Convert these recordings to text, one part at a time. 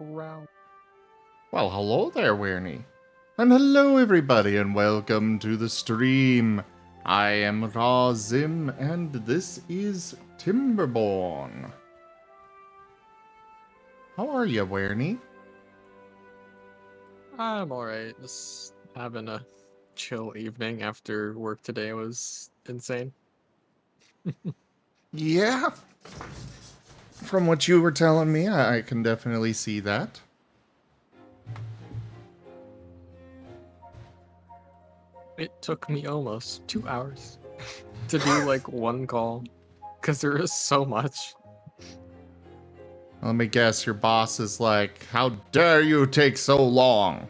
Round. Well, hello there, Weirney. And hello, everybody, and welcome to the stream. I am Razim, and this is Timberborn. How are you, Weirney? I'm alright. Just having a chill evening after work today was insane. Yeah. From what you were telling me, I can definitely see that. It took me almost 2 hours to do like one call because there is so much. Let me guess, your boss is like, how dare you take so long?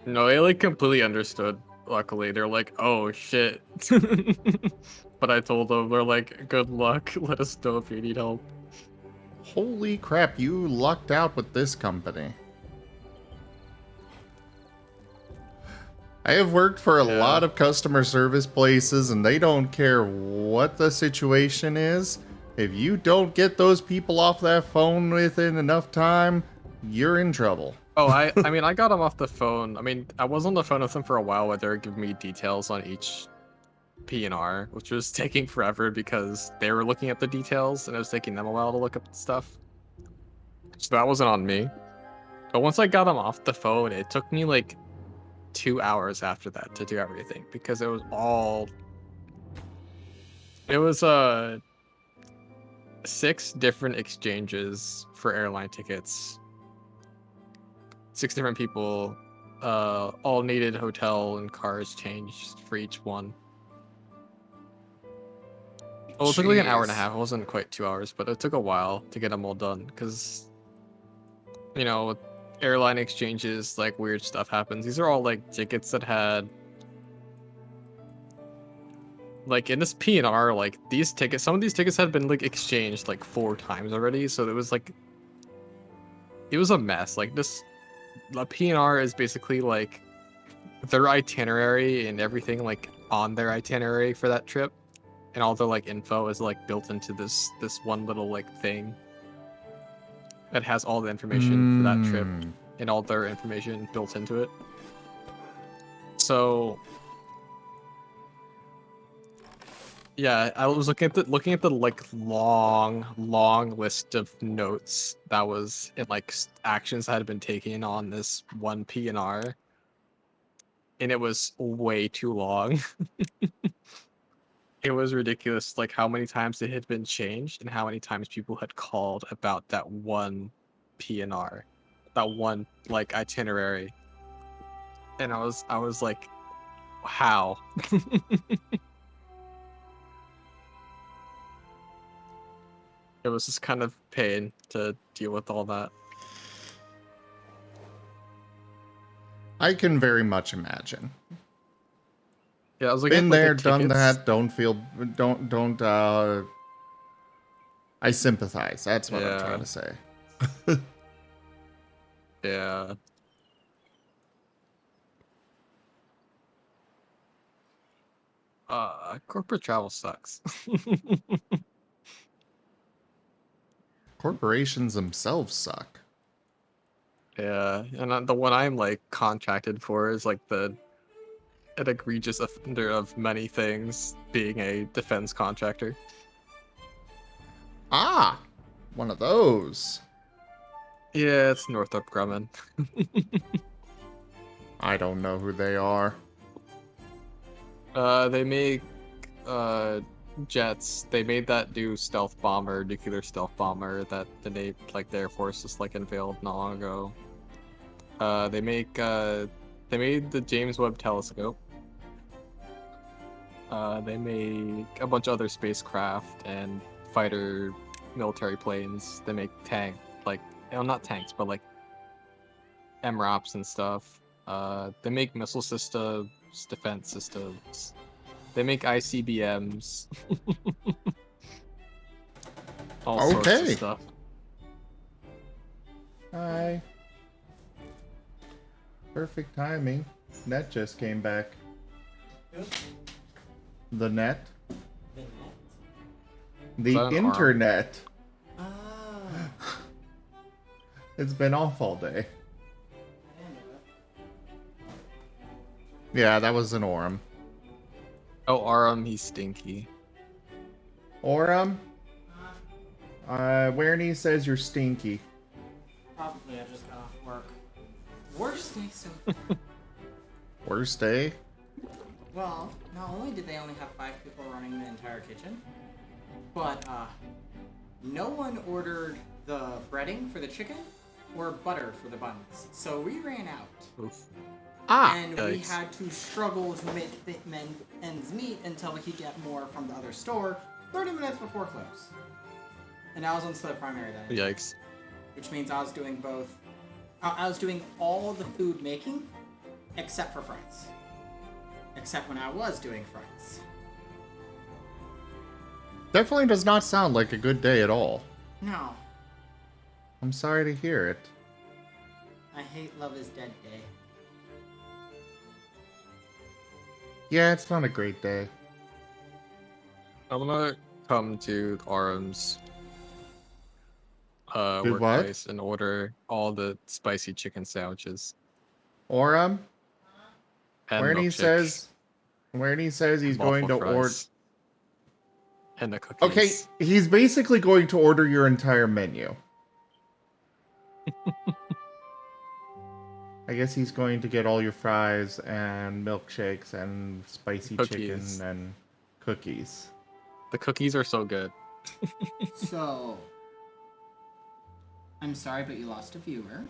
No, they like completely understood. Luckily, they're like, oh shit. But I told them, they're like, good luck. Let us know if you need help. Holy crap, you lucked out with this company. I have worked for a lot of customer service places, and they don't care what the situation is. If you don't get those people off that phone within enough time, you're in trouble. Oh, I mean, I got them off the phone. I mean, I was on the phone with them for a while where they were giving me details on each P&R, which was taking forever because they were looking at the details and it was taking them a while to look up stuff. So that wasn't on me. But once I got them off the phone, it took me like 2 hours after that to do everything because it was 6 different exchanges for airline tickets. 6 different people, all needed hotel and cars changed for each one. Well, it took like an hour and a half. It wasn't quite 2 hours, but it took a while to get them all done because, you know, with airline exchanges, like weird stuff happens. These are all like tickets that had, like in this P&R, like these tickets, some of these tickets had been like exchanged like 4 times already. So it was like, it was a mess. Like this, the P&R is basically like their itinerary and everything like on their itinerary for that trip. And all the like info is like built into this one little like thing that has all the information for that trip and all their information built into it. So yeah, I was looking at the like long list of notes that was in like actions that had been taken on this one P&R, and it was way too long. It was ridiculous, like how many times it had been changed and how many times people had called about that one P&R, that one like itinerary. And I was like, how? It was just kind of pain to deal with all that. I can very much imagine. Yeah, I was looking Been at like there, the done tickets. that, don't, I sympathize. That's what I'm trying to say. Yeah. Corporate travel sucks. Corporations themselves suck. Yeah, and the one I'm like contracted for is like an egregious offender of many things, being a defense contractor. Ah, one of those. Yeah, it's Northrop Grumman. I don't know who they are. They make jets. They made that new stealth bomber, nuclear stealth bomber that the Air Force just like unveiled not long ago. They made the James Webb Telescope. They make a bunch of other spacecraft and fighter military planes. They make not tanks, but like MRAPs and stuff. They make missile systems, defense systems. They make ICBMs. All sorts of stuff. Hi. Perfect timing. Net just came back. Who? The net? The net? The internet. Ah. It's been off all day. Yeah, that was an Orem. Oh, Aram, he's stinky. Orem? Werny says you're stinky. Probably I just got off work. Worst day so Worst day? Well, not only did they only have 5 people running the entire kitchen, but no one ordered the breading for the chicken or butter for the buns. So we ran out. Oof. And we Yikes. had to struggle to make ends meet until we could get more from the other store 30 minutes before close. And I was on the primary then. Yikes. Which means I was doing both. I was doing all the food making except for fries. Except when I was doing fries. Definitely does not sound like a good day at all. No. I'm sorry to hear it. I hate Love is Dead Day. Yeah, it's not a great day. I'm gonna come to Aram's Did what? workplace and order all the spicy chicken sandwiches. Orem? And Werny says he's going to order. And the cookies. Okay, he's basically going to order your entire menu. I guess he's going to get all your fries and milkshakes and spicy Cookies. chicken and cookies. The cookies are so good. So, I'm sorry, but you lost a viewer.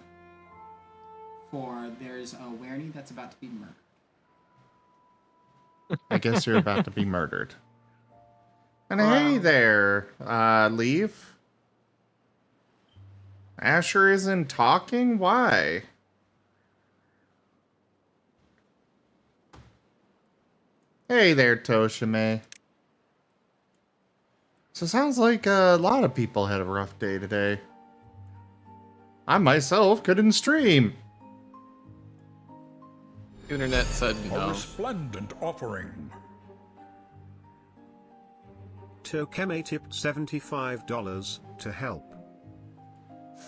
There's a Werny that's about to be murdered. I guess you're about to be murdered. And Wow. hey there, Leaf. Asher isn't talking? Why? Hey there, Toshime. So sounds like a lot of people had a rough day today. I myself couldn't stream. Internet said A no. resplendent offering. Tokeme tipped $75 to help.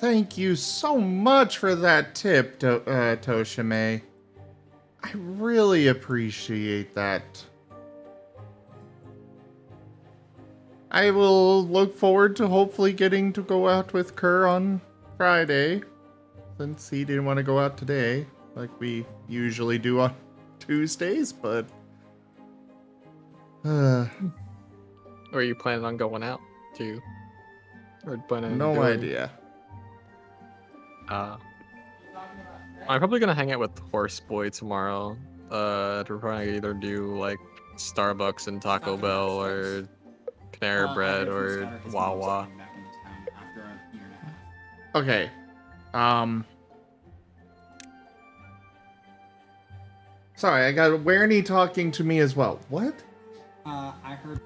Thank you so much for that tip, Toshime. I really appreciate that. I will look forward to hopefully getting to go out with Kerr on Friday, since he didn't want to go out today, like we usually do on Tuesdays, but... Or are you planning on going out too? Or planning no doing- idea. I'm probably gonna hang out with Horse Boy tomorrow. We're probably either do like Starbucks and Taco Bell or Panera Bread or Wawa. Back into town after a year and a half. Okay. Sorry, I got Werny talking to me as well. What? I heard.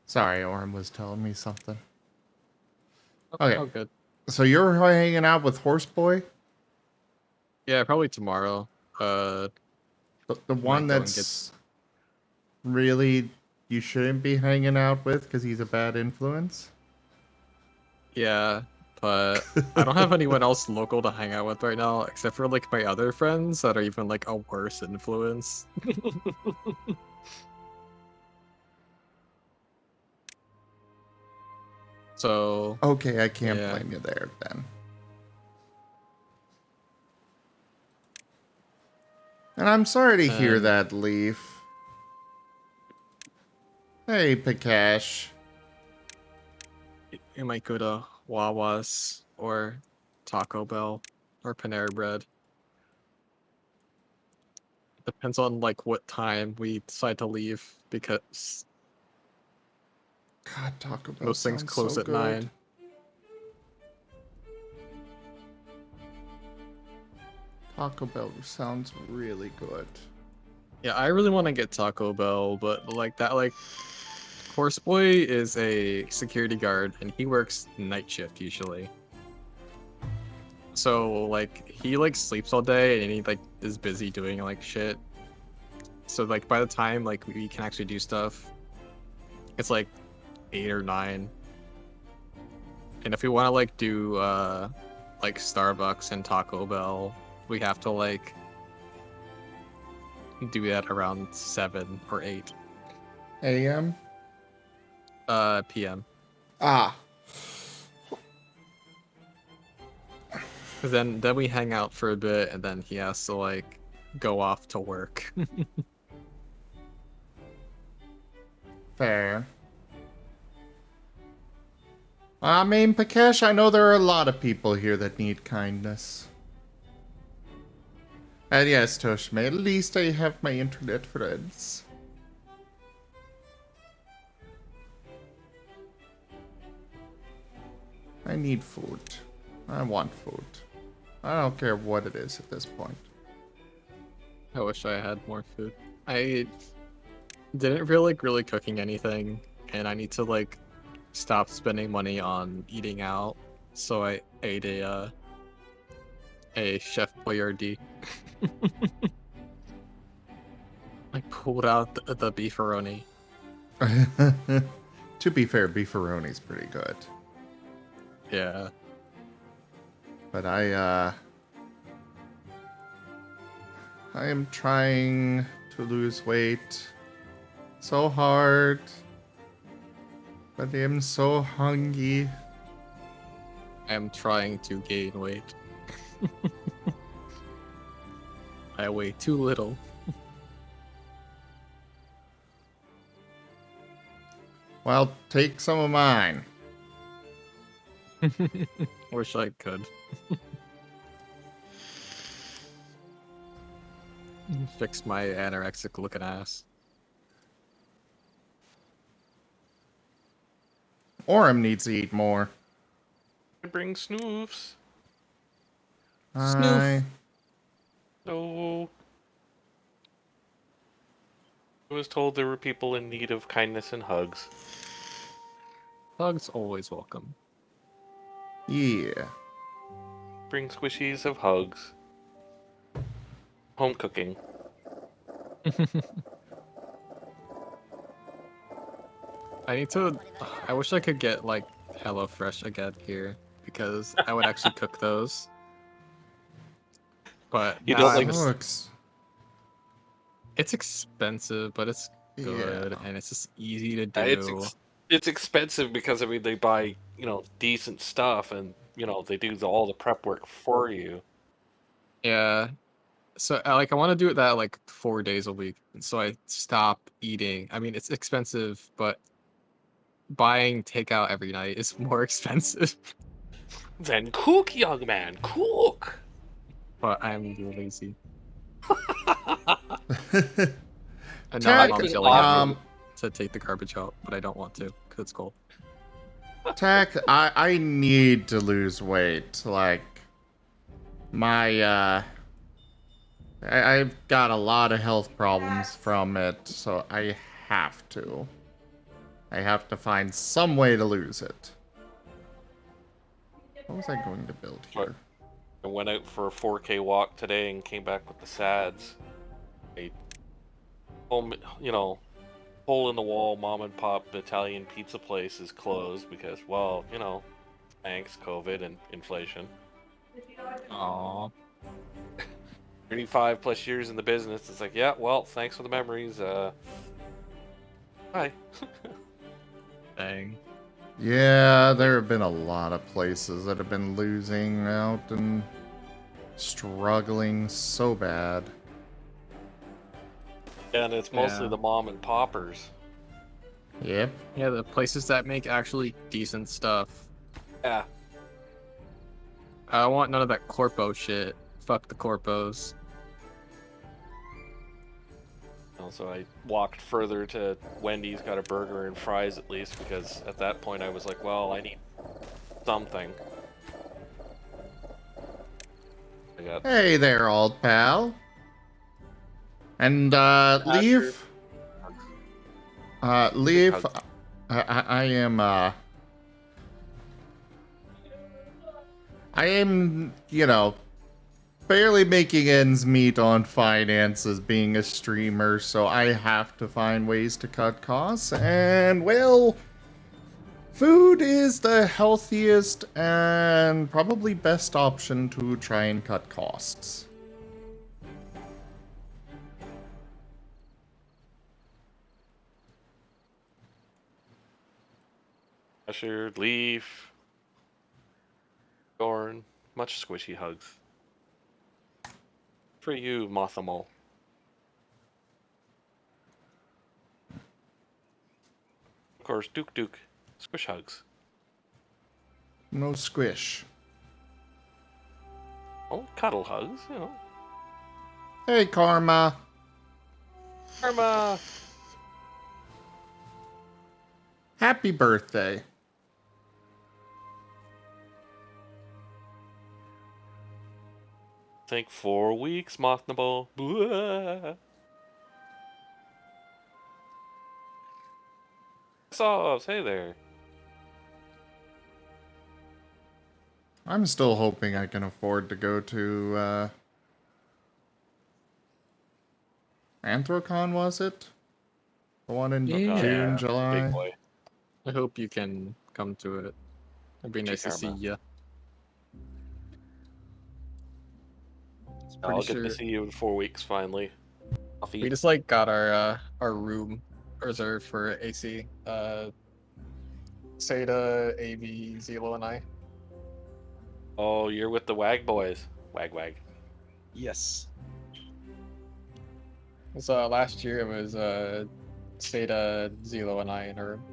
Sorry, Orem was telling me something. Okay. Oh, good. So you're hanging out with Horseboy? Yeah, probably tomorrow. The one go and that's really you shouldn't be hanging out with because he's a bad influence? Yeah, but I don't have anyone else local to hang out with right now, except for like my other friends that are even like a worse influence. So Okay, I can't Yeah. blame you there then. And I'm sorry to hear that, Leaf. Hey, Pikash. you might go to Wawa's or Taco Bell or Panera Bread. Depends on like what time we decide to leave, because God, Taco Bell most things sounds close so at good. 9. Taco Bell sounds really good. Yeah, I really want to get Taco Bell, but like that, like Horseboy is a security guard, and he works night shift usually. So like he like sleeps all day, and he like is busy doing like shit. So like by the time like we can actually do stuff, it's like 8 or 9. And if we want to like do like Starbucks and Taco Bell, we have to like do that around 7 or 8 AM? PM. Ah. Cause then we hang out for a bit, and then he has to like go off to work. Fair. I mean, Pakesh, I know there are a lot of people here that need kindness. And yes, Toshime, at least I have my internet friends. I need food. I want food. I don't care what it is at this point. I wish I had more food. I didn't feel like really cooking anything, and I need to like stop spending money on eating out. So I ate a Chef Boyardee. I pulled out the beefaroni. To be fair, beefaroni's pretty good. Yeah. But I am trying to lose weight so hard. But I am so hungry. I am trying to gain weight. I weigh too little. Well, take some of mine. Wish I could. Fix my anorexic looking ass. Orem needs to eat more. Bring snoofs. I... No. I was told there were people in need of kindness and hugs. Hugs always welcome. Yeah. Bring squishies of hugs. Home cooking. I need to. I wish I could get like HelloFresh again here, because I would actually cook those. But You now don't I'm like- just- it's expensive, but it's good, Yeah. and it's just easy to do. It's expensive because I mean they buy decent stuff and they do all the prep work for you. Yeah. So I want to do it that like 4 days a week, and so I stop eating. I mean, it's expensive, but buying takeout every night is more expensive. Then cook, young man, cook. But I'm lazy. And now Tack, my mom's could yelling at me um, to take the garbage out, but I don't want to because it's cold. Tack, I need to lose weight. Like, my, I've got a lot of health problems from it, so I have to. I have to find some way to lose it. What was I going to build here? I went out for a 4K walk today and came back with the sads. A home, hole in the wall mom and pop Italian pizza place is closed because, well, thanks COVID and inflation. Aww. 35 plus years in the business. It's like, yeah, well, thanks for the memories. Bye. Dang. Yeah, there have been a lot of places that have been losing out and struggling so bad. And it's mostly Yeah. the mom and poppers. Yep. Yeah, the places that make actually decent stuff. Yeah. I don't want none of that corpo shit. Fuck the corpos. So I walked further to Wendy's, got a burger and fries at least, because at that point I was like, well, I need something. I got Hey there, old pal. And, Leaf. Leaf, I am, barely making ends meet on finances being a streamer, so I have to find ways to cut costs, and, well, food is the healthiest and probably best option to try and cut costs. Usher, Leaf, Dorn, much squishy hugs. For you, Mothamol. Of course, Duke, squish hugs. No squish. Oh, cuddle hugs, you know. Hey, Karma. Karma! Happy birthday. Think 4 weeks, Mothnable. Blah. Sauce, hey there. I'm still hoping I can afford to go to, Anthrocon, was it? The one in Yeah. June, July? Big boy. I hope you can come to it. It'd be nice to see Karma. you. I'll Pretty get to sure see you in 4 weeks, finally. we just like got our room reserved for AC. Seda, AV, Zelo, and I. Oh, you're with the Wag boys. Wag. Yes. So last year it was Seda, Zelo, and I in a room.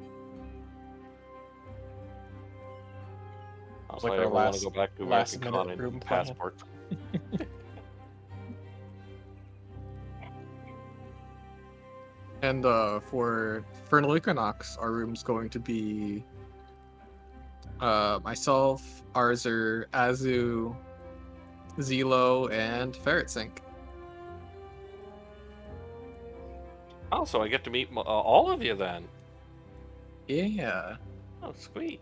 If like I our ever want to last- go back to last American minute Con and room plan. passport. And for Infernal Equinox, our room's going to be myself, Arzer, Azu, Zelo, and Ferret Sync. Oh, so I get to meet all of you then. Yeah. Oh, sweet.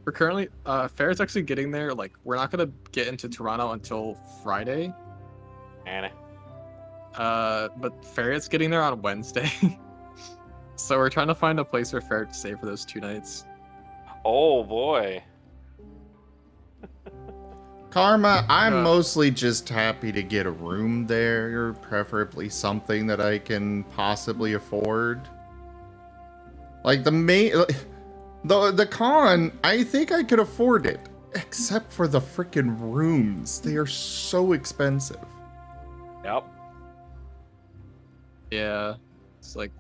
We're currently Ferret's actually getting there. Like, we're not gonna get into Toronto until Friday. Anna. But Ferret's getting there on Wednesday. So we're trying to find a place for Ferret to stay for those 2 nights. Oh boy. Karma, I'm Uh. mostly just happy to get a room there, preferably something that I can possibly afford. Like the con, I think I could afford it, except for the freaking rooms. They are so expensive. Yep. Yeah. It's like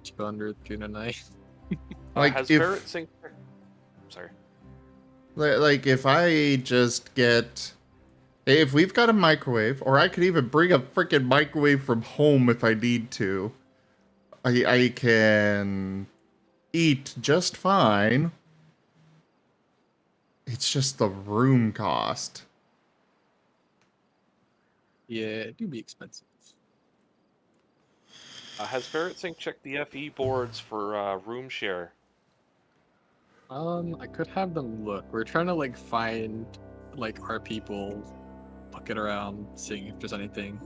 200 a night. Like has if Ferret Sync... Sorry. like if I just get, if we've got a microwave, or I could even bring a freaking microwave from home if I need to, I can eat just fine. It's just the room cost. Yeah, it do be expensive. Has Ferret Sync checked the FE boards for room share? I could have them look. We're trying to like find like our people, looking around, seeing if there's anything.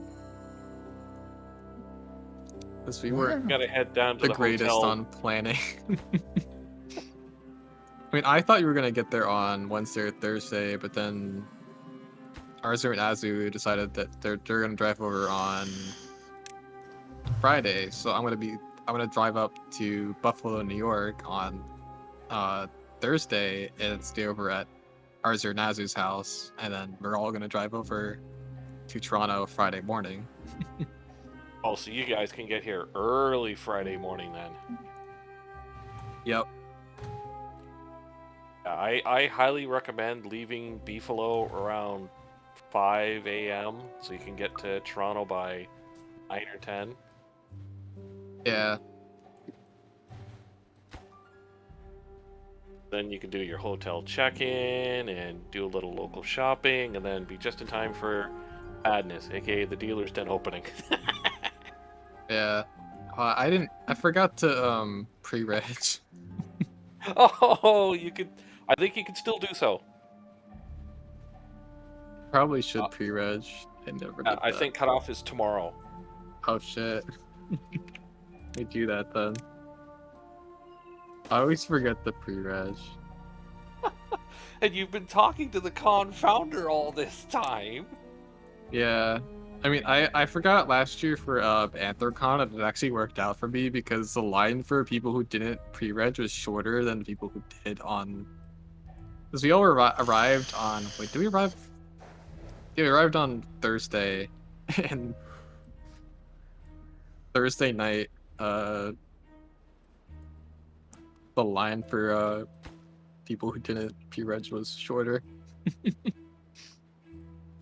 Because we weren't Gotta head down to the the greatest hotel. on planning. I mean, I thought you were gonna get there on Wednesday or Thursday, but then Arzer and Azu decided that they're gonna drive over on Friday. So I'm gonna drive up to Buffalo, New York on Thursday and stay over at Arzer and Azu's house, and then we're all gonna drive over to Toronto Friday morning. Oh, so you guys can get here early Friday morning then. Yep. I highly recommend leaving Beefalo around 5 a.m. so you can get to Toronto by 9 or 10. Yeah. Then you can do your hotel check-in and do a little local shopping, and then be just in time for Madness, aka the dealer's den opening. Yeah. I forgot to pre-reg. Oh, you could. I think you can still do so. Probably should pre-reg. I never did I that. think cutoff is tomorrow. Oh shit. We do that then. I always forget the pre-reg. And you've been talking to the con founder all this time. Yeah. I mean, I forgot last year for AntherCon, and it actually worked out for me because the line for people who didn't pre-reg was shorter than people who did on. Because we all arrived on. Wait, did we arrive? Yeah, we arrived on Thursday, and Thursday night, the line for people who didn't pre-reg was shorter.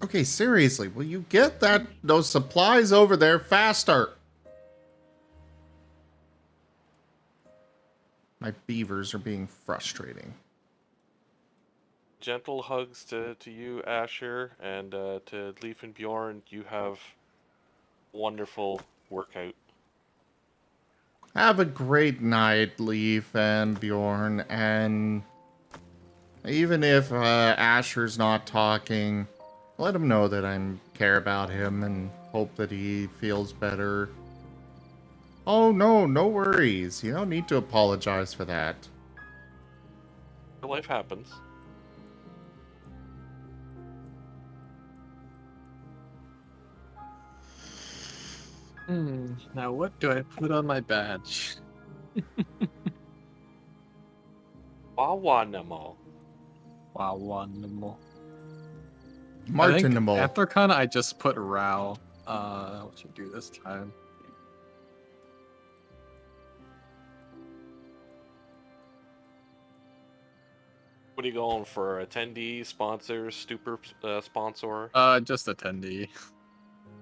Okay, seriously, will you get those supplies over there faster? My beavers are being frustrating. Gentle hugs to you, Asher, and to Leaf and Bjorn. You have wonderful workout. Have a great night, Leaf and Bjorn, and even if Asher's not talking, let him know that I care about him and hope that he feels better. Oh no, no worries. You don't need to apologize for that. Life happens. Now what do I put on my badge? Wawanamo. Wow, one. Martenimal. After Con, I just put Rao. What should I do this time? What are you going for? Attendee, sponsor, stupor sponsor? Just attendee.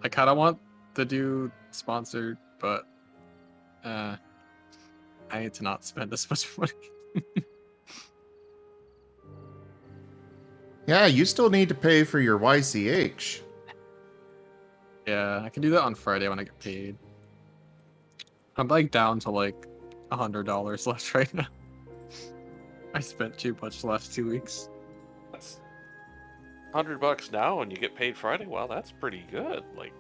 I kind of want to do sponsored, but I need to not spend as much money. Yeah, you still need to pay for your YCH. Yeah, I can do that on Friday when I get paid. I'm like down to like $100 left right now. I spent too much the last 2 weeks. That's $100 now, and you get paid Friday. Wow, that's pretty good. Like,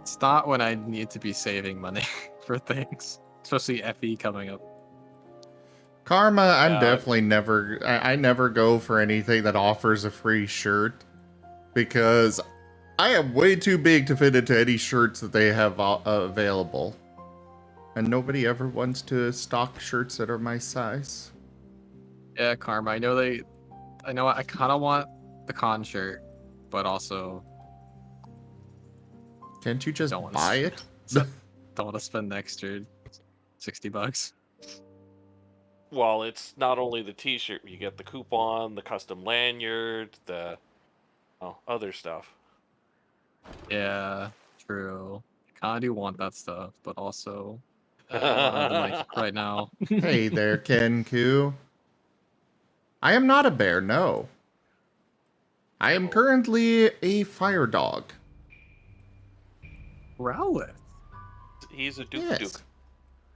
It's not when I need to be saving money for things, especially FE coming up. Karma, I'm Yeah. definitely never... I never go for anything that offers a free shirt, because I am way too big to fit into any shirts that they have available. And nobody ever wants to stock shirts that are my size. Yeah, Karma. I know I kind of want the con shirt, but also Can't you just don't want buy to it? don't want to spend the extra $60. well, it's not only the T-shirt. You get the coupon, the custom lanyard, the other stuff. Yeah, true. I kind of do want that stuff, but also I don't have the money right now. Hey there, Kenku. I am not a bear, no. I am currently a fire dog. Rowlet. He's a Duke Yes. Duke.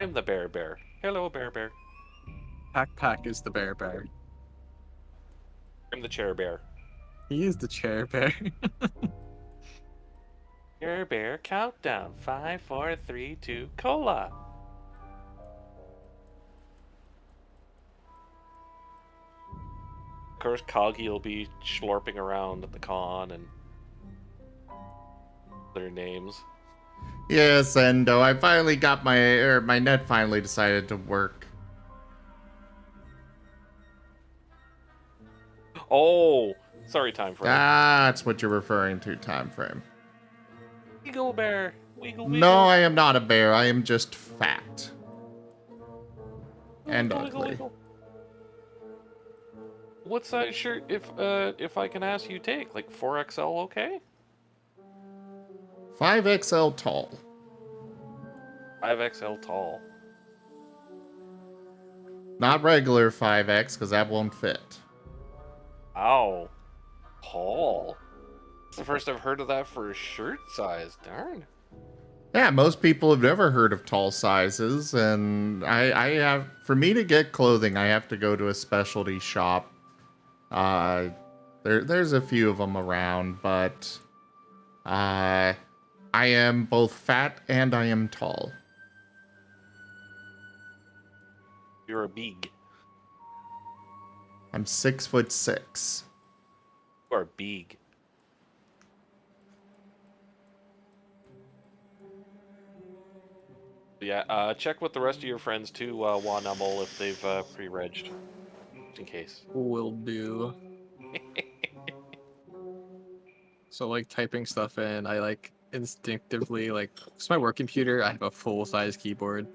I'm the Bear Bear. Hello, Bear Bear. Pack is the bear bear. I'm the Chair Bear. He is the chair bear. Bear Bear, countdown. 5, 4, 3, 2, cola. Of course, Coggy will be schlorping around at the con and their names. Yes, and I finally got my net finally decided to work. Oh, sorry, time frame. That's what you're referring to, time frame. Wiggle Bear. Wiggle, wiggle. No, I am not a bear. I am just fat. And Wiggle, wiggle, ugly. wiggle. What size shirt, if I can ask you, take? Like 4XL, okay? 5XL tall. 5XL tall. Not regular 5X, because that won't fit. Ow. Tall. It's the first I've heard of that for a shirt size. Darn. Yeah, most people have never heard of tall sizes, and I have, for me to get clothing, I have to go to a specialty shop. There's a few of them around, but I am both fat and I am tall. You're a beag. I'm 6'6". You are a beag. Yeah, check with the rest of your friends too, Wanumble, if they've pre-regged, just in case. Will do. So like typing stuff in, I like instinctively like it's my work computer. I have a full size keyboard,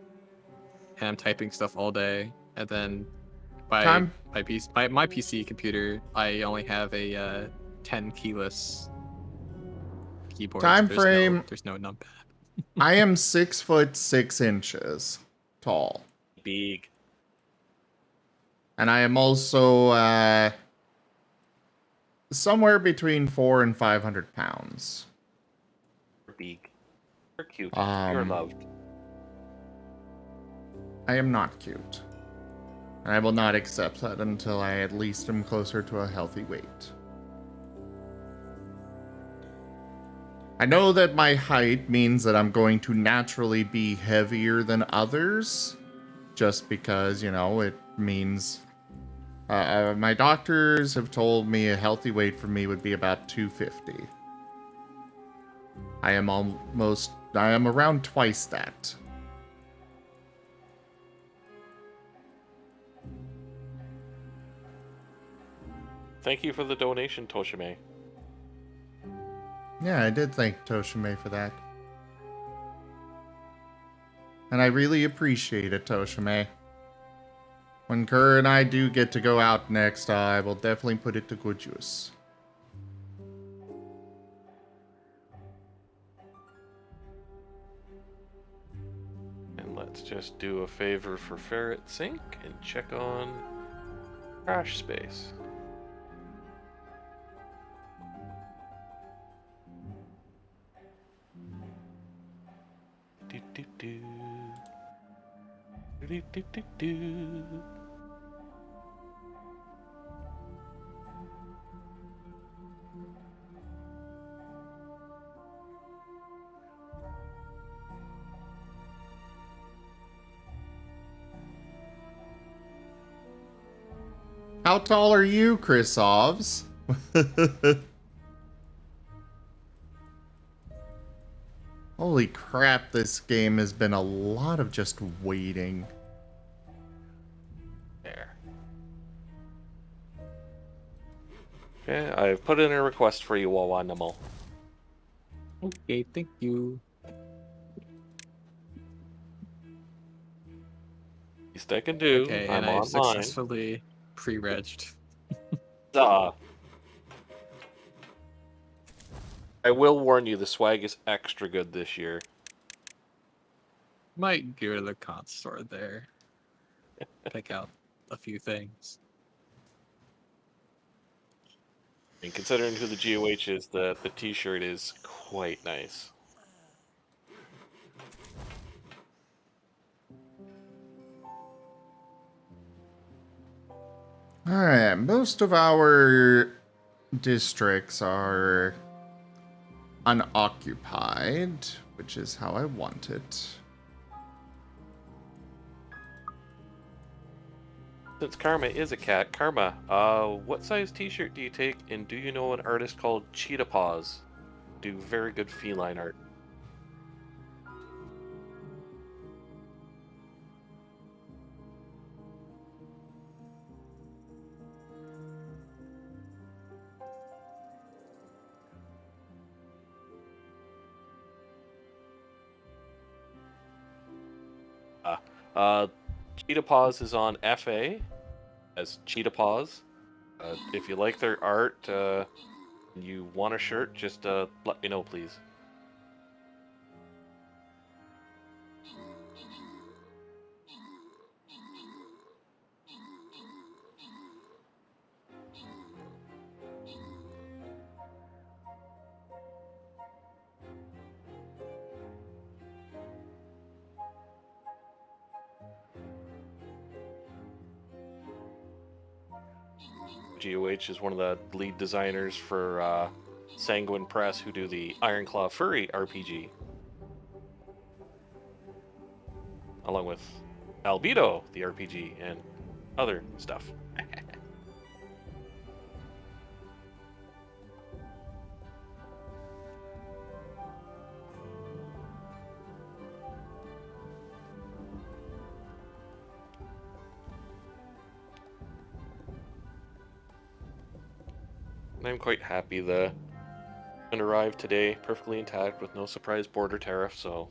and I'm typing stuff all day. And then Time my PC computer, I only have a 10 keyless keyboard. So time frame. there's no numpad. I am 6'6" tall, Beag. and I am also somewhere between 400 and 500 pounds. You're a beag. You're cute. You're loved. I am not cute. And I will not accept that until I at least am closer to a healthy weight. I know that my height means that I'm going to naturally be heavier than others, just because, you know, it means... my doctors have told me a healthy weight for me would be about 250. I am around twice that. Thank you for the donation, Toshime. Yeah, I did thank Toshime for that. And I really appreciate it, Toshime. When Kerr and I do get to go out next, I will definitely put it to good use. And let's just do a favor for Ferret Sync and check on Crash Space. Do do do. Do do do do. How tall are you, Chrisovs? Holy crap, this game has been a lot of just waiting. There. Okay, I've put in a request for you, Wawa Nummel. Okay, thank you. Least I can do. Okay, I'm and I online. successfully pre-regged. Duh. I will warn you, the swag is extra good this year. Might go to the con store there. Pick out a few things. And considering who the GOH is, the t-shirt is quite nice. Alright, most of our districts are unoccupied, which is how I want it. Since Karma is a cat, Karma, what size t-shirt do you take, and do you know an artist called Cheetah Paws? Do very good feline art. Cheetah Paws is on FA as Cheetah Paws. If you like their art, and you want a shirt, just let me know, please. GOH is one of the lead designers for Sanguine Press, who do the Ironclaw Furry RPG, along with Albedo, the RPG, and other stuff. I'm quite happy the it arrived today, perfectly intact with no surprise border tariff, so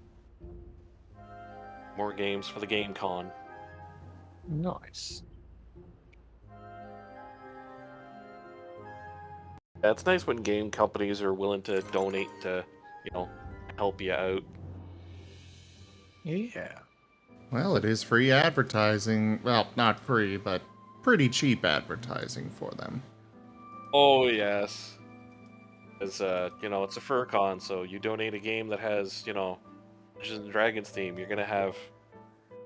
more games for the Game Con. Nice. Yeah, it's nice when game companies are willing to donate to, help you out. Yeah. Well, it is free advertising. Well, not free, but pretty cheap advertising for them. Oh yes, it's it's a FurCon, so you donate a game that has Dungeons and Dragons theme, you're gonna have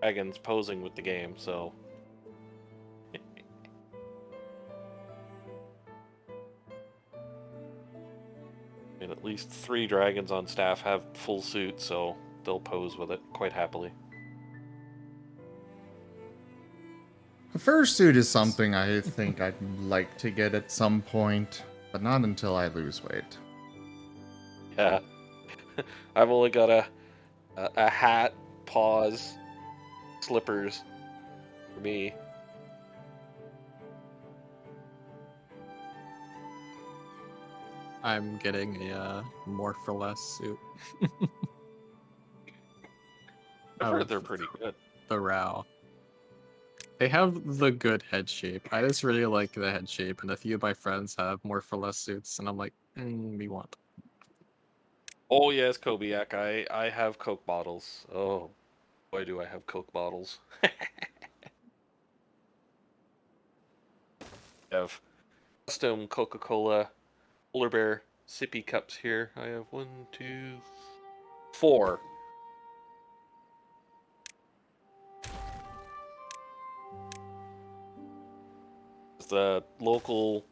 dragons posing with the game, so. And at least 3 dragons on staff have full suits, so they'll pose with it quite happily. A fursuit is something I think I'd like to get at some point, but not until I lose weight. Yeah. I've only got a hat, paws, slippers for me. I'm getting a more for less suit. I've Oh, heard they're pretty good. The Rao. They have the good head shape. I just really like the head shape, and a few of my friends have more for less suits, and I'm like, we want. Oh yes, Kobiak, I have Coke bottles. Oh, boy do I have Coke bottles. I have custom Coca-Cola polar bear sippy cups here. I have 1, 2, 4. The local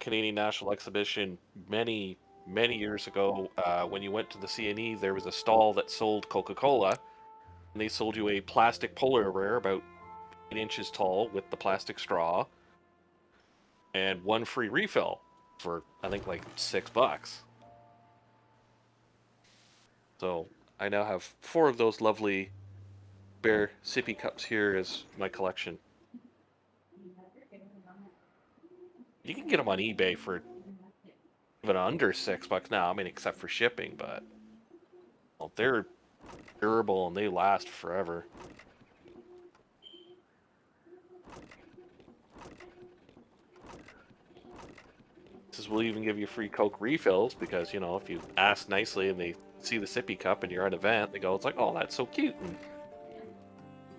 Canadian National Exhibition many years ago, when you went to the CNE, there was a stall that sold Coca-Cola, and they sold you a plastic polar bear about 8 inches tall with the plastic straw, and 1 free refill for I think like $6. So I now have 4 of those lovely bear sippy cups here as my collection. You can get them on eBay for even under $6 now. I mean, except for shipping, but well, they're durable and they last forever. This will even give you free Coke refills because, if you ask nicely and they see the sippy cup and you're at an event, they go, it's like, oh, that's so cute. And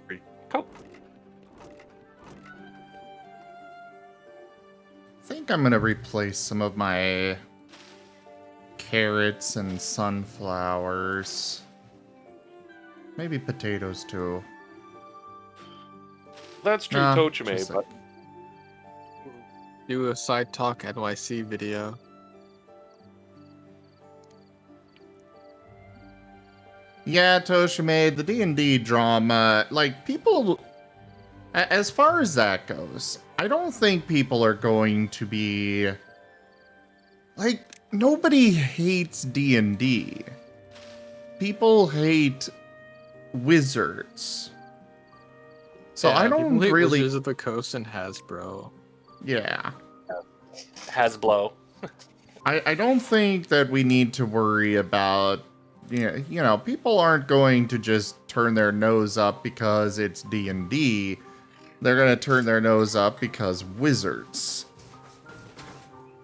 free Coke. I think I'm gonna replace some of my carrots and sunflowers. Maybe potatoes too. That's true, Nah, Tochime, just but Do a Side Talk NYC video. Yeah, Toshime, the D&D drama, like, people, as far as that goes, I don't think people are going to be, like, nobody hates D&D. People hate wizards. So Yeah, I people don't hate really, Wizards of the Coast and Hasbro. yeah. Hasbro. I don't think that we need to worry about, people aren't going to just turn their nose up because it's D&D. They're going to turn their nose up because wizards.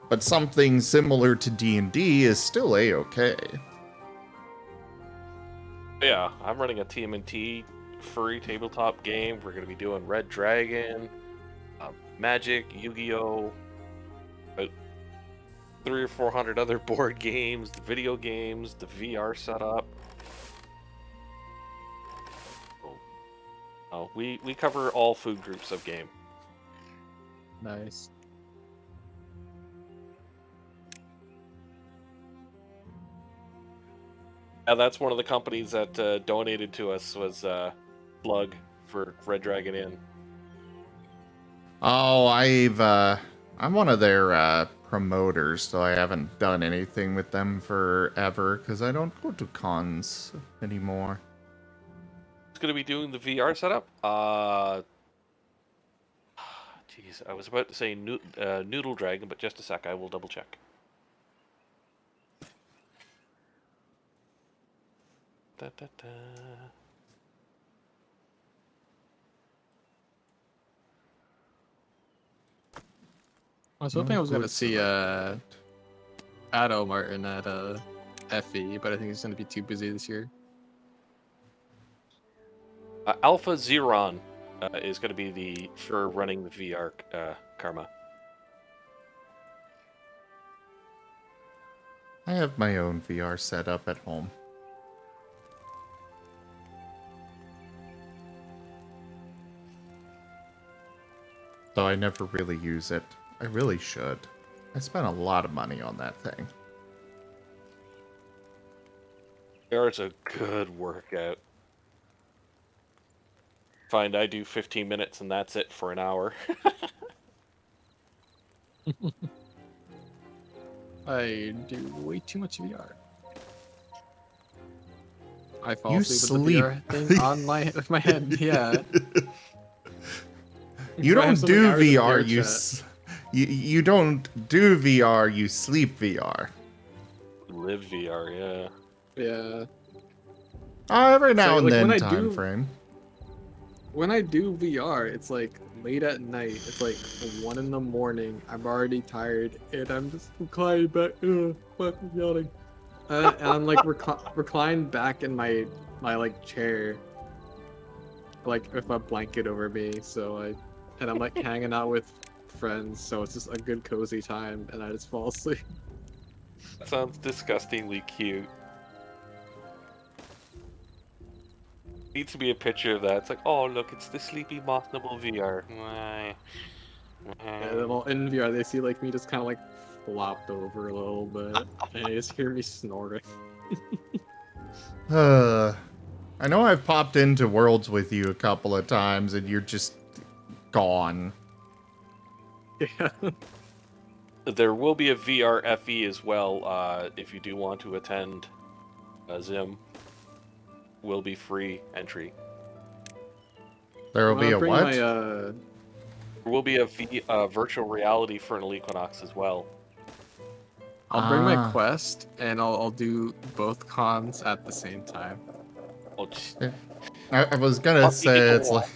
But something similar to D&D is still A-okay. Yeah, I'm running a TMNT furry tabletop game. We're going to be doing Red Dragon, Magic, Yu-Gi-Oh! About 300 or 400 other board games, the video games, the VR setup. We cover all food groups of game. Nice. Yeah, that's one of the companies that donated to us was Plug for Red Dragon Inn. Oh, I'm one of their promoters, so I haven't done anything with them forever because I don't go to cons anymore. It's going to be doing the VR setup. Jeez, I was about to say Noodle Dragon, but just a sec, I will double check. Da, da, da. I was hoping I was No gonna good see select. Addo Martin at FE, but I think he's gonna be too busy this year. Alpha Zeron is going to be for running the VR Karma. I have my own VR setup at home. Though I never really use it. I really should. I spent a lot of money on that thing. VR is a good workout. Find I do 15 minutes and that's it for an hour. I do way too much VR. I fall You asleep with the sleep. VR thing on my head. Yeah. You I have don't so many do hours of VR, chat. you don't do VR, you sleep VR. Live VR, yeah. Yeah. Every now So, and like, then when I time do- frame. When I do VR, it's like late at night. It's like 1 in the morning. I'm already tired, and I'm just reclined back. Fuck, I'm yawning. And I'm like reclined back in my like chair, like with a blanket over me. And I'm like hanging out with friends, so it's just a good cozy time, and I just fall asleep. That sounds disgustingly cute. Needs to be a picture of that. It's like, oh look, it's the sleepy moth nibble VR. And then all in VR, they see like me just kind of like flopped over a little bit, and they just hear me snoring. I know I've popped into Worlds with you a couple of times, and you're just gone. Yeah. There will be a VR FE as well, if you do want to attend. Zim will be free entry. There will be a Bring what? my There will be a virtual reality for an Equinox as well. I'll bring my Ah. Quest, and I'll do both cons at the same time. Oh, just, I was gonna Fuck, you say get it's the like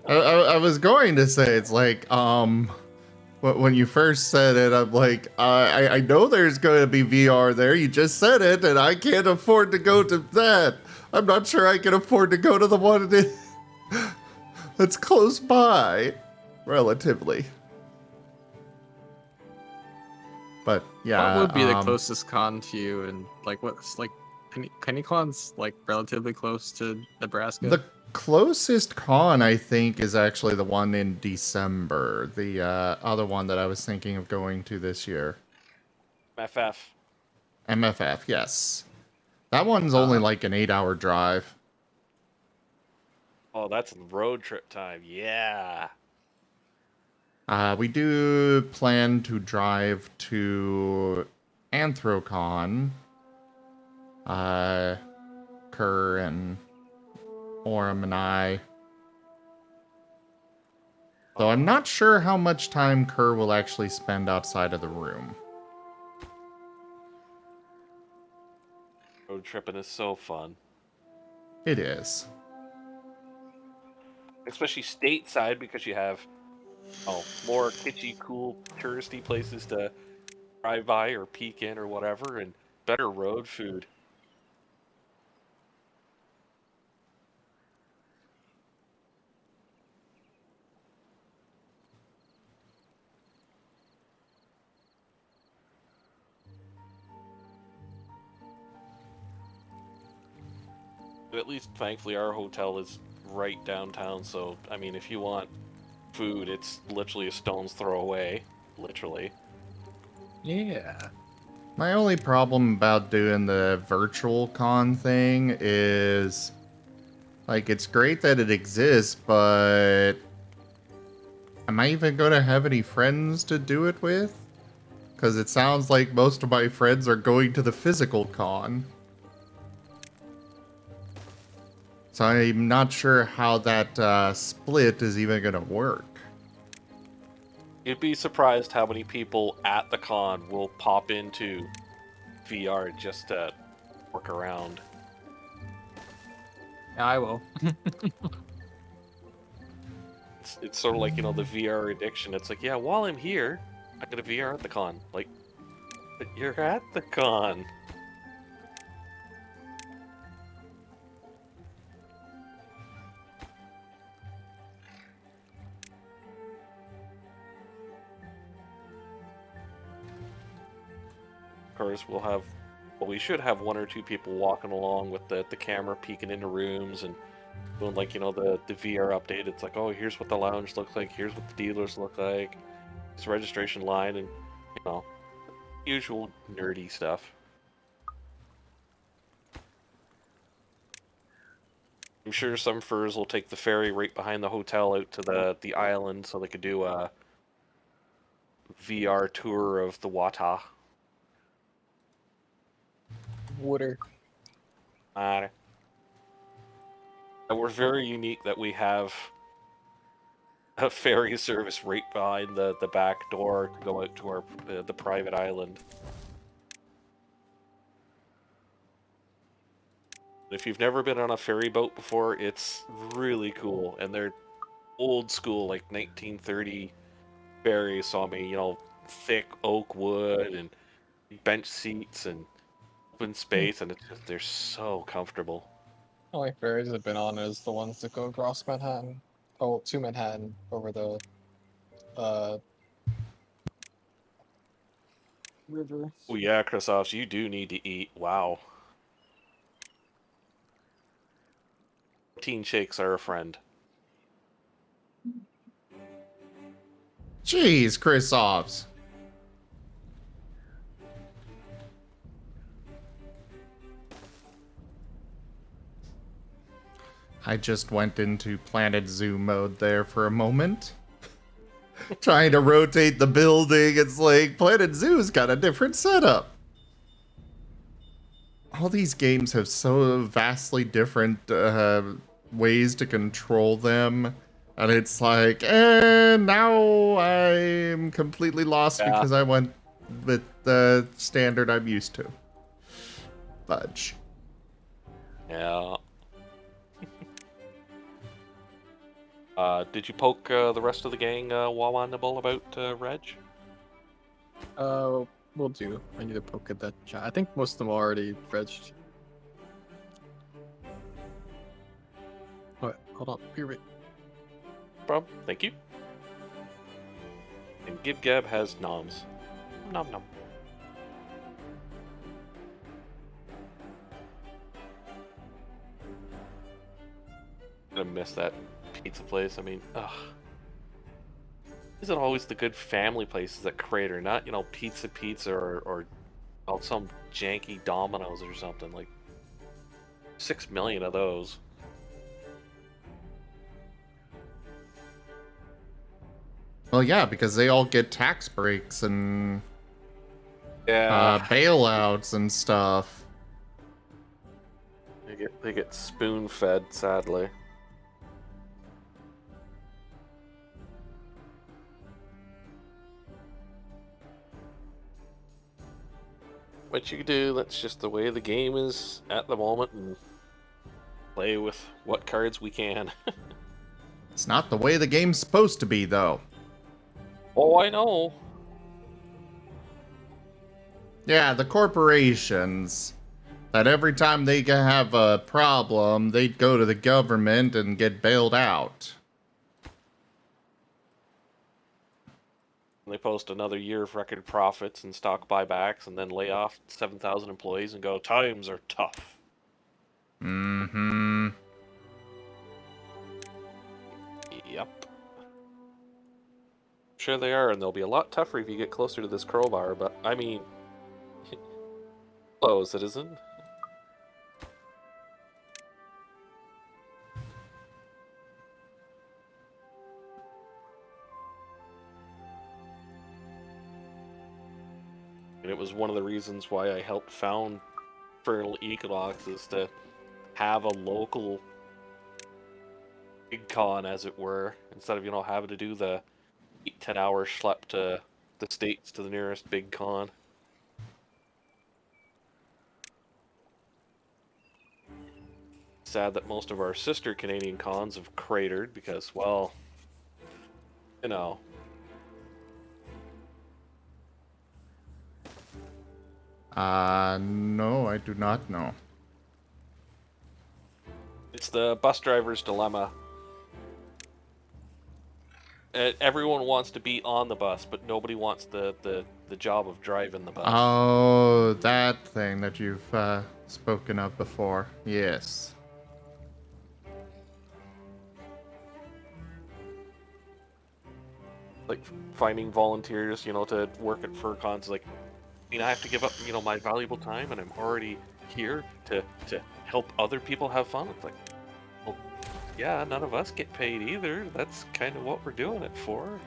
I was going to say it's like when you first said it, I'm like I know there's going to be VR there. You just said it, and I can't afford to go to that. I'm not sure I can afford to go to the one that's close by, relatively. But yeah, What would be the closest con to you, and like what's like any cons like relatively close to Nebraska? the closest con I think is actually the one in December. The other one that I was thinking of going to this year. FF. MFF, yes. That one's only like an 8-hour drive. Oh, that's road trip time. Yeah. We do plan to drive to Anthrocon. Kerr and Orem and I. Though I'm not sure how much time Kerr will actually spend outside of the room. Road tripping is so fun. It is. Especially stateside because you have more kitschy, cool, touristy places to drive by or peek in or whatever, and better road food. At least, thankfully, our hotel is right downtown, so, I mean, if you want food, it's literally a stone's throw away. Literally. Yeah. My only problem about doing the virtual con thing is, like, it's great that it exists, but am I even going to have any friends to do it with? Because it sounds like most of my friends are going to the physical con. So I'm not sure how that split is even going to work. You'd be surprised how many people at the con will pop into VR just to work around. Yeah, I will. It's sort of like, you know, the VR addiction. It's like, yeah, while I'm here, I'm gonna VR at the con. Like, but you're at the con. Of course, we should have one or two people walking along with the camera peeking into rooms and doing, like, you know, the VR update. It's like, oh, here's what the lounge looks like, here's what the dealers look like, it's a registration line, and, you know, usual nerdy stuff. I'm sure some furs will take the ferry right behind the hotel out to the island so they could do a VR tour of the Wata. Water. And we're very unique that we have a ferry service right behind the back door to go out to our the private island. If you've never been on a ferry boat before, it's really cool, and they're old school, like 1930 ferries. So I mean, you know, thick oak wood and bench seats and open space, and it's just, they're so comfortable. Only ferries I've been on is the ones that go across Manhattan. Oh, to Manhattan over the river. Oh yeah, Christophs, you do need to eat. Wow. Protein shakes are a friend. Jeez, Chris. I just went into Planet Zoo mode there for a moment. Trying to rotate the building. It's like Planet Zoo's got a different setup. All these games have so vastly different ways to control them. And it's like, now I'm completely lost because I went with the standard I'm used to. Fudge. Yeah. Did you poke the rest of the gang Wawa Nibble about Reg? We'll do. I need to poke at that chat. I think most of them are already regged. What? Hold on. Be right. Problem. Thank you. And Gib Gab has noms. Nom nom. I miss that pizza place. I mean, ugh. Isn't always the good family places that Crater, not, you know, Pizza or some janky Domino's or something. Like 6 million of those. Well, yeah, because they all get tax breaks and bailouts and stuff. They get spoon fed, sadly. What you can do, that's just the way the game is at the moment, and play with what cards we can. It's not the way the game's supposed to be, though. Oh, I know. Yeah, the corporations, that every time they have a problem, they'd go to the government and get bailed out. They post another year of record profits and stock buybacks, and then lay off 7,000 employees and go, times are tough. Mm-hmm. Yep. Sure they are, and they'll be a lot tougher if you get closer to this crowbar, but, I mean, Hello, citizen. And it was one of the reasons why I helped found Infernal Equinox, is to have a local big con, as it were, instead of, having to do the 8-10 hour schlep to the States to the nearest big con. Sad that most of our sister Canadian cons have cratered because, well, you know. No, I do not know. It's the bus driver's dilemma. Everyone wants to be on the bus, but nobody wants the job of driving the bus. Oh, that thing that you've spoken of before. Yes. Like finding volunteers, to work at fur cons. Like, I have to give up, my valuable time, and I'm already here to help other people have fun. It's like, well, yeah, none of us get paid either. That's kind of what we're doing it for.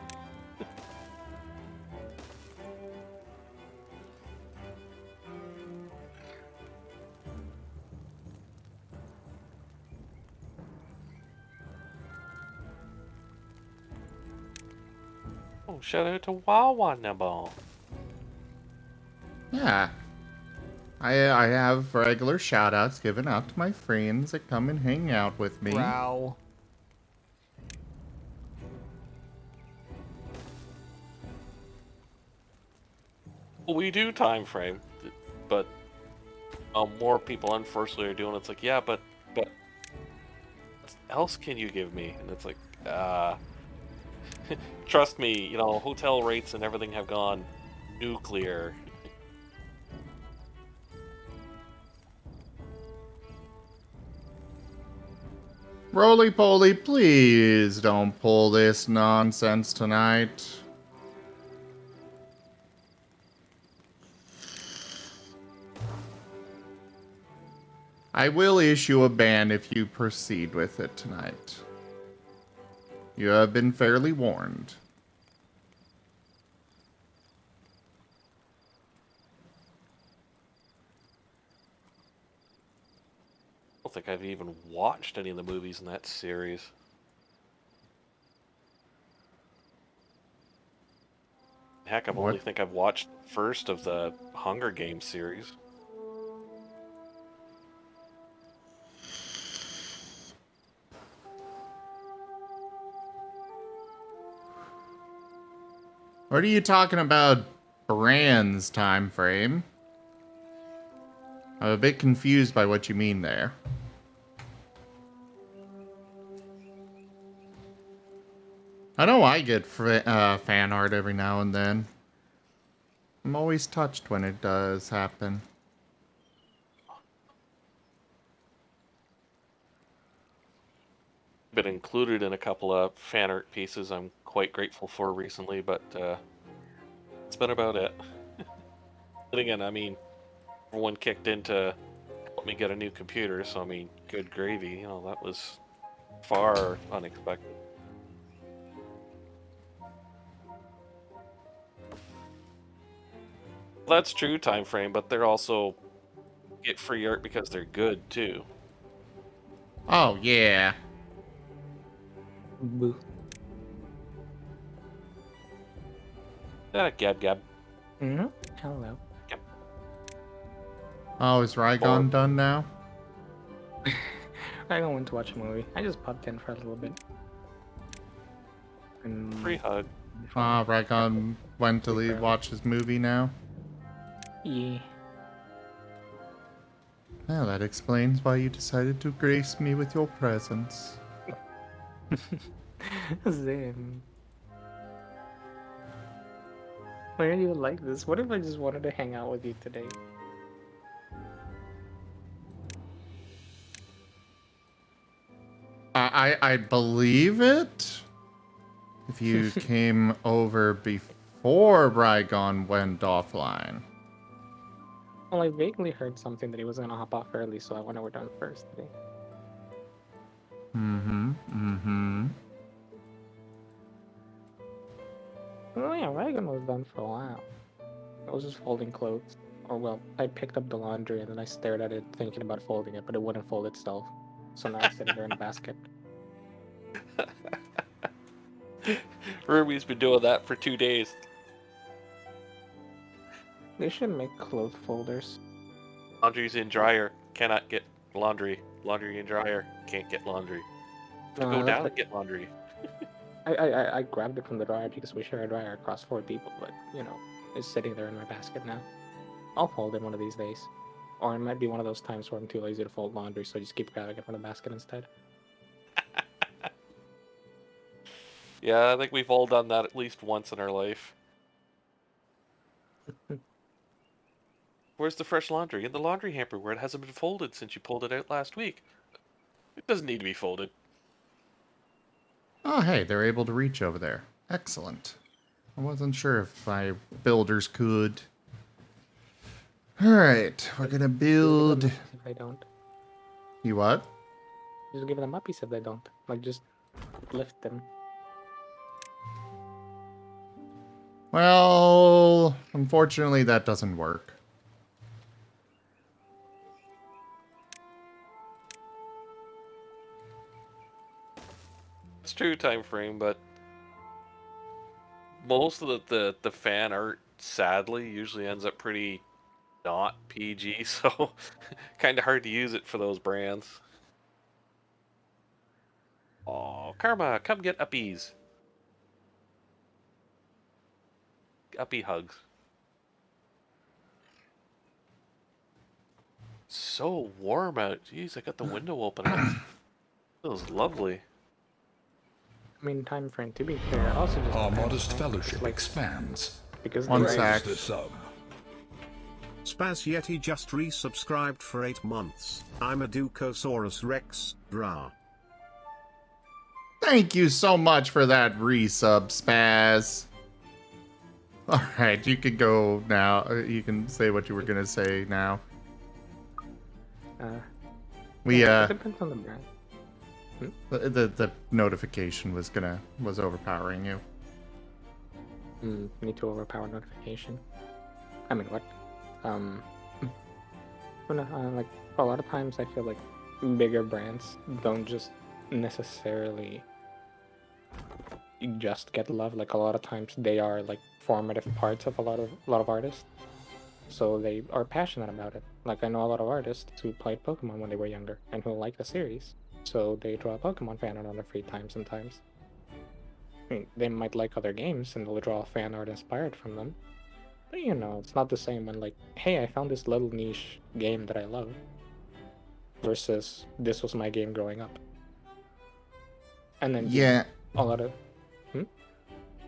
Oh, shout out to Wawa Nabo. Yeah. I have regular shout outs given out to my friends that come and hang out with me. Wow. Well, we do time frame, but more people unfortunately are doing it. It's like, yeah, but what else can you give me? And it's like, trust me, hotel rates and everything have gone nuclear. Roly poly, please don't pull this nonsense tonight. I will issue a ban if you proceed with it tonight. You have been fairly warned. I don't think I've even watched any of the movies in that series. Heck, only think I've watched the first of the Hunger Games series. What are you talking about, Brand's time frame? I'm a bit confused by what you mean there. I know I get fan art every now and then. I'm always touched when it does happen. Been included in a couple of fan art pieces I'm quite grateful for recently, but that's been about it. But again, everyone kicked in to help me get a new computer, so good gravy. That was far unexpected. Well, that's true, time frame, but they're also get free art because they're good too. Oh yeah. Boo. Gab gab. Mm-hmm. Hello. Gab. Oh, is Rygon done now? I don't want to watch a movie. I just popped in for a little bit. Free hug. Rygon went to watch his movie now? Yeah. Well, that explains why you decided to grace me with your presence. Zim. Why are you like this? What if I just wanted to hang out with you today? I believe it. If you came over before Rygon went offline. Well, I vaguely heard something that he was gonna hop off early, so I wonder we're done first today. Oh yeah, Wagon was done for a while. I was just folding clothes. Or well, I picked up the laundry and then I stared at it thinking about folding it, but it wouldn't fold itself. So now it's sitting there in a basket. Ruby's been doing that for 2 days. They should make clothes folders. Laundry's in dryer. Cannot get laundry. Laundry in dryer. Can't get laundry. Have to No, go I down left and get laundry. I grabbed it from the dryer because we share a dryer across 4 people, but you know, it's sitting there in my basket now. I'll fold it one of these days. Or it might be one of those times where I'm too lazy to fold laundry, so I just keep grabbing it from the basket instead. Yeah, I think we've all done that at least once in our life. Where's the fresh laundry? In the laundry hamper where it hasn't been folded since you pulled it out last week. It doesn't need to be folded. Oh, hey, they're able to reach over there. Excellent. I wasn't sure if my builders could. Alright, we're gonna build... If they don't. You what? Just give them uppies if they don't. Like, just lift them. Well, unfortunately that doesn't work. It's true time frame, but most of the fan art, sadly, usually ends up pretty not PG, so kind of hard to use it for those brands. Oh, Karma, come get uppies. Uppy hugs. So warm out. Jeez, I got the window open. It feels lovely. I mean, time frame, to be fair, also just Our depends, modest right? fellowship Like, expands. because One the sec. The sub. Spaz Yeti just resubscribed for 8 months. I'm a Ducosaurus Rex, brah. Thank you so much for that resub, Spaz. Alright, you can go now. You can say what you were gonna say now. it depends on the brand. The notification was overpowering you. Need to overpower notification. I mean, what? Like, a lot of times I feel like bigger brands don't just necessarily just get love. Like, a lot of times they are like formative parts of a lot of artists, so they are passionate about it. Like, I know a lot of artists who played Pokemon when they were younger and who like the series, so they draw Pokemon fan art on their free time sometimes. I mean, they might like other games and they'll draw fan art inspired from them. But you know, it's not the same when like, hey, I found this little niche game that I love versus this was my game growing up. And then Yeah. a lot of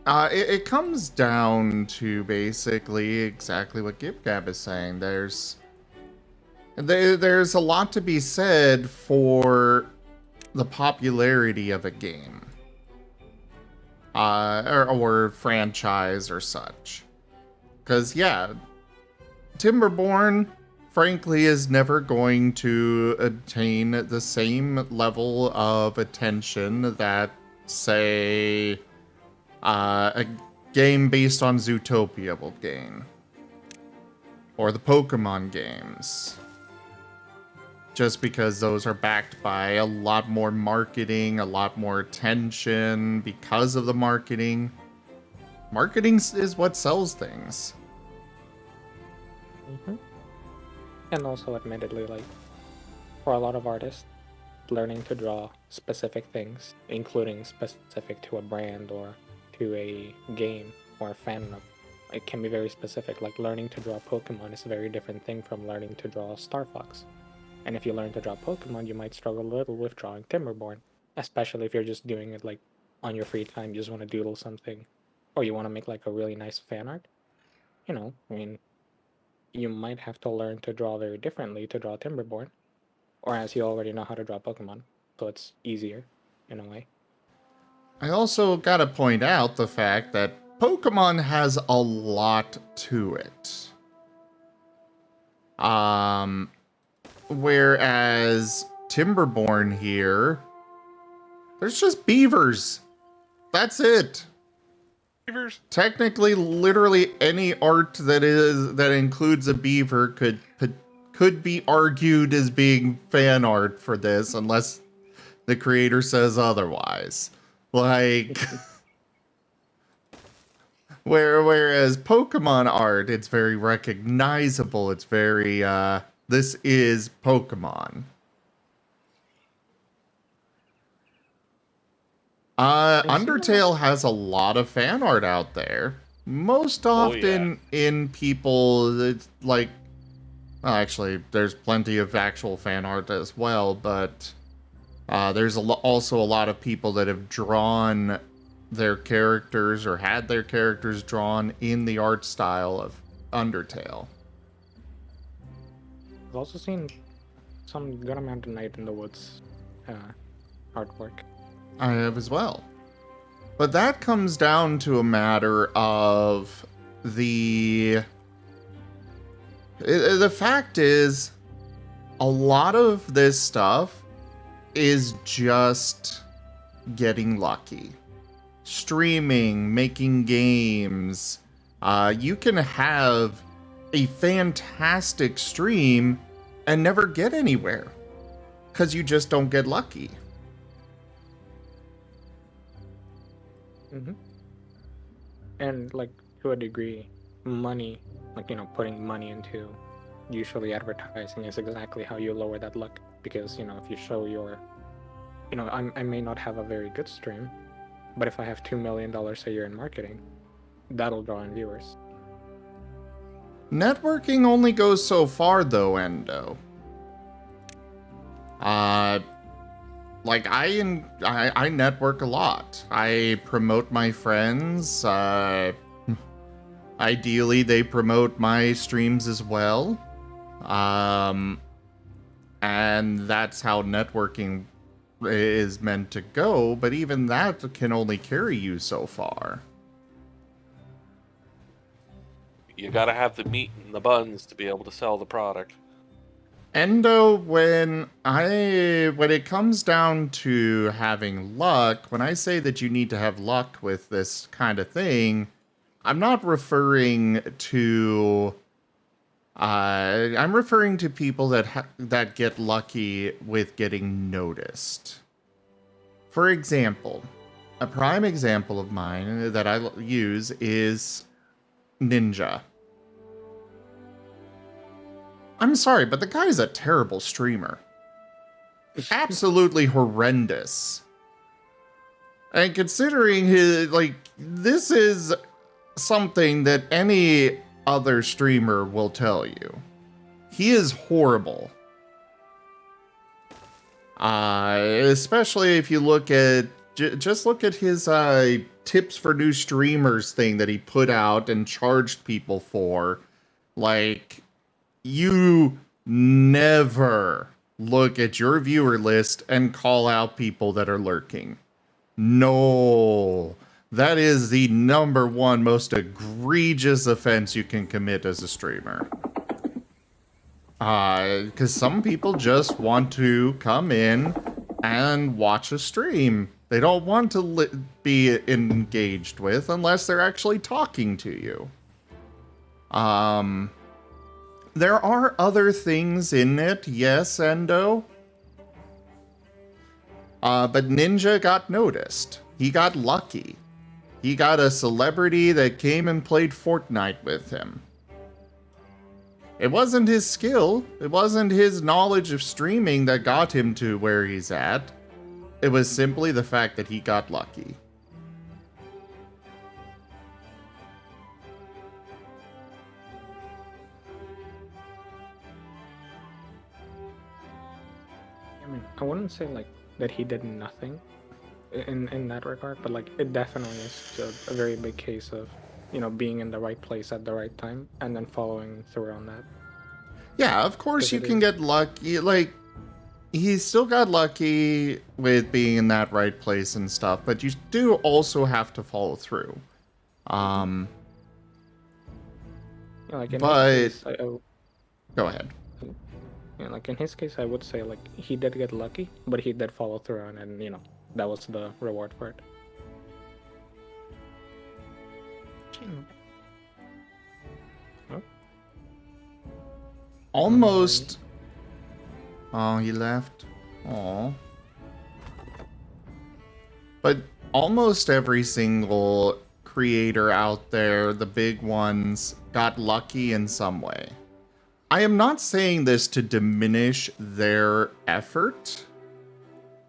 It comes down to basically exactly what GibGab is saying. There's a lot to be said for the popularity of a game, or franchise or such. Because yeah, Timberborn, frankly, is never going to obtain the same level of attention that, say, a game based on Zootopia will gain. Or the Pokemon games. Just because those are backed by a lot more marketing, a lot more attention because of the marketing. Marketing is what sells things. And also, admittedly, like, for a lot of artists, learning to draw specific things, including specific to a brand or to a game or a fandom, it can be very specific. Like, learning to draw Pokemon is a very different thing from learning to draw Star Fox. And if you learn to draw Pokemon, you might struggle a little with drawing Timberborn, especially if you're just doing it like on your free time, you just want to doodle something, or you want to make like a really nice fan art. You know, I mean, you might have to learn to draw very differently to draw Timberborn, or as you already know how to draw Pokemon, so it's easier in a way. I also gotta point out the fact that Pokemon has a lot to it. Whereas Timberborn here, there's just beavers. That's it. Beavers. Technically, literally any art that includes a beaver could be argued as being fan art for this, unless the creator says otherwise. Like, whereas Pokemon art, it's very recognizable. It's very this is Pokemon. Undertale has a lot of fan art out there. Most often in people, it's like, well, actually, there's plenty of actual fan art as well, but there's also a lot of people that have drawn their characters or had their characters drawn in the art style of Undertale. I've also seen some good amount of Night in the Woods artwork. I have as well. But that comes down to a matter of the fact is, a lot of this stuff is just getting lucky. Streaming, making games. You can have a fantastic stream and never get anywhere because you just don't get lucky. Mm-hmm. And like to a degree, money, like, you know, putting money into usually advertising is exactly how you lower that luck. Because, you know, if you show your, you know, I may not have a very good stream, but if I have $2 million a year in marketing, that'll draw in viewers. Networking only goes so far though, Endo. Like I network a lot. I promote my friends. Ideally, they promote my streams as well. And that's how networking is meant to go. But even that can only carry you so far. You gotta have the meat and the buns to be able to sell the product. Endo, when it comes down to having luck, when I say that you need to have luck with this kind of thing, I'm not referring to I'm referring to people that get lucky with getting noticed. For example, a prime example of mine that I use is Ninja. I'm sorry, but the guy's a terrible streamer. Absolutely horrendous. And considering his, like, this is something that any other streamer will tell you. He is horrible. Especially if you look at, just look at his tips for new streamers thing that he put out and charged people for. Like, you never look at your viewer list and call out people that are lurking. No, that is the #1 most egregious offense you can commit as a streamer. Because some people just want to come in and watch a stream. They don't want to be engaged with unless they're actually talking to you. There are other things in it, yes, Endo. But Ninja got noticed. He got lucky. He got a celebrity that came and played Fortnite with him. It wasn't his skill. It wasn't his knowledge of streaming that got him to where he's at. It was simply the fact that he got lucky. I mean, I wouldn't say like that he did nothing in that regard, but like it definitely is a very big case of, you know, being in the right place at the right time and then following through on that. Yeah, of course you can get lucky. Like, he still got lucky with being in that right place and stuff, but you do also have to follow through. Yeah, like in his case, Go ahead. Yeah, like in his case, I would say like he did get lucky, but he did follow through on it, and that was the reward for it. Oh, Almost. Oh, he left. Oh. But almost every single creator out there, the big ones, got lucky in some way. I am not saying this to diminish their effort,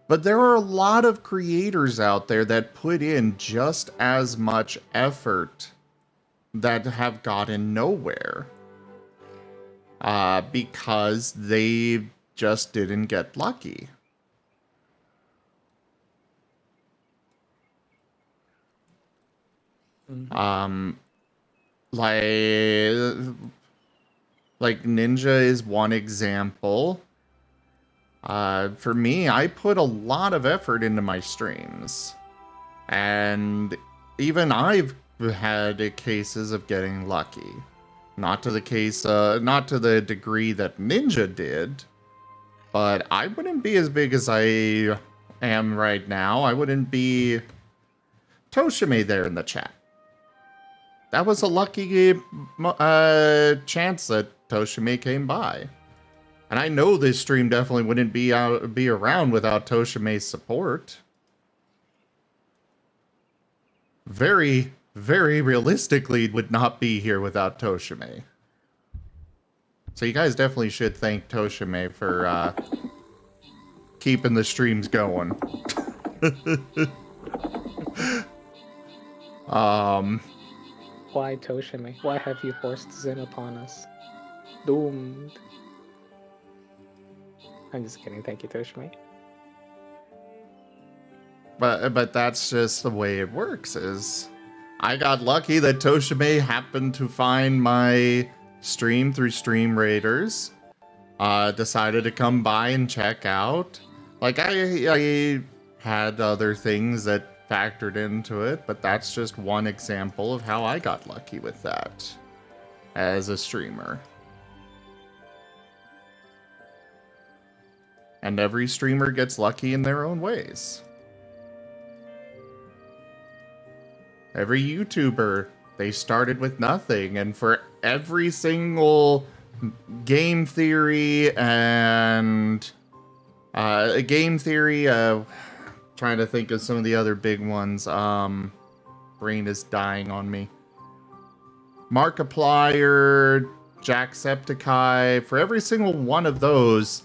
but there are a lot of creators out there that put in just as much effort that have gotten nowhere. Because they just didn't get lucky. mhm. Like Ninja is one example. For me, I put a lot of effort into my streams. And even I've had cases of getting lucky. Not to the degree that Ninja did, but I wouldn't be as big as I am right now. I wouldn't be Toshime there in the chat. That was a lucky chance that Toshime came by. And I know this stream definitely wouldn't be around without Toshime's support. Very, very realistically would not be here without Toshime. So you guys definitely should thank Toshime for keeping the streams going. Why Toshime? Why have you forced Zin upon us? Doomed. I'm just kidding. Thank you, Toshime. But that's just the way it works. Is I got lucky that Toshime happened to find my stream through Stream Raiders. Decided to come by and check out. Like I had other things that factored into it, but that's just one example of how I got lucky with that as a streamer. And every streamer gets lucky in their own ways. Every YouTuber, they started with nothing, and for every single game theory and trying to think of some of the other big ones. Brain is dying on me. Markiplier, Jacksepticeye, for every single one of those,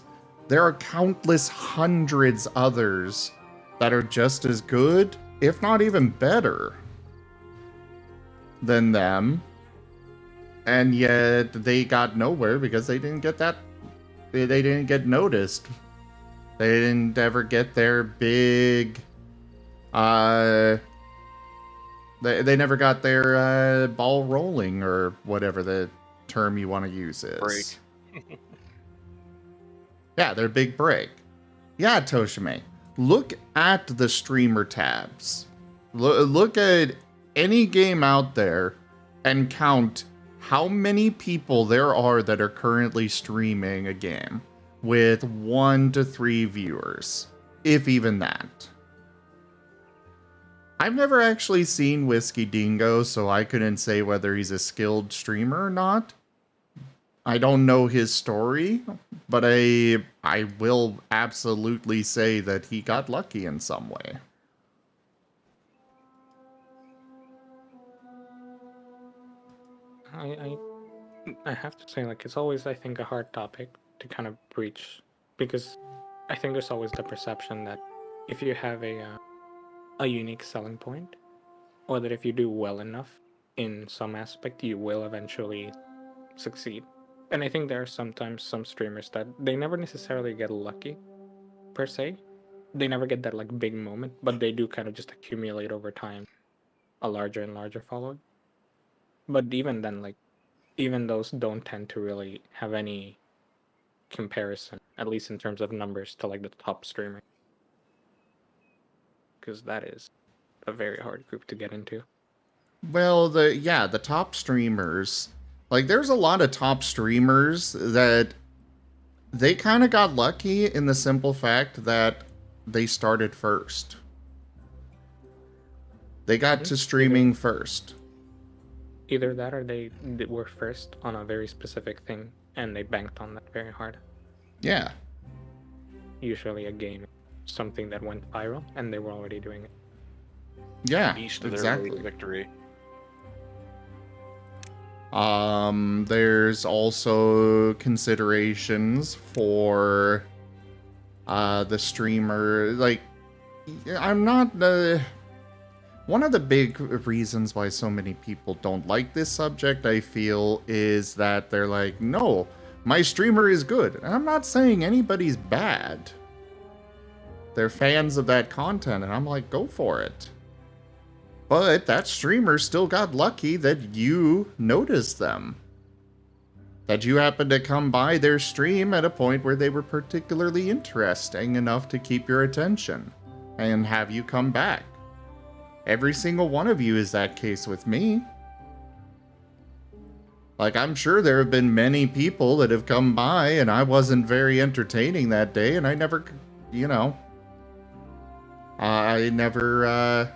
there are countless hundreds others that are just as good, if not even better, than them. And yet they got nowhere because they didn't get that. They didn't get noticed. They didn't ever get their big. They never got their ball rolling, or whatever the term you want to use is. Break. Yeah, their big break. Yeah, Toshime. Look at the streamer tabs. Look at any game out there and count how many people there are that are currently streaming a game with 1 to 3 viewers, if even that. I've never actually seen Whiskey Dingo, so I couldn't say whether he's a skilled streamer or not. I don't know his story, but I will absolutely say that he got lucky in some way. I have to say, like, it's always, I think, a hard topic to kind of breach, because I think there's always the perception that if you have a unique selling point, or that if you do well enough in some aspect, you will eventually succeed. And I think there are sometimes some streamers that they never necessarily get lucky, per se. They never get that, like, big moment, but they do kind of just accumulate over time a larger and larger following. But even then, like, even those don't tend to really have any comparison, at least in terms of numbers, to like the top streamer, because that is a very hard group to get into. Well, the top streamers, Like, there's a lot of top streamers that they kind of got lucky in the simple fact that they started first. They got to streaming first. Either that or they were first on a very specific thing and they banked on that very hard. Yeah. Usually a game, something that went viral, and they were already doing it. Yeah, Niche to their exactly. late victory. There's also considerations for the streamer. Like, I'm not one of the big reasons why so many people don't like this subject, I feel, is that they're like, no, my streamer is good. And I'm not saying anybody's bad. They're fans of that content, and I'm like, go for it. But that streamer still got lucky that you noticed them. That you happened to come by their stream at a point where they were particularly interesting enough to keep your attention and have you come back. Every single one of you is that case with me. Like, I'm sure there have been many people that have come by and I wasn't very entertaining that day, and I never, you know, I never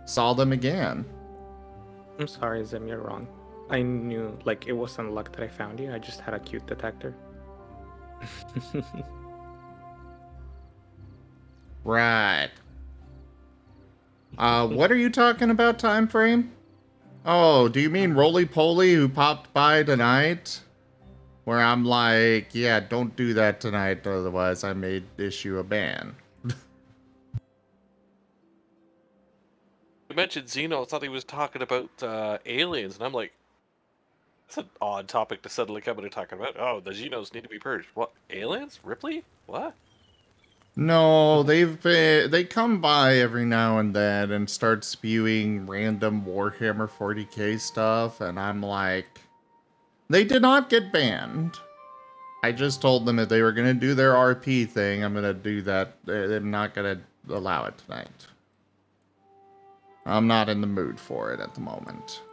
saw them again. I'm sorry, Zim, you're wrong. I knew, like, it wasn't luck that I found you. I just had a cute detector. Right. What are you talking about, time frame? Oh, do you mean Roly Poly who popped by tonight? Where I'm like, yeah, don't do that tonight, otherwise I may issue a ban. You mentioned Xeno. I thought he was talking about aliens, and I'm like, that's an odd topic to suddenly come into talking about. Oh, the Xenos need to be purged. What? Aliens? Ripley? What? No, they come by every now and then and start spewing random Warhammer 40k stuff, and I'm like, they did not get banned. I just told them if they were gonna do their RP thing, I'm gonna do that. I'm not gonna allow it tonight. I'm not in the mood for it at the moment.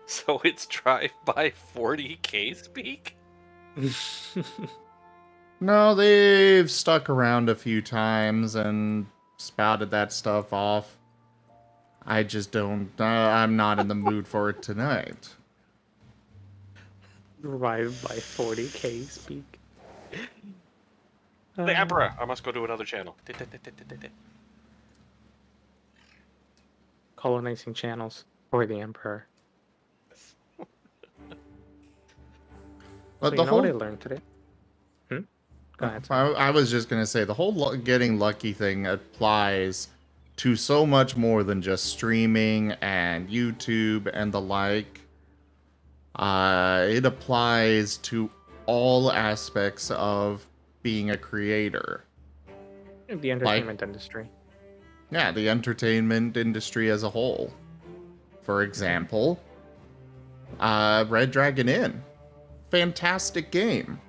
So it's drive-by 40k speak? No, they've stuck around a few times and spouted that stuff off. I just don't, I'm not in the mood for it tonight. Drive by 40k speak. The Emperor! I must go to another channel. Colonizing channels for the Emperor. But So the you know whole, what I learned today? Go ahead. I was just gonna say, the whole getting lucky thing applies to so much more than just streaming and YouTube and the like. It applies to all aspects of being a creator. The entertainment industry. Yeah, the entertainment industry as a whole. For example, Red Dragon Inn. Fantastic game.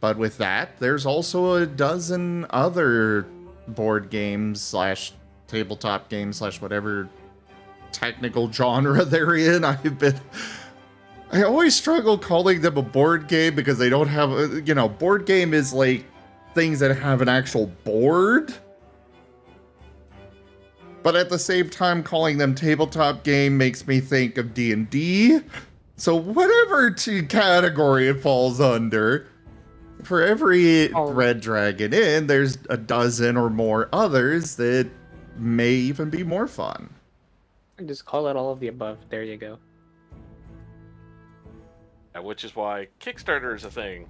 But with that, there's also a dozen other board games slash tabletop games slash whatever technical genre they're in. I always struggle calling them a board game because they don't have, you know, board game is like things that have an actual board. But at the same time, calling them tabletop game makes me think of D&D. So whatever category it falls under, for every Red Dragon Inn, there's a dozen or more others that may even be more fun. Just call it all of the above. There you go. Which is why Kickstarter is a thing.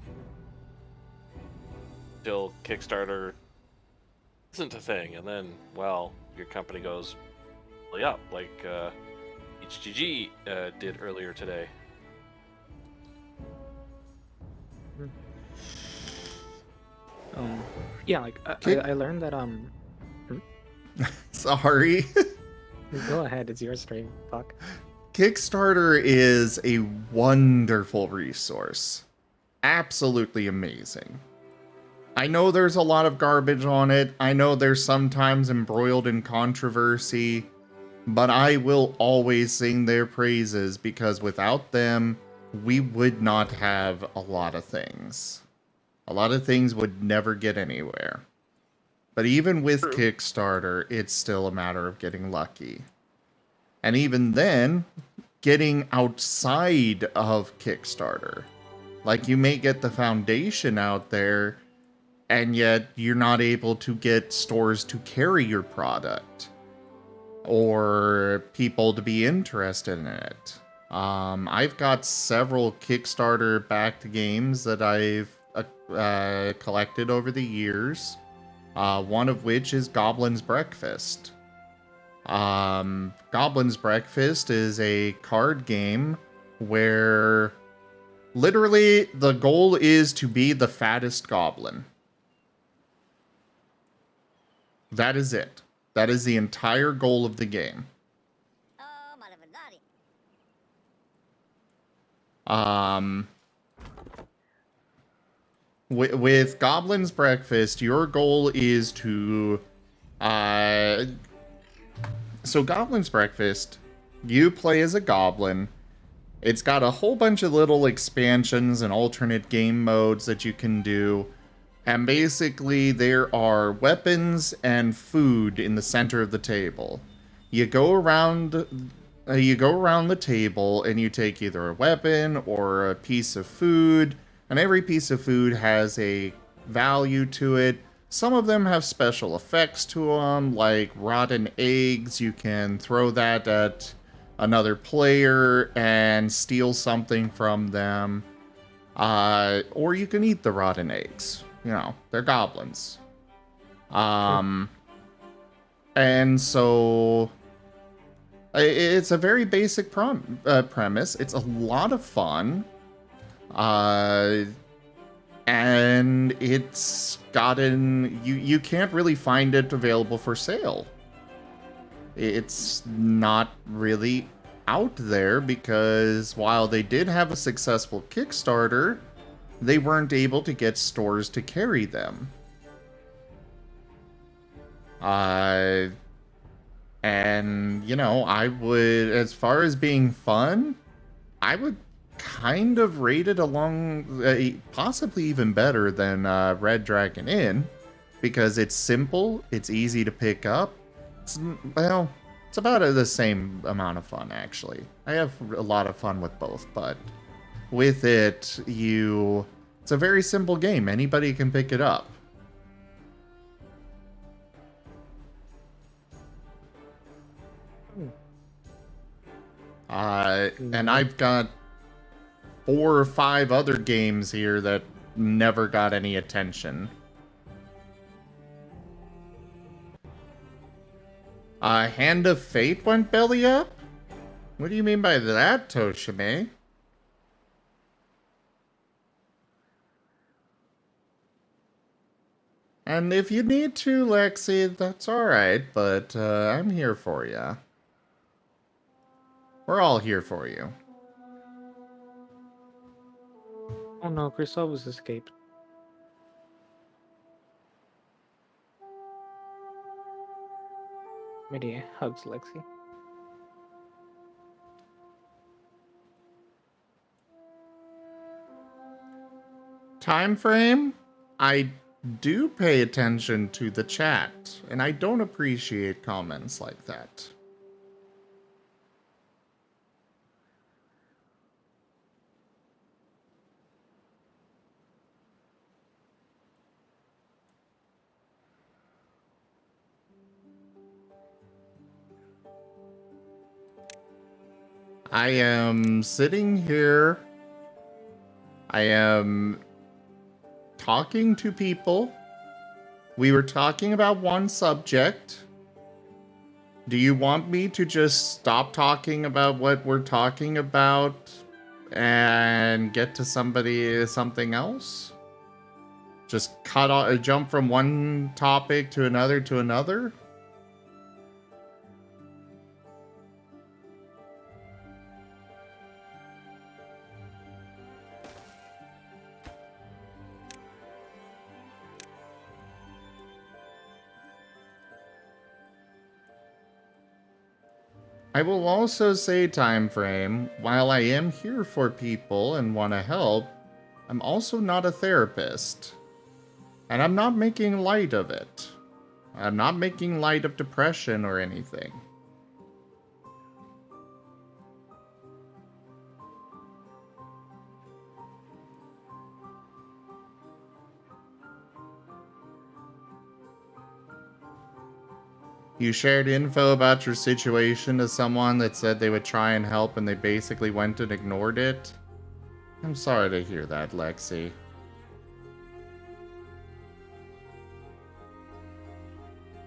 Till Kickstarter isn't a thing, and then, well, your company goes way up, like HGG did earlier today. Yeah, like I learned that Sorry. Go ahead, it's your stream. Fuck. Kickstarter is a wonderful resource. Absolutely amazing. I know there's a lot of garbage on it. I know there's sometimes embroiled in controversy. But I will always sing their praises because without them, we would not have a lot of things. A lot of things would never get anywhere. But even with True. Kickstarter, it's still a matter of getting lucky. And even then, getting outside of Kickstarter. Like, you may get the foundation out there, and yet you're not able to get stores to carry your product. Or people to be interested in it. I've got several Kickstarter-backed games that I've collected over the years. One of which is Goblin's Breakfast. Goblin's Breakfast is a card game where literally the goal is to be the fattest goblin. That is it. That is the entire goal of the game. With Goblin's Breakfast, your goal is to so Goblin's Breakfast, you play as a goblin. It's got a whole bunch of little expansions and alternate game modes that you can do. And basically, there are weapons and food in the center of the table. You go around the table and you take either a weapon or a piece of food, and every piece of food has a value to it. Some of them have special effects to them, like rotten eggs. You can throw that at another player and steal something from them. Or you can eat the rotten eggs. You know, they're goblins. And so it's a very basic premise. It's a lot of fun. And it's gotten... You can't really find it available for sale. It's not really out there because while they did have a successful Kickstarter, they weren't able to get stores to carry them. And, you know, I would, as far as being fun, I would kind of rate it along, possibly even better than Red Dragon Inn, because it's simple, it's easy to pick up. Well, it's about the same amount of fun, actually. I have a lot of fun with both, but with it, it's a very simple game. Anybody can pick it up. And I've got 4 or 5 other games here that never got any attention. Hand of Fate went belly up? What do you mean by that, Toshime? And if you need to, Lexi, that's alright, but I'm here for you. We're all here for you. Oh no, Chrysalis escaped. Media hugs Lexi. Time frame? I do pay attention to the chat, and I don't appreciate comments like that. I am sitting here. I am talking to people. We were talking about one subject. Do you want me to just stop talking about what we're talking about and get to something else? Just jump from one topic to another to another? I will also say, time frame, while I am here for people and want to help, I'm also not a therapist. And I'm not making light of it. I'm not making light of depression or anything. You shared info about your situation to someone that said they would try and help and they basically went and ignored it. I'm sorry to hear that, Lexi.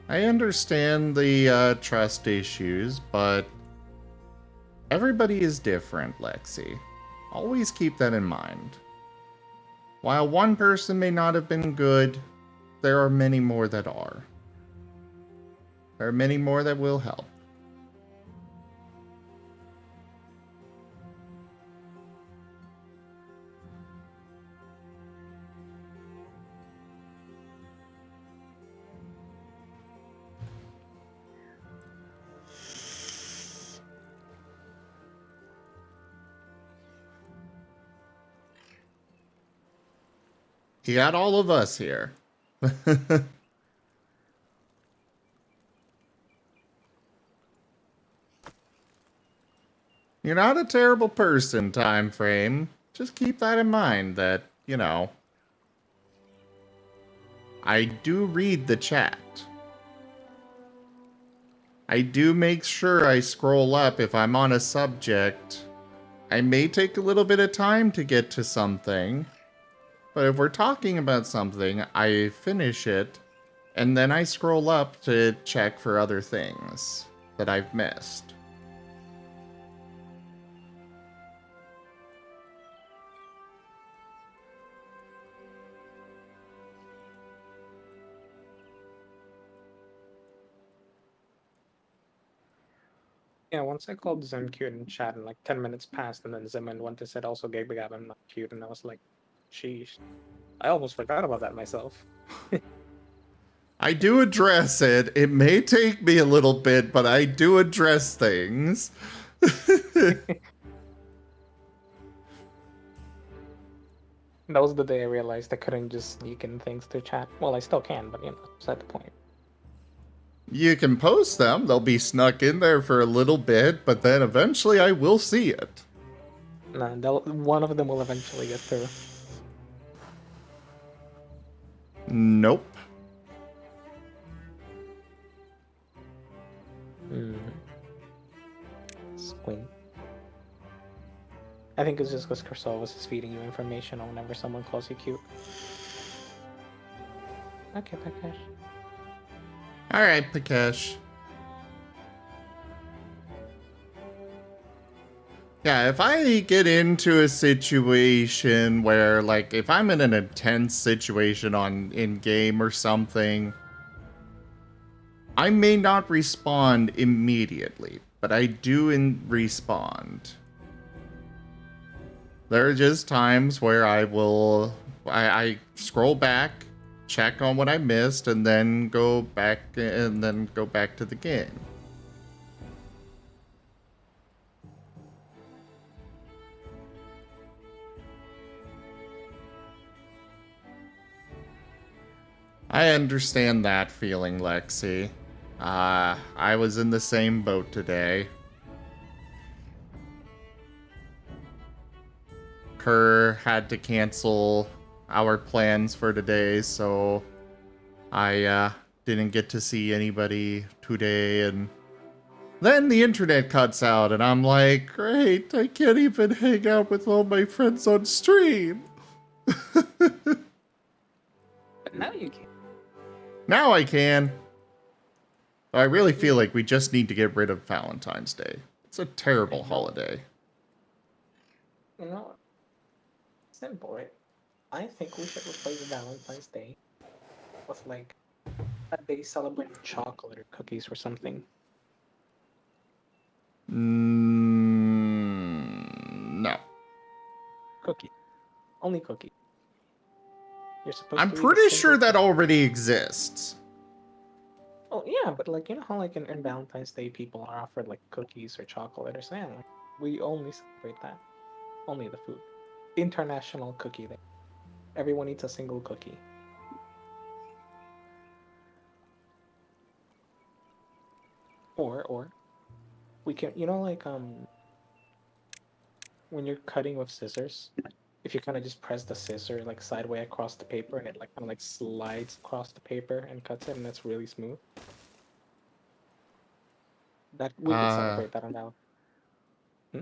I understand the trust issues, but everybody is different, Lexi. Always keep that in mind. While one person may not have been good, there are many more that are. There are many more that will help. You got all of us here. You're not a terrible person, time frame. Just keep that in mind that, you know, I do read the chat. I do make sure I scroll up if I'm on a subject. I may take a little bit of time to get to something, but if we're talking about something, I finish it, and then I scroll up to check for other things that I've missed. Yeah, once I called Zim cute in chat and like 10 minutes passed, and then Zim and went to said also Gay Gab I'm not cute, and I was like, sheesh. I almost forgot about that myself. I do address it. It may take me a little bit, but I do address things. That was the day I realized I couldn't just sneak in things to chat. Well, I still can, but you know, that's at the point. You can post them. They'll be snuck in there for a little bit, but then eventually I will see it. Nah, one of them will eventually get through. Nope. Squint. I think it's just because Chrysalis is feeding you information whenever someone calls you cute. Okay, Pakesh. Alright, Pakesh. Yeah, if I get into a situation where, like, if I'm in an intense situation in-game or something, I may not respond immediately, but I do respond. There are just times where I scroll back, check on what I missed, and then go back to the game. I understand that feeling, Lexi. I was in the same boat today. Kerr had to cancel our plans for today, so I didn't get to see anybody today, and then the internet cuts out, and I'm like, great, I can't even hang out with all my friends on stream. But now you can. Now I can. I really feel like we just need to get rid of Valentine's Day. It's a terrible holiday. You know, simple, right? I think we should replace Valentine's Day with like a day celebrating chocolate or cookies or something. No. Cookie. Only cookie. You're supposed I'm to eat a pretty single sure that cookie. already exists. Oh yeah, but like you know how like in Valentine's Day people are offered like cookies or chocolate or something. Like, we only celebrate that. Only the food. International Cookie Day. Everyone eats a single cookie. Or we can you know like when you're cutting with scissors, if you kind of just press the scissor like sideways across the paper and it like kind of like slides across the paper and cuts it and that's really smooth. That we could Uh, celebrate that on Valentine's. Hmm?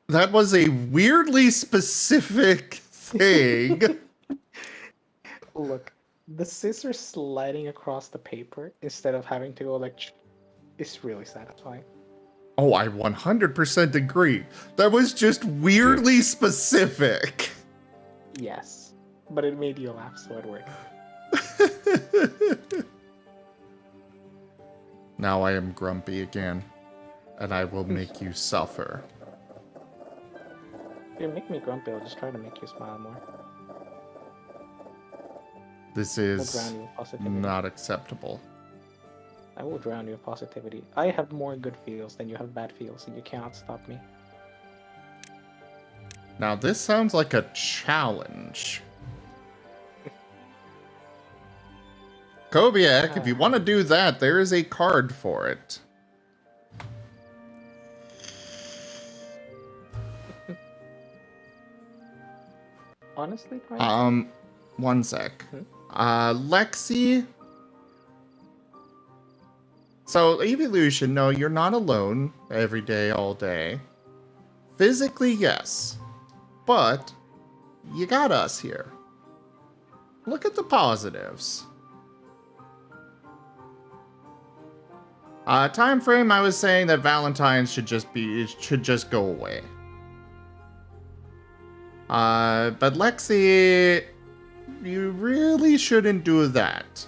that was a weirdly specific thing. Look, the scissors sliding across the paper instead of having to go like is really satisfying. Oh, I 100% agree. That was just weirdly specific. Yes, but it made you laugh, so it worked. Now I am grumpy again, and I will make you suffer. If you make me grumpy, I'll just try to make you smile more. This I'll is drown you with positivity. not acceptable. I will drown you with positivity. I have more good feels than you have bad feels, and you cannot stop me. Now this sounds like a challenge. Kobiak, if you want to do that, there is a card for it. Honestly, Brian? One sec. Lexi. So, evolution, no, you're not alone every day, all day. Physically, yes. But, you got us here. Look at the positives. Time frame, I was saying that Valentine's should just go away. But Lexi, you really shouldn't do that.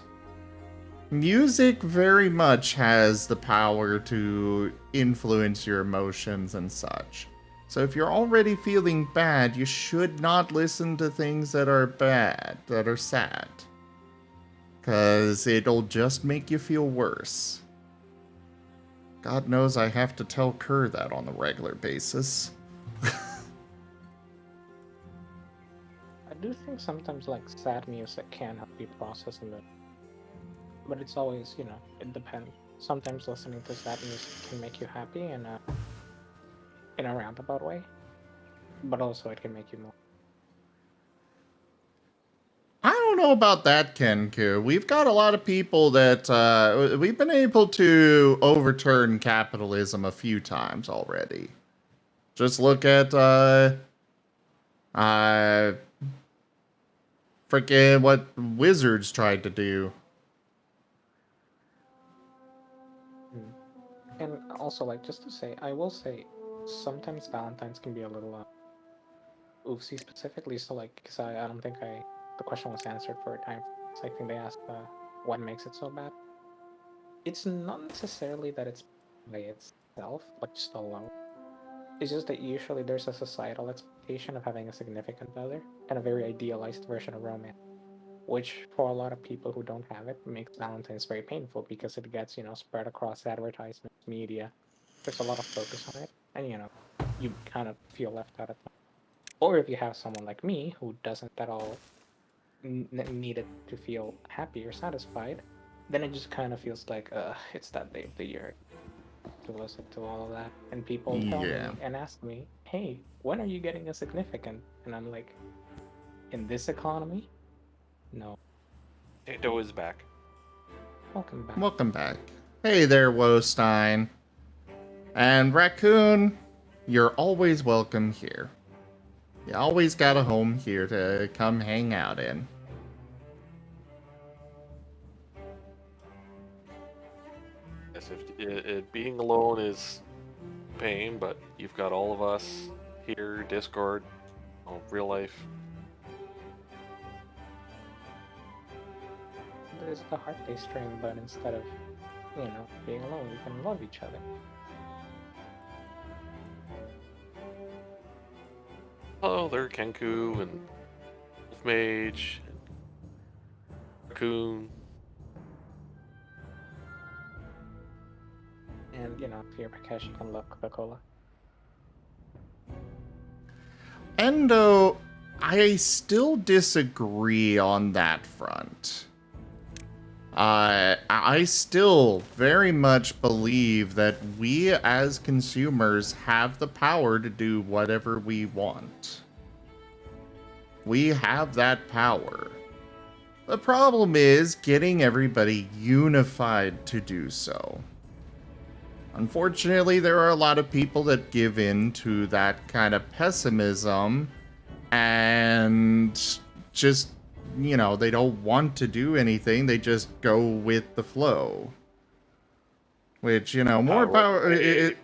Music very much has the power to influence your emotions and such. So if you're already feeling bad, you should not listen to things that are bad, that are sad. Because it'll just make you feel worse. God knows I have to tell Kerr that on a regular basis. I do think sometimes like sad music can help you process a bit. But it's always, you know, it depends. Sometimes listening to sad music can make you happy in a roundabout way. But also it can make you more. I don't know about that, Kenku. We've got a lot of people that we've been able to overturn capitalism a few times already. Just look at freaking what Wizards tried to do. And also, like, just to say, I will say, sometimes Valentine's can be a little oofsy specifically. So, like, because I don't think the question was answered for a time. So I think they asked what makes it so bad. It's not necessarily that it's by itself, like just alone. It's just that usually there's a societal expectation of having a significant other and a very idealized version of romance, which for a lot of people who don't have it makes Valentine's very painful because it gets, you know, spread across advertisements, media. There's a lot of focus on it, and you know, you kind of feel left out at times. Or if you have someone like me who doesn't at all need it to feel happy or satisfied, then it just kind of feels like it's that day of the year to listen to all of that. And people tell Yeah. me and ask me, hey, when are you getting a significant? And I'm like, in this economy? No. Tato is back. Welcome back. Welcome back. Hey there, Wostein. And Raccoon, you're always welcome here. You always got a home here to come hang out in. Yes, being alone is pain, but you've got all of us here, Discord, real life. There's the heart-based stream, but instead of, you know, being alone, we can love each other. Hello there, Kenku and Wolf Mage. Raccoon. And, you know, if you're Prakash, you can love Coca-Cola. Endo, I still disagree on that front. I still very much believe that we as consumers have the power to do whatever we want. We have that power. The problem is getting everybody unified to do so. Unfortunately, there are a lot of people that give in to that kind of pessimism and just, you know, they don't want to do anything. They just go with the flow. Which, you know, more power...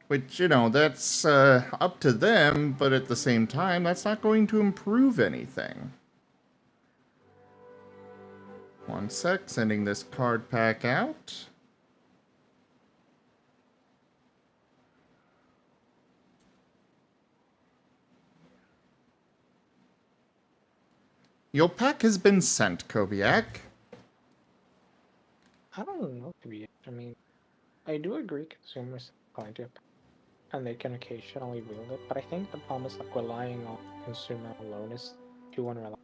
which, you know, that's up to them, but at the same time, that's not going to improve anything. One sec, sending this card pack out. Your pack has been sent, Kobiak. I don't know, to be. I mean, I do agree consumers have plenty of, and they can occasionally wield it, but I think the problem is like relying on consumer alone is too unreliable.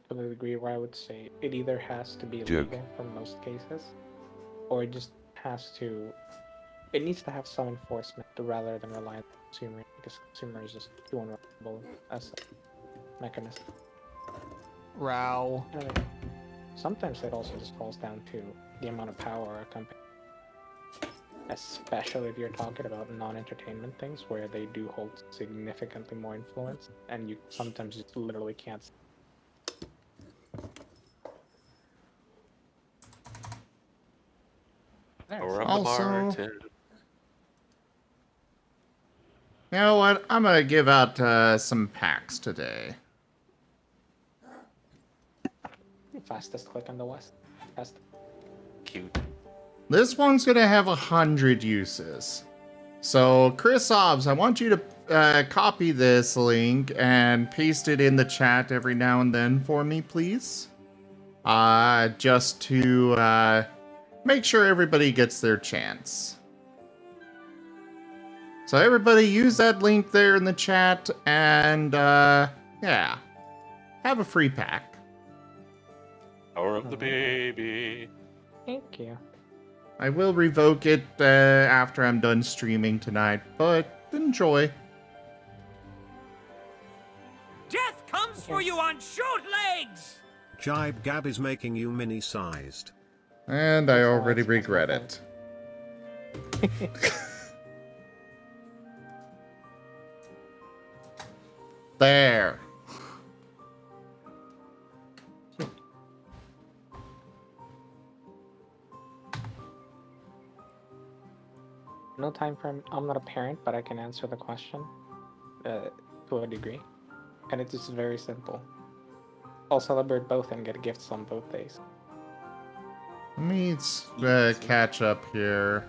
To the degree where I would say it either has to be legal for most cases, or it just has to. It needs to have some enforcement rather than rely on the consumer, because consumer is just too unreliable as a mechanism. Row. I mean, sometimes it also just falls down to the amount of power a company, especially if you're talking about non-entertainment things where they do hold significantly more influence, and you sometimes just literally can't. Or I'm Also- the Marten. You know what? I'm gonna give out some packs today. Fastest click in the West. Fast. Cute. This one's gonna have 100 uses. So, Chris Hobbs, I want you to copy this link and paste it in the chat every now and then for me, please. Just to make sure everybody gets their chance. So everybody use that link there in the chat and, yeah. Have a free pack. Power of the baby. Thank you. I will revoke it after I'm done streaming tonight, but enjoy. Death comes for you on short legs! Jibe Gab is making you mini-sized. And I already regret it. There. No time frame. I'm not a parent, but I can answer the question to a degree. And it is very simple. I'll celebrate both and get gifts on both days. Let me catch up here.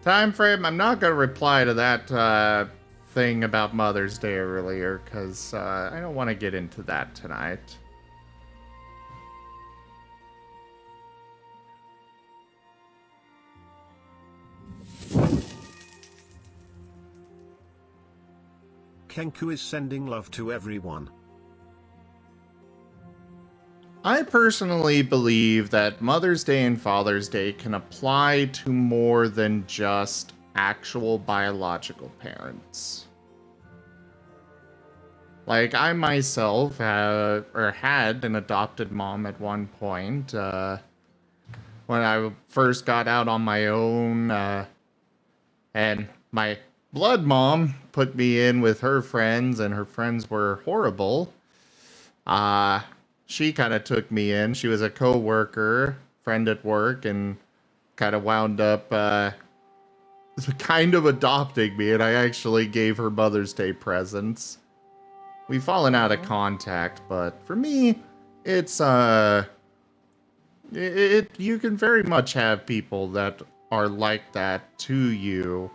Time frame, I'm not going to reply to that thing about Mother's Day earlier, because I don't want to get into that tonight. Kenku is sending love to everyone. I personally believe that Mother's Day and Father's Day can apply to more than just actual biological parents. Like, I myself had an adopted mom at one point. When I first got out on my own, and my blood mom put me in with her friends, and her friends were horrible. She kind of took me in. She was a co-worker, friend at work, and kind of wound up kind of adopting me, and I actually gave her Mother's Day presents. We've fallen out of contact, but for me, it's you can very much have people that are like that to you,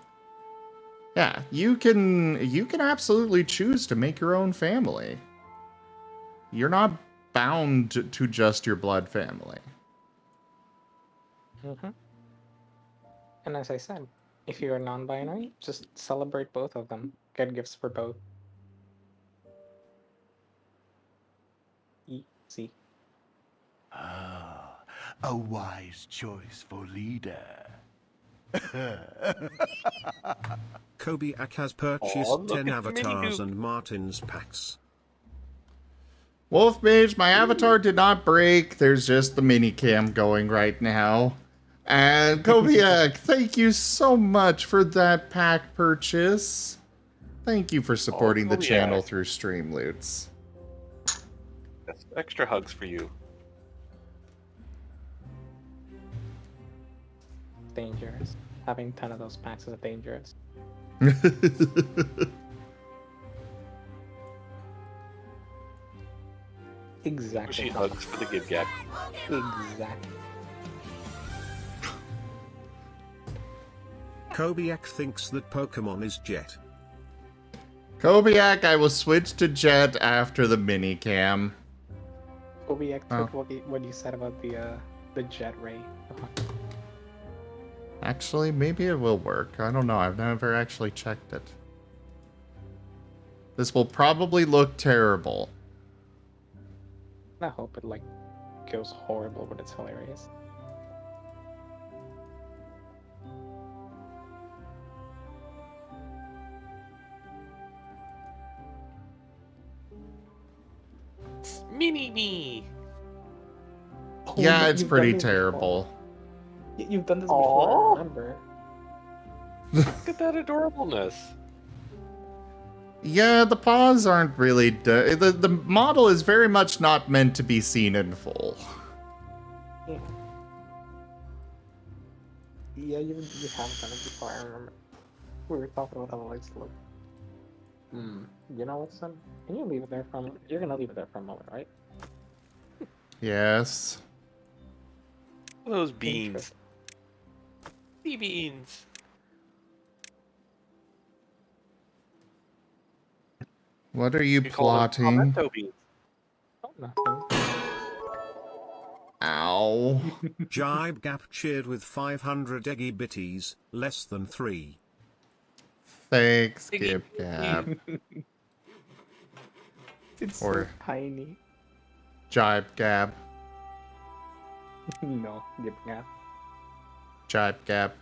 Yeah, you can absolutely choose to make your own family. You're not bound to just your blood family. Mm-hmm. And as I said, if you're non-binary, just celebrate both of them. Get gifts for both. Easy. Ah, a wise choice for leader. Kobiak has purchased Aw, look 10 at the mini avatars Duke. and Martin's packs. Wolf Mage, my avatar did not break. There's just the mini cam going right now. And Kobiak, thank you so much for that pack purchase. Thank you for supporting the Kobiak. channel through stream loots. That's extra hugs for you. Dangerous. Having 10 of those packs is dangerous. Exactly. She hugs for the Gib Gab. Exactly. Kobiak thinks that Pokemon is Jet. Kobiak, I will switch to Jet after the mini cam. Kobiak Oh. took what you said about the jet ray. Actually, maybe it will work. I don't know. I've never actually checked it. This will probably look terrible. I hope it like goes horrible, but it's hilarious. Mini me. Yeah, but it's you've pretty done this before. terrible. You've done this Aw. before, I remember. Look at that adorableness. Yeah, the paws aren't really... The model is very much not meant to be seen in full. Yeah. Yeah, you have done it before, I remember. We were talking about how it likes to look. You know what, son? Can you leave it there for a moment? You're gonna leave it there for a moment, right? Yes. Those beans. Sea beans. What are you We call them plotting? pimento beans. Oh, nothing. Ow. Jibe Gap cheered with 500 eggy bitties, less than 3. Thanks, Iggy. Gib Gab. It's Or- so tiny. Jibe Gab. No, Gib Gab. Jibe Gab.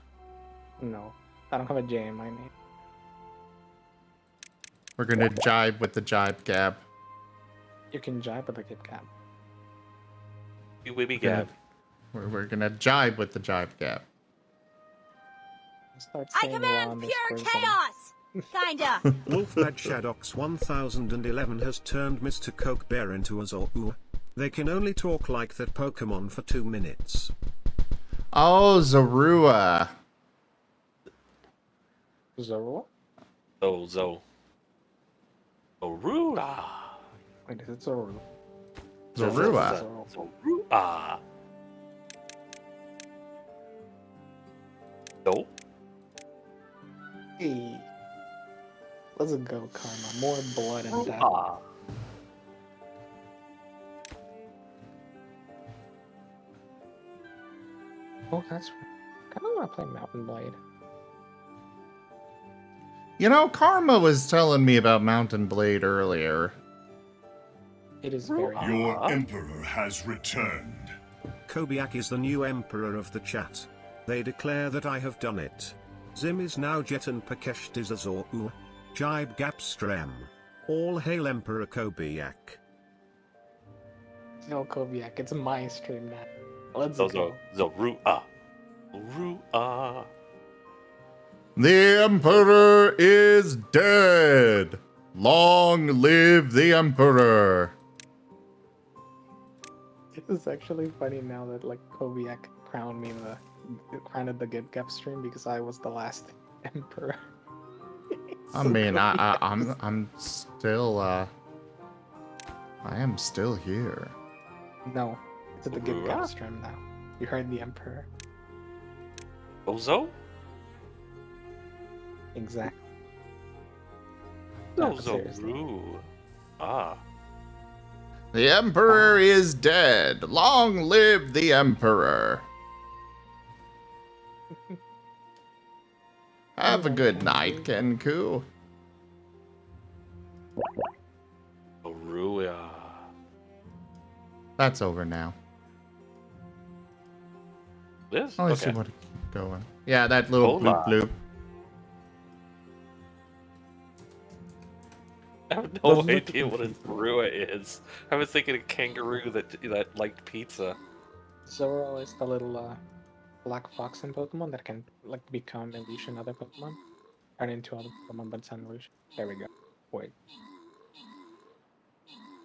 No. I don't have a J in my name. We're gonna jibe with the Jibe Gab. You can jibe with a Gib Gab. You wibby Gonna- gab. We're gonna jibe with the Jibe Gab. Start I saying command around this pure person. chaos! Kinda. Wolfbad Shadox 1011 has turned Mr. Coke Bear into a Zorua. They can only talk like that Pokemon for 2 minutes. Oh, Zorua. Zorua? Zo. Zorua. Wait, is it Zorua? Zorua. Zorua. No. Hey. Let's go, Karma. More blood and death. Ah. Oh, that's right. I kind of want to play Mountain Blade. You know, Karma was telling me about Mountain Blade earlier. It is very good. Your emperor has returned. Kobiak is the new emperor of the chat. They declare that I have done it. Zim is now Jet and Pakesht is a Zorua. Jibe Gap Strem. All hail Emperor Kobiak. No, Kobiak, it's my stream now. Let's Zo. go. Zorua. Zorua. The Emperor is dead! Long live the Emperor! It's actually funny now that like Kobiak crowned me the Gib Gap stream because I was the last emperor. I So mean, Kobiak I'm still, I am still here. No, it's the Gib Gap Zorua? stream now. You heard the emperor. Ozo? Exactly. No, seriously. Zoru. Ah. The Emperor is dead. Long live the Emperor. Have a good night, Kenku. Zoru. That's over now. This? Unless Okay. you want to keep going. Yeah, that little Hola. bloop bloop. I have no idea what a Zorua is. I was thinking a kangaroo that liked pizza. Zoro is the little black fox in Pokemon that can like become illusion other Pokemon. Turn into other Pokemon, but it's an illusion. There we go. Wait.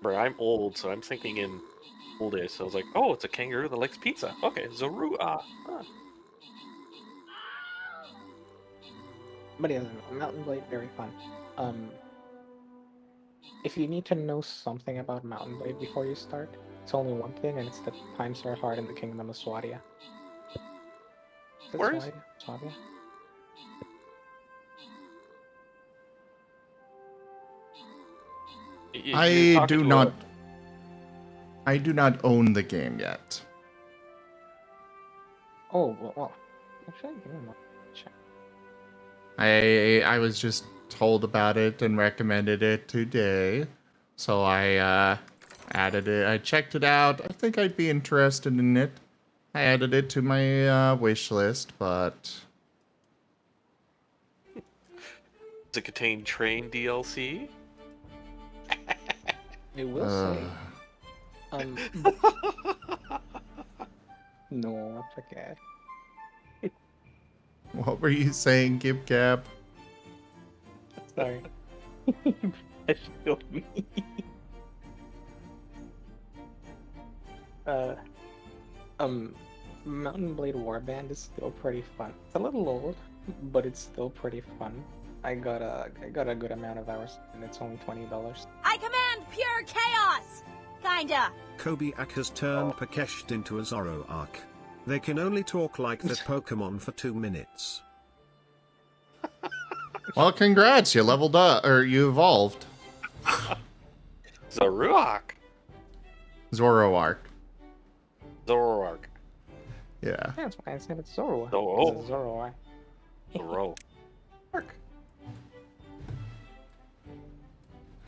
Bro, I'm old, so I'm thinking in old days. So I was like, oh, it's a kangaroo that likes pizza. Okay, Zorua. Huh. But yeah, Mountain Blade, very fun. If you need to know something about Mountain Blade before you start, it's only one thing, and it's that times are hard in the Kingdom of Swadia. Is it Where is? Swadia? I do not own the game yet. Oh, well actually, give me a moment. Check. I was just told about it and recommended it today. So I added it. I checked it out. I think I'd be interested in it. I added it to my wish list, but Does it contain train DLC? It will say. No, I forget. what were you saying, Gib Gab? Sorry. That killed me. Mountain Blade Warband is still pretty fun. It's a little old, but it's still pretty fun. I got a good amount of hours, and it's only $20. I command pure chaos! Kinda. Kobiak has turned Pakesht into a Zoroark. They can only talk like that Pokemon for 2 minutes. Well, congrats, you leveled up, or you evolved. Zoroark. Zoroark. Zoroark. Yeah. That's why I said it's Zoro. Oh. It's a Zoro. Zoro.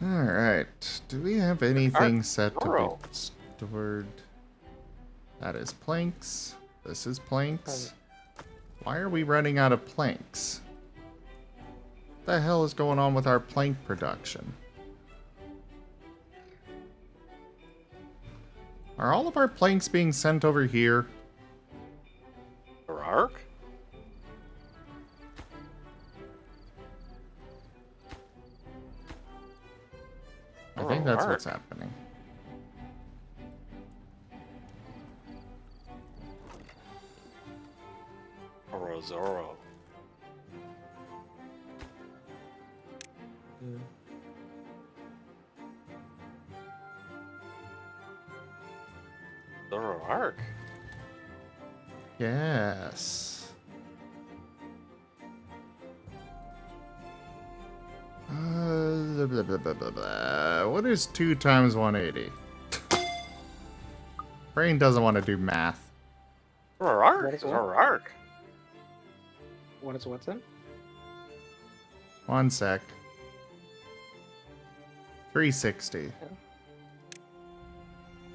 Alright. Do we have anything set to Zoro. be stored? That is planks. This is planks. Why are we running out of planks? What the hell is going on with our plank production? Are all of our planks being sent over here? Zoroark? I think that's what's happening. Zoro. Zoroark? Yes. Blah, blah, blah, blah, blah. What is 2 times 180? Brain doesn't want to do math. Zoroark? Zoroark. What's in? 1 sec. 360.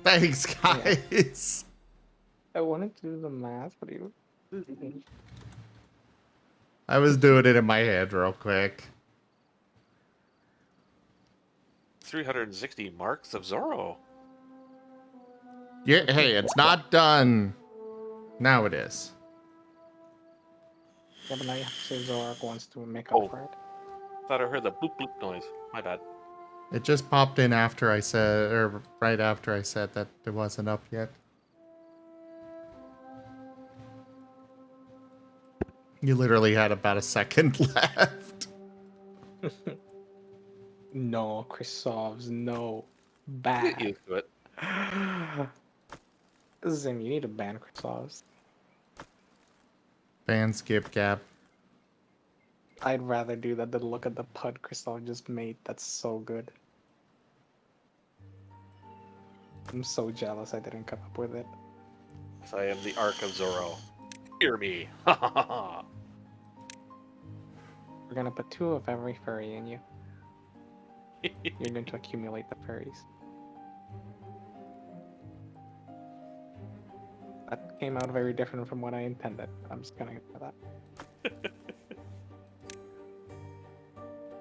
Thanks, guys. I wanted to do the math, but you. I was doing it in my head real quick. 360 marks of Zoro. Yeah, hey, it's not done. Now it is. Yeah, but now you have to say Zoroark wants to make up for it. Thought I heard the bloop bloop noise. My bad. It just popped in after I said, or right after I said that it wasn't up yet. You literally had about a second left. No, Chrysops, no. Get Bad. used to it. Zim, you need to ban Chrysops. Ban skip gap. I'd rather do that than look at the pud Crystal just made. That's so good. I'm so jealous I didn't come up with it. I am the Ark of Zoro. Hear me. Ha ha ha ha. We're gonna put 2 of every furry in you. You're going to accumulate the furries. That came out very different from what I intended. I'm just gonna go for that.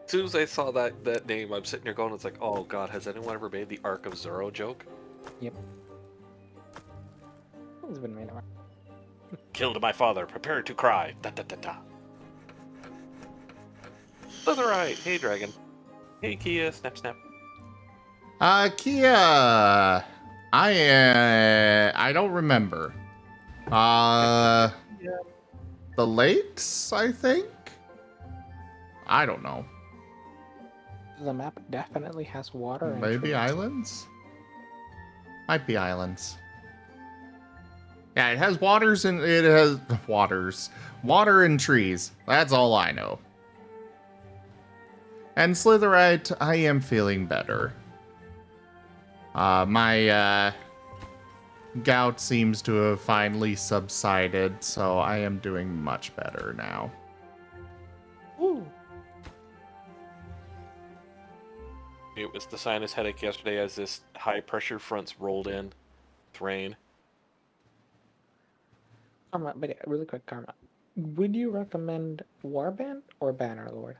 As soon as I saw that name, I'm sitting here going, it's like, oh god, has anyone ever made the Ark of Zoro joke? Yep. It's been made around. Killed my father, prepare to cry. Da da da da. Slitherite, hey dragon. Hey Kia, snap snap. Kia, I don't remember. The lakes, I think? I don't know. The map definitely has water and Maybe trees. islands? Might be islands. Yeah, it has waters and it has water and trees. That's all I know. And Slitherite, I am feeling better. My gout seems to have finally subsided, so I am doing much better now. Ooh. It was the sinus headache yesterday as this high pressure fronts rolled in with rain. Karma, but yeah, really quick, Karma. Would you recommend Warband or Bannerlord?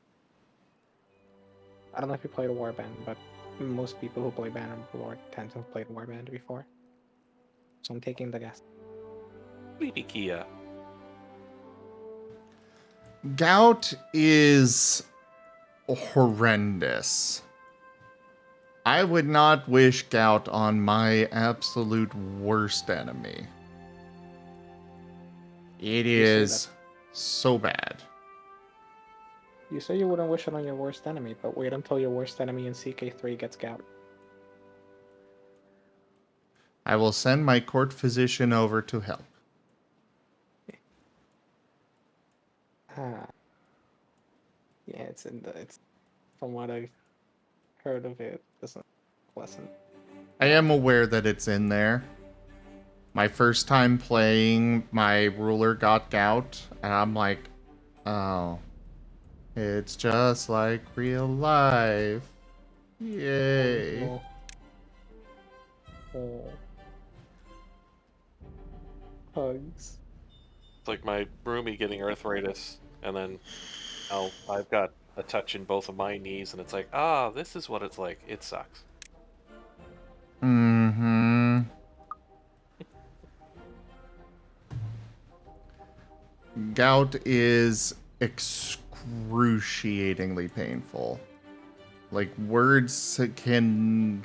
I don't know if you played Warband, but most people who play Bannerlord tend to have played Warband before. So I'm taking the guess. Sleepy Kia. Gout is horrendous. I would not wish gout on my absolute worst enemy. It is so bad. You say you wouldn't wish it on your worst enemy, but wait until your worst enemy in CK3 gets gout. I will send my court physician over to help. Ah. Yeah, it's from what I've heard of it, isn't pleasant. I am aware that it's in there. My first time playing, my ruler got gout, and I'm like, oh, it's just like real life. Yay. Oh. Oh. Hugs. It's like my roomie getting arthritis, and then I've got a touch in both of my knees, and it's like, this is what it's like. It sucks. Mm-hmm. Gout is excruciatingly painful. Like, words can...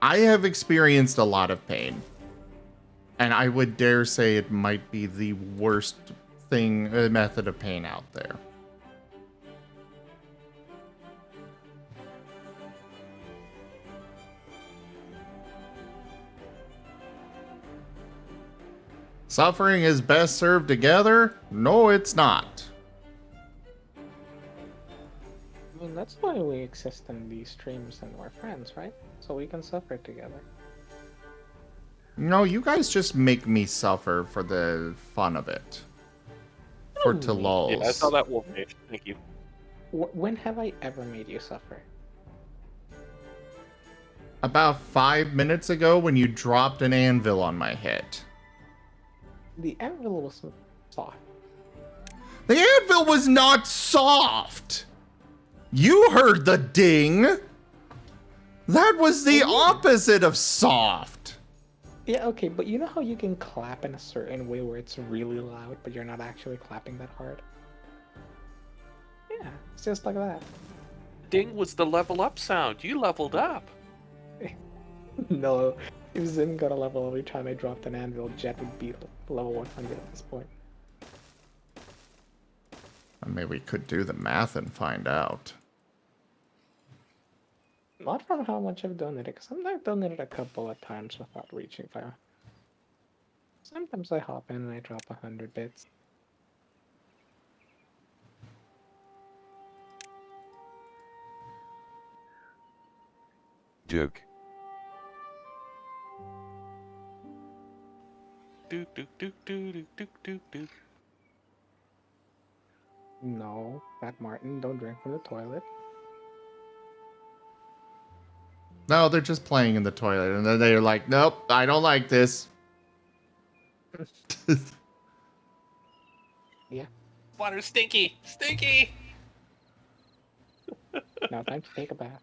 I have experienced a lot of pain. And I would dare say it might be the worst method of pain out there. Suffering is best served together? No, it's not. I mean, that's why we exist in these streams and we're friends, right? So we can suffer together. No, you guys just make me suffer for the fun of it. For to lulz. Yeah, I saw that wolf page. Thank you. When have I ever made you suffer? About 5 minutes ago when you dropped an anvil on my head. The anvil was soft. The anvil was not soft! You heard the ding! That was the opposite of soft! Yeah, okay, but you know how you can clap in a certain way where it's really loud, but you're not actually clapping that hard? Yeah, it's just like that. Ding was the level up sound. You leveled up. No, if Zim got a level every time I dropped an anvil, Jet would beat level 100 at this point. I mean, we could do the math and find out. Not from how much I've donated, because I've donated a couple of times without reaching fire. Sometimes I hop in and I drop 100 bits. Joke. Do do do do do do do do. No, Fat Martin, don't drink from the toilet. No, they're just playing in the toilet, and then they're like, "Nope, I don't like this." Yeah. Water's stinky, stinky. Now time to take a bath.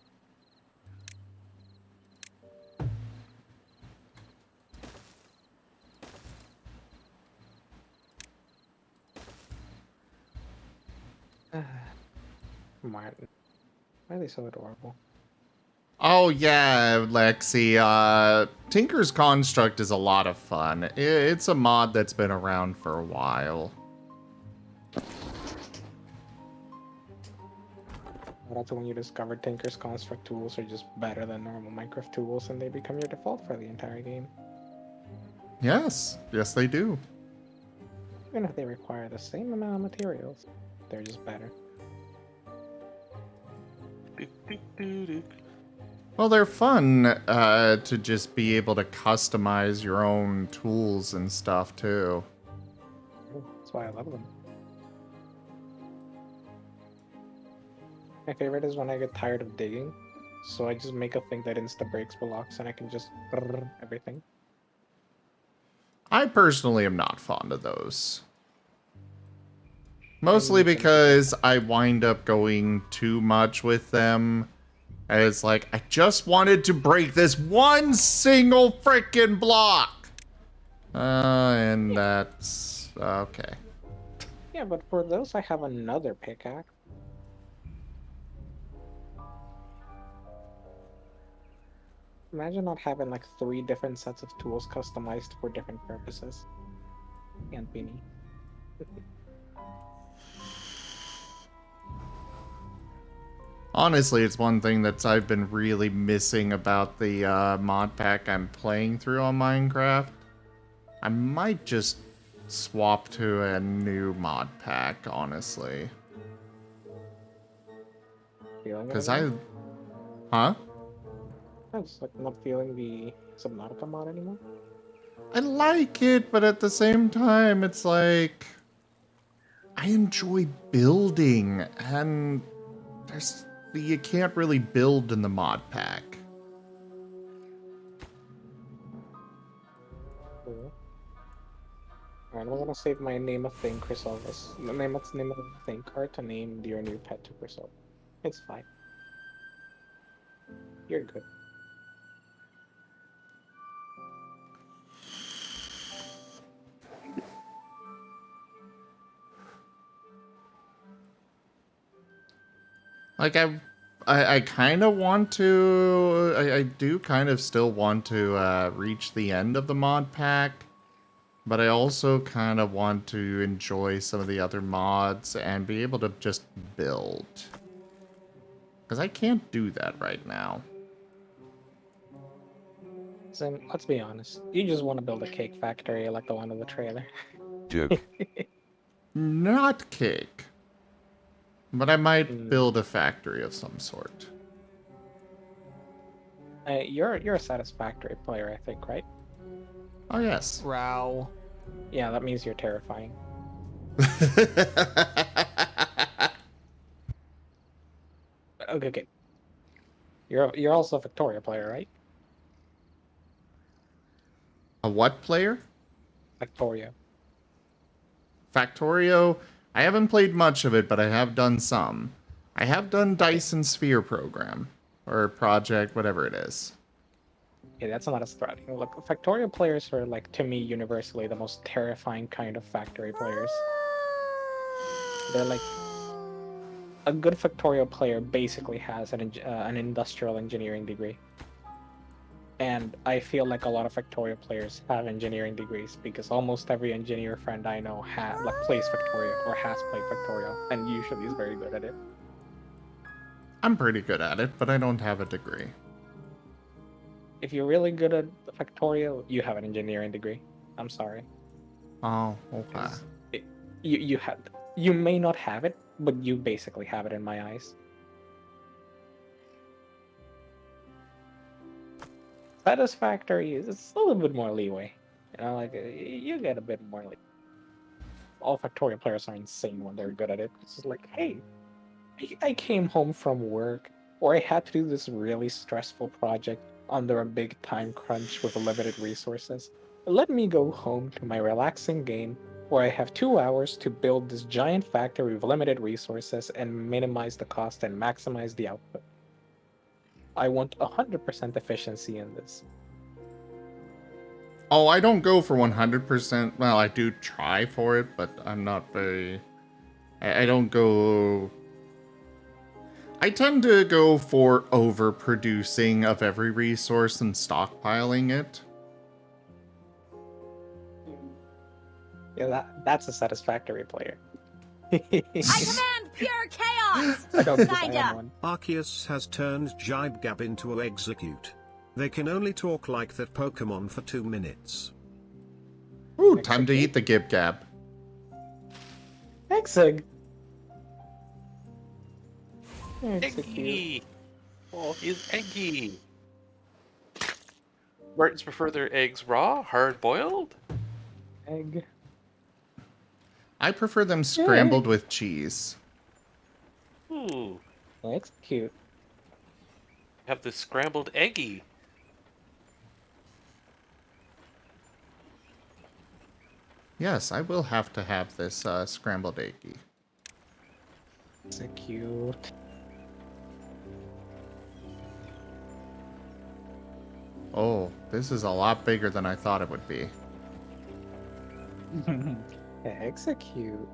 Martin. Why are they so adorable? Oh yeah, Lexi. Tinker's Construct is a lot of fun. It's a mod that's been around for a while. That's when you discover Tinker's Construct tools are just better than normal Minecraft tools, and they become your default for the entire game. Yes, yes they do. Even if they require the same amount of materials, they're just better. Do, do, do, do. Well, they're fun to just be able to customize your own tools and stuff too. That's why I love them. My favorite is when I get tired of digging, so I just make a thing that insta-breaks blocks and I can just everything. I personally am not fond of those. Mostly because I wind up going too much with them. And it's like, I just wanted to break this one single freaking block. And that's okay. Yeah, but for those I have another pickaxe. Imagine not having like 3 different sets of tools customized for different purposes. Can't be me. Honestly, it's one thing that I've been really missing about the mod pack I'm playing through on Minecraft. I might just swap to a new mod pack, honestly. Because Huh? I'm just like not feeling the Subnautica mod anymore. I like it, but at the same time, it's like... I enjoy building, and you can't really build in the mod pack. Cool. Alright, I'm gonna save my name a thing, Chrysalis. Name of the thing card to name your new pet to Chrysalis. It's fine. You're good. Like, I kind of want to... I do kind of still want to reach the end of the mod pack. But I also kind of want to enjoy some of the other mods and be able to just build. Because I can't do that right now. So, let's be honest. You just want to build a cake factory like the one in the trailer. Joke. Not cake. But I might build a factory of some sort. You're a Satisfactory player, I think, right? Oh, yes. Row. Yeah, that means you're terrifying. Okay. You're also a Victoria player, right? A what player? Victoria. Factorio? I haven't played much of it, but I have done some. I have done Dyson Sphere program. Or project, whatever it is. Yeah, that's not as threatening. Look, Factorio players are, like, to me, universally the most terrifying kind of factory players. They're like... A good Factorio player basically has an industrial engineering degree. And I feel like a lot of Factorio players have engineering degrees because almost every engineer friend I know plays Factorio or has played Factorio and usually is very good at it. I'm pretty good at it, but I don't have a degree. If you're really good at Factorio, you have an engineering degree. I'm sorry. Oh, okay. You may not have it, but you basically have it in my eyes. Satisfactory is it's a little bit more leeway. You know, like you get a bit more leeway. All Factorio players are insane when they're good at it. It's just like, hey, I came home from work, or I had to do this really stressful project under a big time crunch with limited resources. Let me go home to my relaxing game where I have 2 hours to build this giant factory with limited resources and minimize the cost and maximize the output. I want 100% efficiency in this. Oh, I don't go for 100%. Well, I do try for it, but I'm not very... I don't go... I tend to go for overproducing of every resource and stockpiling it. Yeah, that's a satisfactory player. I command pure chaos! I don't think I Kinda. am one. Arceus has turned Jibe Gab into a execute. They can only talk like that Pokemon for 2 minutes. Ooh, time to eat the Gib Gab. Exeg. Eggy! Oh, he's eggy! Martens prefer their eggs raw, hard-boiled? Egg. I prefer them scrambled with cheese. Ooh. Execute. Have the scrambled eggy. Yes, I will have to have this scrambled eggy. Execute. Oh, this is a lot bigger than I thought it would be. Execute.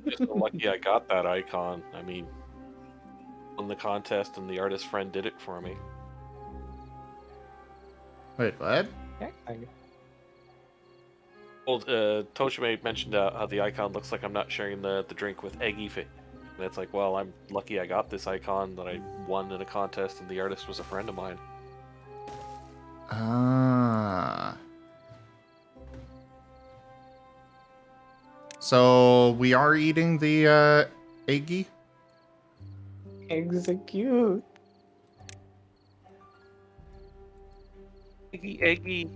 Just so lucky I got that icon. I mean, won the contest and the artist friend did it for me. Wait, what? Well, Toshime mentioned how the icon looks like I'm not sharing the drink with Eggy Fit. And it's like, well, I'm lucky I got this icon that I won in a contest and the artist was a friend of mine. Ah. So we are eating the eggy? Execute. Eggy.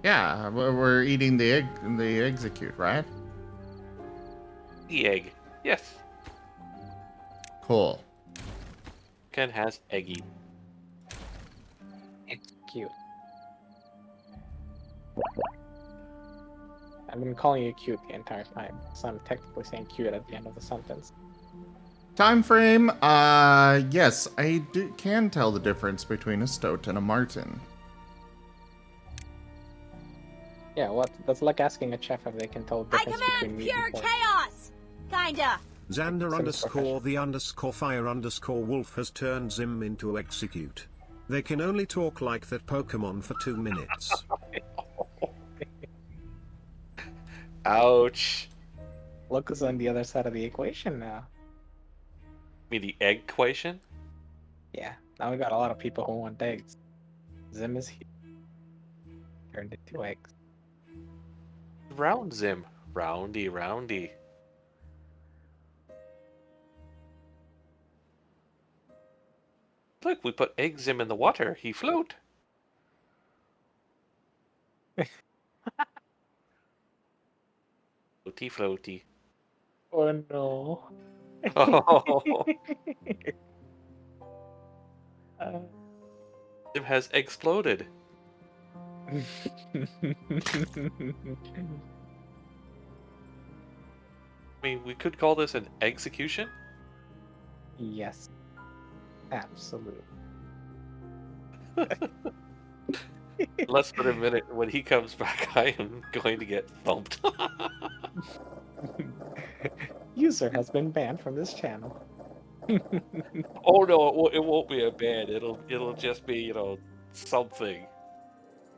Yeah, we're eating the egg, the execute, right? The egg. Yes. Cool. Ken has eggy. Execute. I've been calling you cute the entire time, so I'm technically saying cute at the end of the sentence. Time frame. Yes, I can tell the difference between a stoat and a Marten. Yeah, what? That's like asking a chef if they can tell the I difference between command meat pure and pork. chaos! Kinda. Xander Seems underscore the underscore fire underscore wolf has turned Zim into execute. They can only talk like that Pokemon for 2 minutes. Ouch. Look who's on the other side of the equation now. You mean the egg equation? Yeah, now we got a lot of people who want eggs. Zim is here. Turned into eggs. Round Zim. Roundy, roundy. Look, we put egg Zim in the water. He float. Floaty, floaty. Oh no. Oh. Zim has exploded. I mean, we could call this an execution. Yes. Absolutely. Less than a minute. When he comes back, I am going to get thumped. User has been banned from this channel. Oh no, it won't be a ban. It'll just be, you know, something.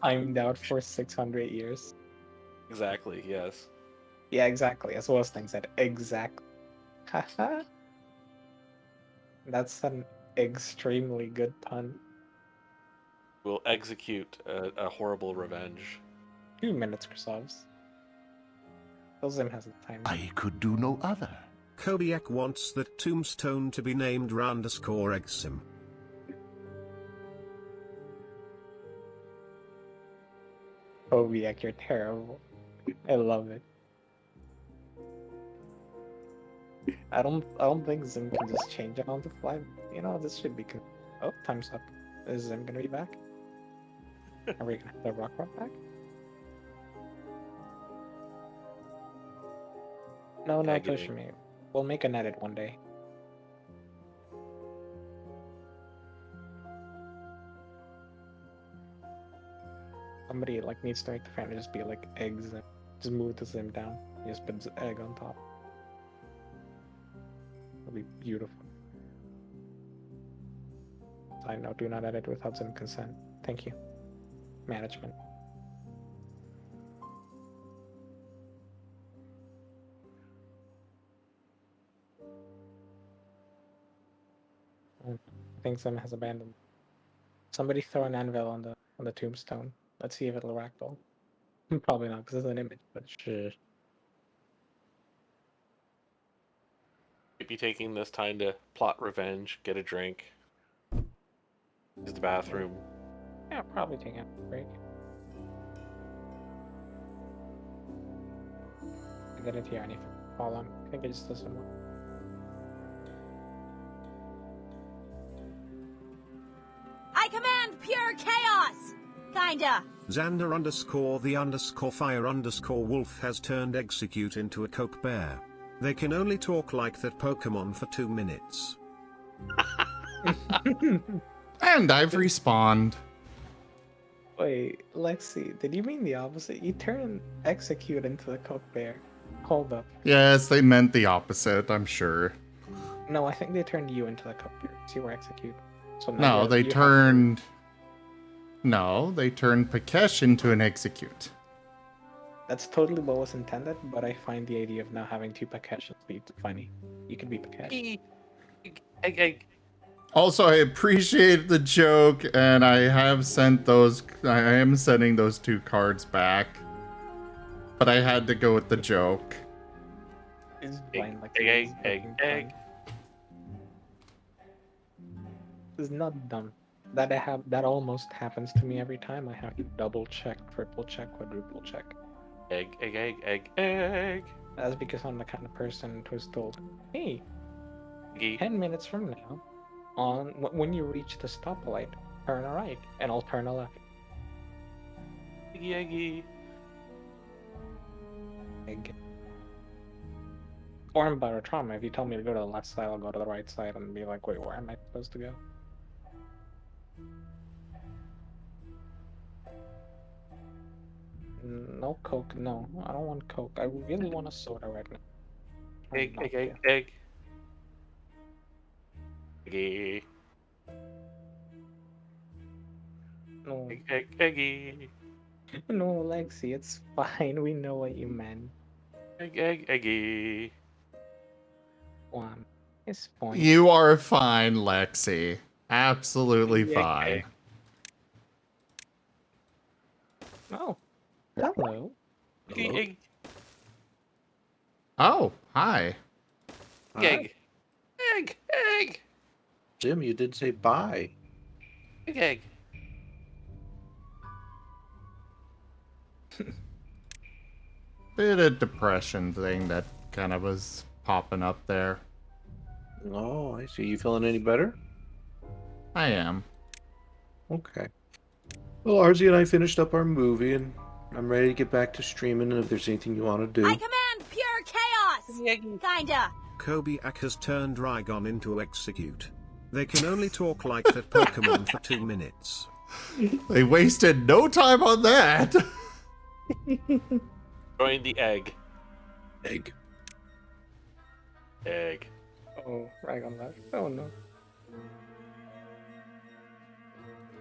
I'm out for 600 years. Exactly. Yes. Yeah, exactly. As well as things said. Exactly. Haha. That's an extremely good pun. We'll execute a horrible revenge. 2 minutes, Chrysops. Zim has the time. I could do no other. Kobiak wants that tombstone to be named _Exim. Oh, Yak, you're terrible. I love it. I don't think Zim can just change it on the fly. You know, this should be good. Oh, time's up. Is Zim gonna be back? Are we gonna have the rock back? No, Toshimi. We'll make an edit one day. Somebody like needs to make the fan just be like eggs and just move the Zim down. Just put the egg on top. It'll be beautiful. Side note, do not edit without Zim consent. Thank you. Management. I think Zim has abandoned. Somebody throw an anvil on the tombstone. Let's see if it'll ragdoll. Probably not, because it's an image, but sure. Might be taking this time to plot revenge, get a drink, use the bathroom. Yeah, probably taking a break. I didn't hear anything. Hold on. I think I just listened more. I command pure chaos! Kinda. Xander _the_fire_wolf has turned execute into a coke bear. They can only talk like that Pokemon for 2 minutes. And I've respawned. Wait, Lexi, did you mean the opposite? You turned execute into the coke bear. Hold up. Yes, they meant the opposite, I'm sure. No, I think they turned you into the coke bear. So you were execute. So now No, you- they you have to- turned... No, they turned Pakesh into an execute. That's totally what was intended, but I find the idea of now having 2 Pakeshs be funny. You could be Pakesh. Egg. Also, I appreciate the joke, and I have sent those... I am sending those 2 cards back. But I had to go with the joke. It's blind like Egg. It's not dumb. That almost happens to me every time. I have to double check, triple check, quadruple check. Egg. That's because I'm the kind of person who is told, hey, Eggy. 10 minutes from now, when you reach the stoplight, turn a right, and I'll turn a left. Eggy. Egg. Or I'm better trauma. If you tell me to go to the left side, I'll go to the right side and be like, wait, where am I supposed to go? No Coke, no. I don't want Coke. I really want a soda right now. Egg. Eggy. No. Eggy. No, Lexi, it's fine. We know what you meant. Eggy. One. It's fine. You are fine, Lexi. Absolutely fine. Oh. Hello. Egg. Oh, hi. Egg. Jim, you did say bye. Egg. Bit of depression thing that kind of was popping up there. Oh, I see. You feeling any better? I am. Okay. Well, RZ and I finished up our movie, and I'm ready to get back to streaming. And if there's anything you want to do, I command pure chaos! Kinda. Kobiak has turned Rygon into execute. They can only talk like that Pokemon for 2 minutes. They wasted no time on that. Join the egg. egg. Oh, Ragon left. Oh no.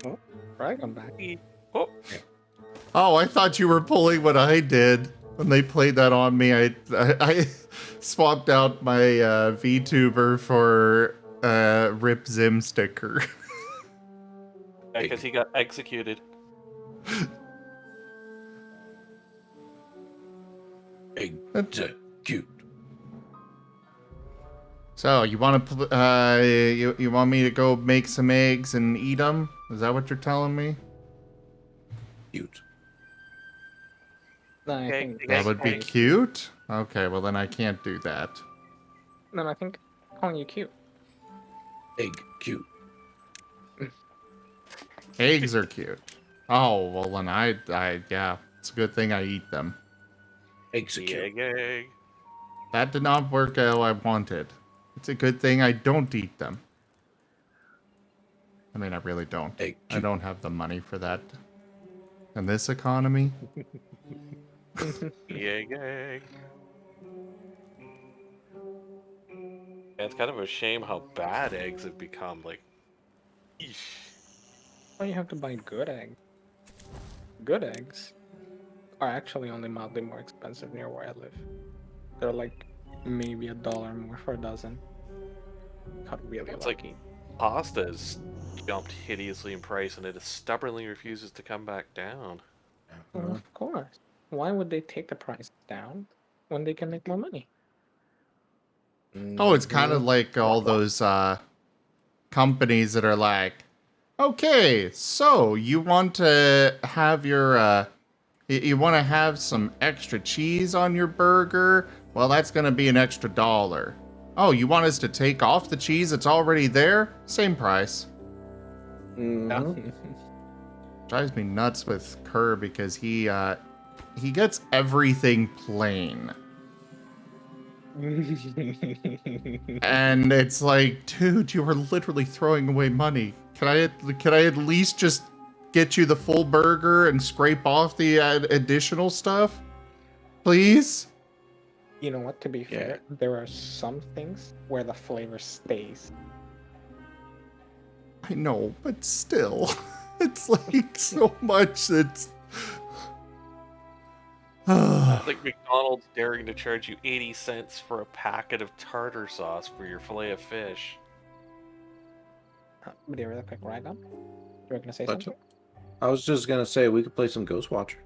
Oh, Ragon back. Oh. Oh, I thought you were pulling what I did when they played that on me. I swapped out my VTuber for Rip Zim sticker. Because he got executed. Execute. So you want to you want me to go make some eggs and eat them? Is that what you're telling me? Cute. No, I think That would be cute. Okay, well then I can't do that. No, I think calling you cute. Egg cute. Eggs are cute. Oh well, then yeah, it's a good thing I eat them. Execute. Egg. That did not work how I wanted. It's a good thing I don't eat them. I mean, I really don't. I don't have the money for that. In this economy. Egg. Yeah, it's kind of a shame how bad eggs have become. Like, eesh. Well, you have to buy good eggs. Good eggs are actually only mildly more expensive near where I live. They're like maybe $1 more for a dozen. Got really It's lucky. like pasta has jumped hideously in price, and it stubbornly refuses to come back down. Well, of course. Why would they take the price down when they can make more money? Oh, it's kind of like all those companies that are like, okay, so you want to have your you want to have some extra cheese on your burger? Well, that's going to be an extra $1. Oh, you want us to take off the cheese that's already there? Same price. Drives me nuts with Kerr because he gets everything plain. And it's like, dude, you are literally throwing away money. Can I at least just get you the full burger and scrape off the additional stuff? Please? You know what, to be fair, there are some things where the flavor stays. I know, but still. It's like so much that's... It's like McDonald's daring to charge you 80 cents for a packet of tartar sauce for your fillet of fish. But really quick, Rygon? You were gonna say something? I was just gonna say we could play some Ghost Watcher.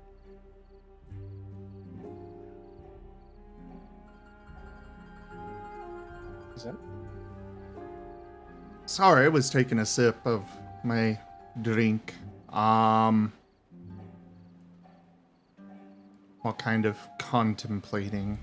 Is it? Sorry, I was taking a sip of my drink. What kind of contemplating?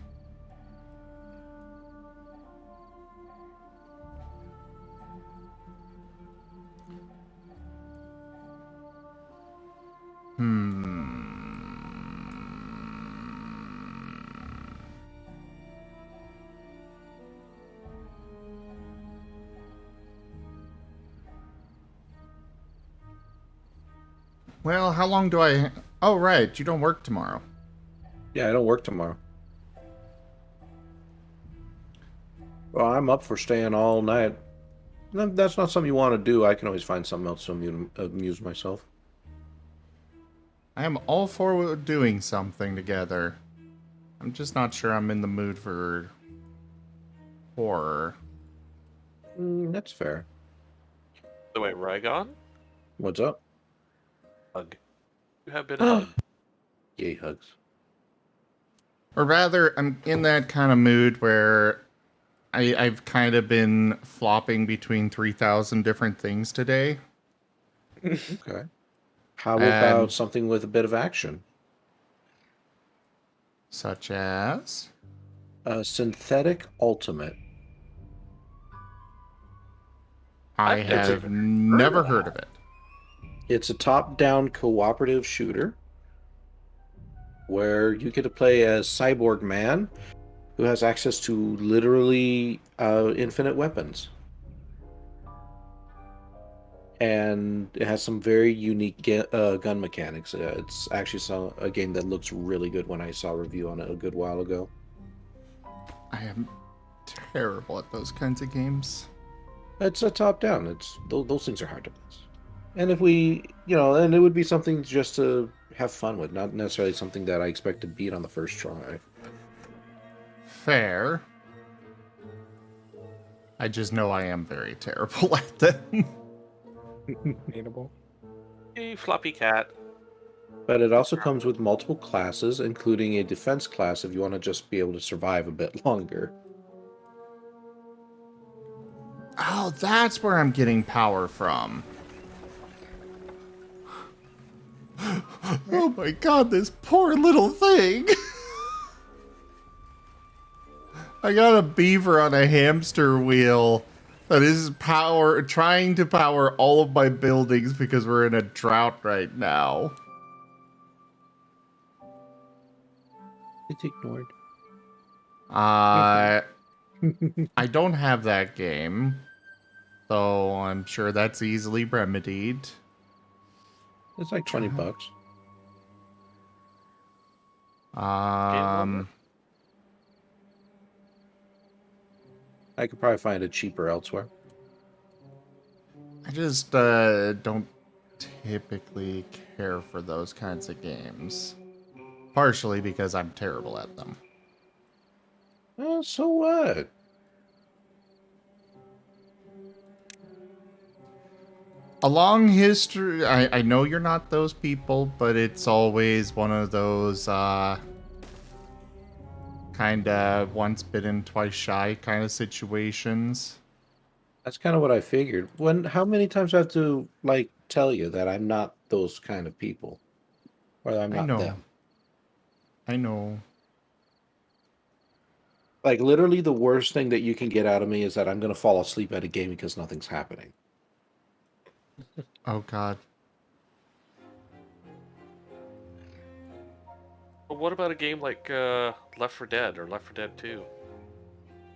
Well, how long do I... Oh, right, you don't work tomorrow. Yeah, I don't work tomorrow. Well, I'm up for staying all night. No, that's not something you want to do. I can always find something else to amuse myself. I am all for doing something together. I'm just not sure I'm in the mood for horror. That's fair. The way, Rygon? What's up? Hug. You have been hugged. Yay, hugs. Or rather, I'm in that kind of mood where I've kind of been flopping between 3,000 different things today. Okay. How about something with a bit of action? Such as? Synthetic Ultimate. I have never heard of it. It's a top-down cooperative shooter where you get to play as Cyborg Man, who has access to literally infinite weapons. And it has some very unique gun mechanics. It's actually a game that looks really good when I saw a review on it a good while ago. I am terrible at those kinds of games. It's a top-down. Those things are hard to miss. And if we, and it would be something just to have fun with, not necessarily something that I expect to beat on the first try. Fair. I just know I am very terrible at them. Beatable. Hey, floppy cat. But it also comes with multiple classes, including a defense class if you want to just be able to survive a bit longer. Oh, that's where I'm getting power from. Oh my god, this poor little thing. I got a beaver on a hamster wheel that is trying to power all of my buildings because we're in a drought right now. It's ignored. I don't have that game, so I'm sure that's easily remedied. It's like $20. Um, I could probably find it cheaper elsewhere. I just don't typically care for those kinds of games. Partially because I'm terrible at them. Oh, so what? A long history. I know you're not those people, but it's always one of those kind of once bitten, twice shy kind of situations. That's kind of what I figured. How many times do I have to like tell you that I'm not those kind of people, or that I'm I not know. them? I know. Like literally, the worst thing that you can get out of me is that I'm gonna fall asleep at a game because nothing's happening. Oh God. But what about a game like Left 4 Dead or Left 4 Dead 2?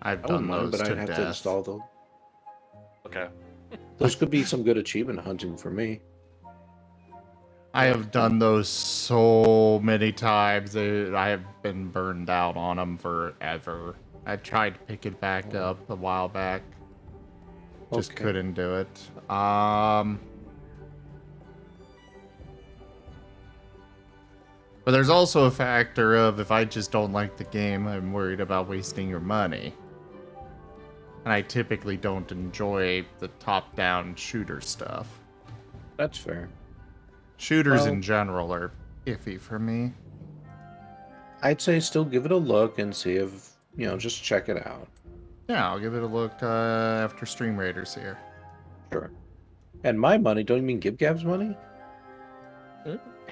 I've I done wouldn't mind, those but to I'd have death. to install those. Okay. Those could be some good achievement hunting for me. I have done those so many times. I have been burned out on them forever. I tried to pick it back up a while back. Just Okay. couldn't do it. But there's also a factor of if I just don't like the game, I'm worried about wasting your money. And I typically don't enjoy the top-down shooter stuff. That's fair. Shooters in general are iffy for me. I'd say still give it a look and see if, just check it out. Yeah, I'll give it a look after Stream Raiders here. Sure. And my money, don't you mean Gib Gab's money?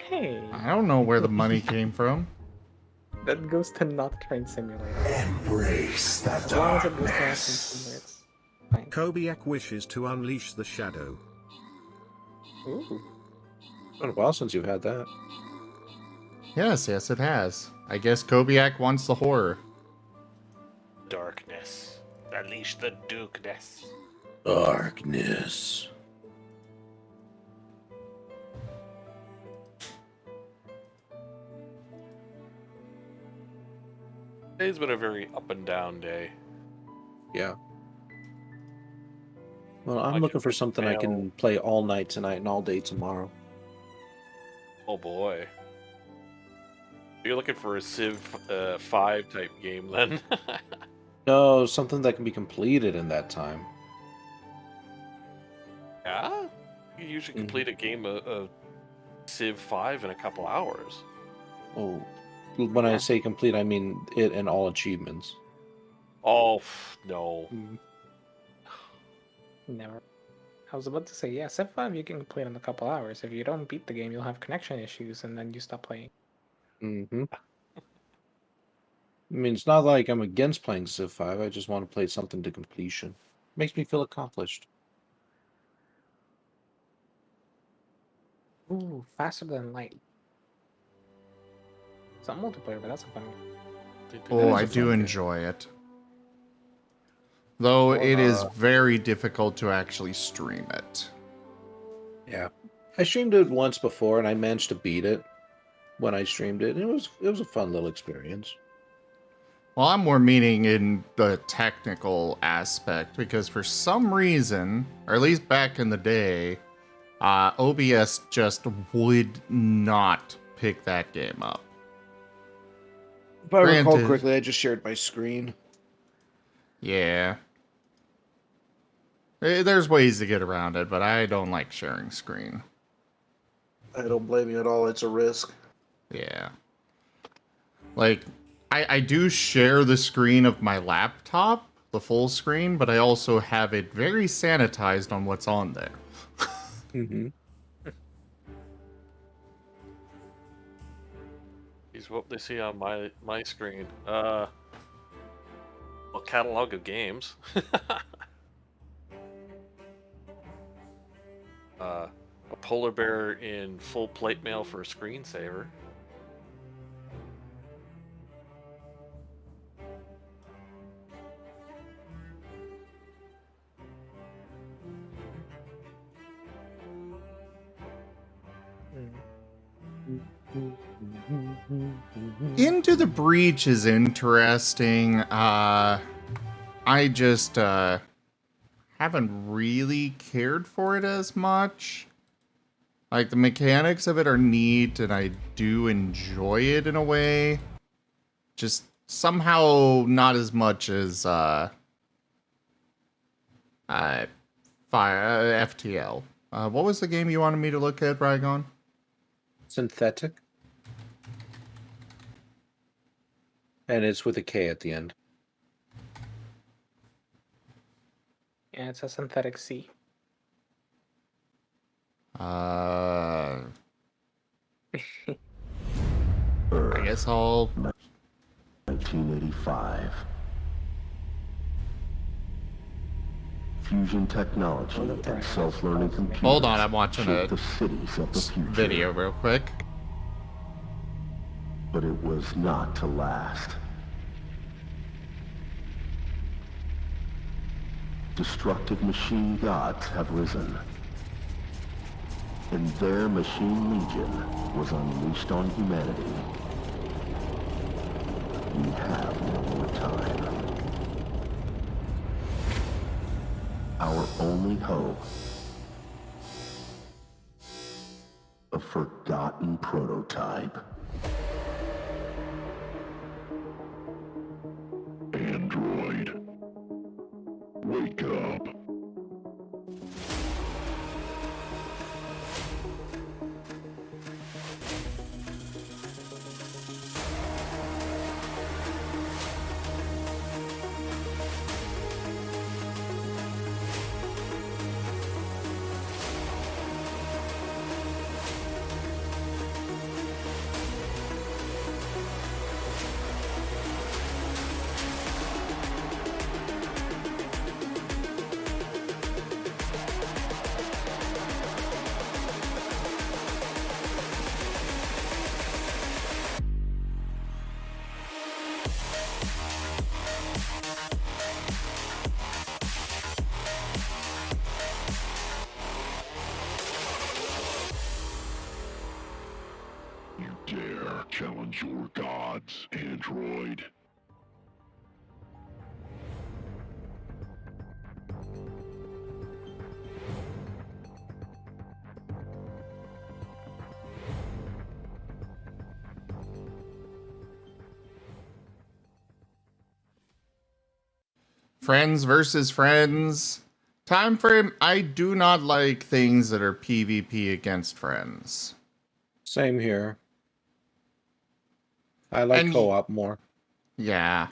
Hey. I don't know where the money came from. That goes to Nocturne Simulator. Embrace the As long as it goes to Nocturne darkness. Simulator, it's fine. Kobiak wishes to unleash the shadow. Ooh. It's been a while since you've had that. Yes, it has. I guess Kobiak wants the horror. Darkness. Unleash the Dukeness. Darkness. Today's been a very up and down day. Yeah. Well, I'm looking for something I can play all night tonight and all day tomorrow. Oh boy. You're looking for a Civ 5 type game then? No, something that can be completed in that time. Yeah? You usually complete a game of Civ 5 in a couple hours. Oh, when I say complete, I mean it and all achievements. Oh, no. Never. I was about to say, yeah, Civ 5 you can complete in a couple hours. If you don't beat the game, you'll have connection issues and then you stop playing. Mm-hmm. I mean, it's not like I'm against playing Civ 5. I just want to play something to completion. Makes me feel accomplished. Ooh, faster than light. It's not multiplayer, but that's a fun one. Oh, I do enjoy it. Though it is very difficult to actually stream it. Yeah. I streamed it once before and I managed to beat it when I streamed it. And it was a fun little experience. Well, I'm more meaning in the technical aspect because for some reason, or at least back in the day, OBS just would not pick that game up. If I recall correctly, I just shared my screen. Yeah. There's ways to get around it, but I don't like sharing screen. I don't blame you at all. It's a risk. Yeah. Like, I do share the screen of my laptop, the full screen, but I also have it very sanitized on what's on there. Mm-hmm. He's what they see on my screen. Well, catalog of games. A polar bear in full plate mail for a screensaver. Into the Breach is interesting. I just haven't really cared for it as much. Like, the mechanics of it are neat, and I do enjoy it in a way. Just somehow not as much as FTL. What was the game you wanted me to look at, Rygon? Synthetic. And it's with a K at the end. Yeah, it's a synthetic C. I guess I'll... 1985. Fusion technology and self-learning computers. Hold on, I'm watching shape a the cities of the future. video real quick. But it was not to last. Destructive machine gods have risen. And their machine legion was unleashed on humanity. We have no more time. Our only hope, a forgotten prototype. Android, wake up. You dare challenge your gods, android? Friends versus friends. Time frame, I do not like things that are PvP against friends. Same here. I like And- co-op more. Yeah.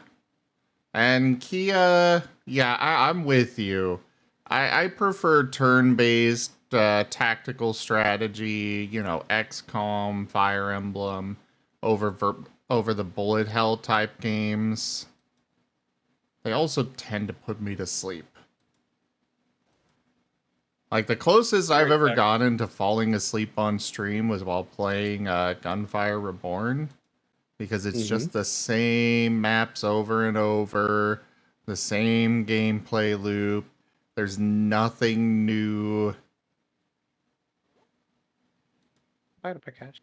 And Kia, yeah, I'm with you. I prefer turn-based tactical strategy, you know, XCOM, Fire Emblem, over the bullet hell type games. They also tend to put me to sleep. Like, the closest I've ever gotten to falling asleep on stream was while playing Gunfire Reborn. Because it's just the same maps over and over, the same gameplay loop. There's nothing new. I had a Pikachu.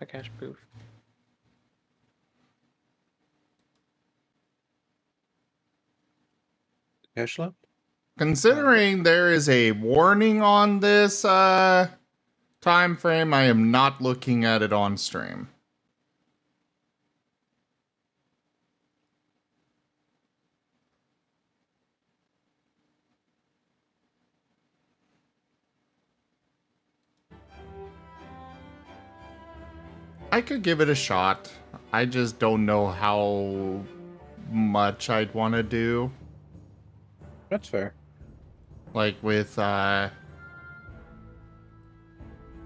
Pikachu booth. Ashla? Considering there is a warning on this time frame, I am not looking at it on stream. I could give it a shot. I just don't know how much I'd want to do. That's fair. Like with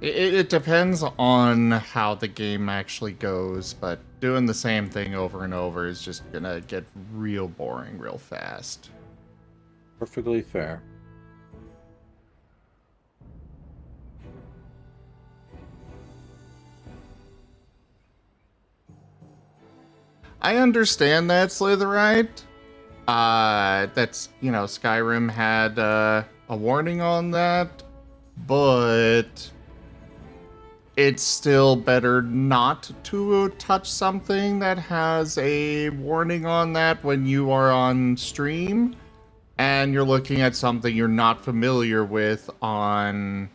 it depends on how the game actually goes, but doing the same thing over and over is just gonna get real boring real fast. Perfectly fair. I understand that, Slitherite. That's, you know, Skyrim had a warning on that, but it's still better not to touch something that has a warning on that when you are on stream and you're looking at something you're not familiar with on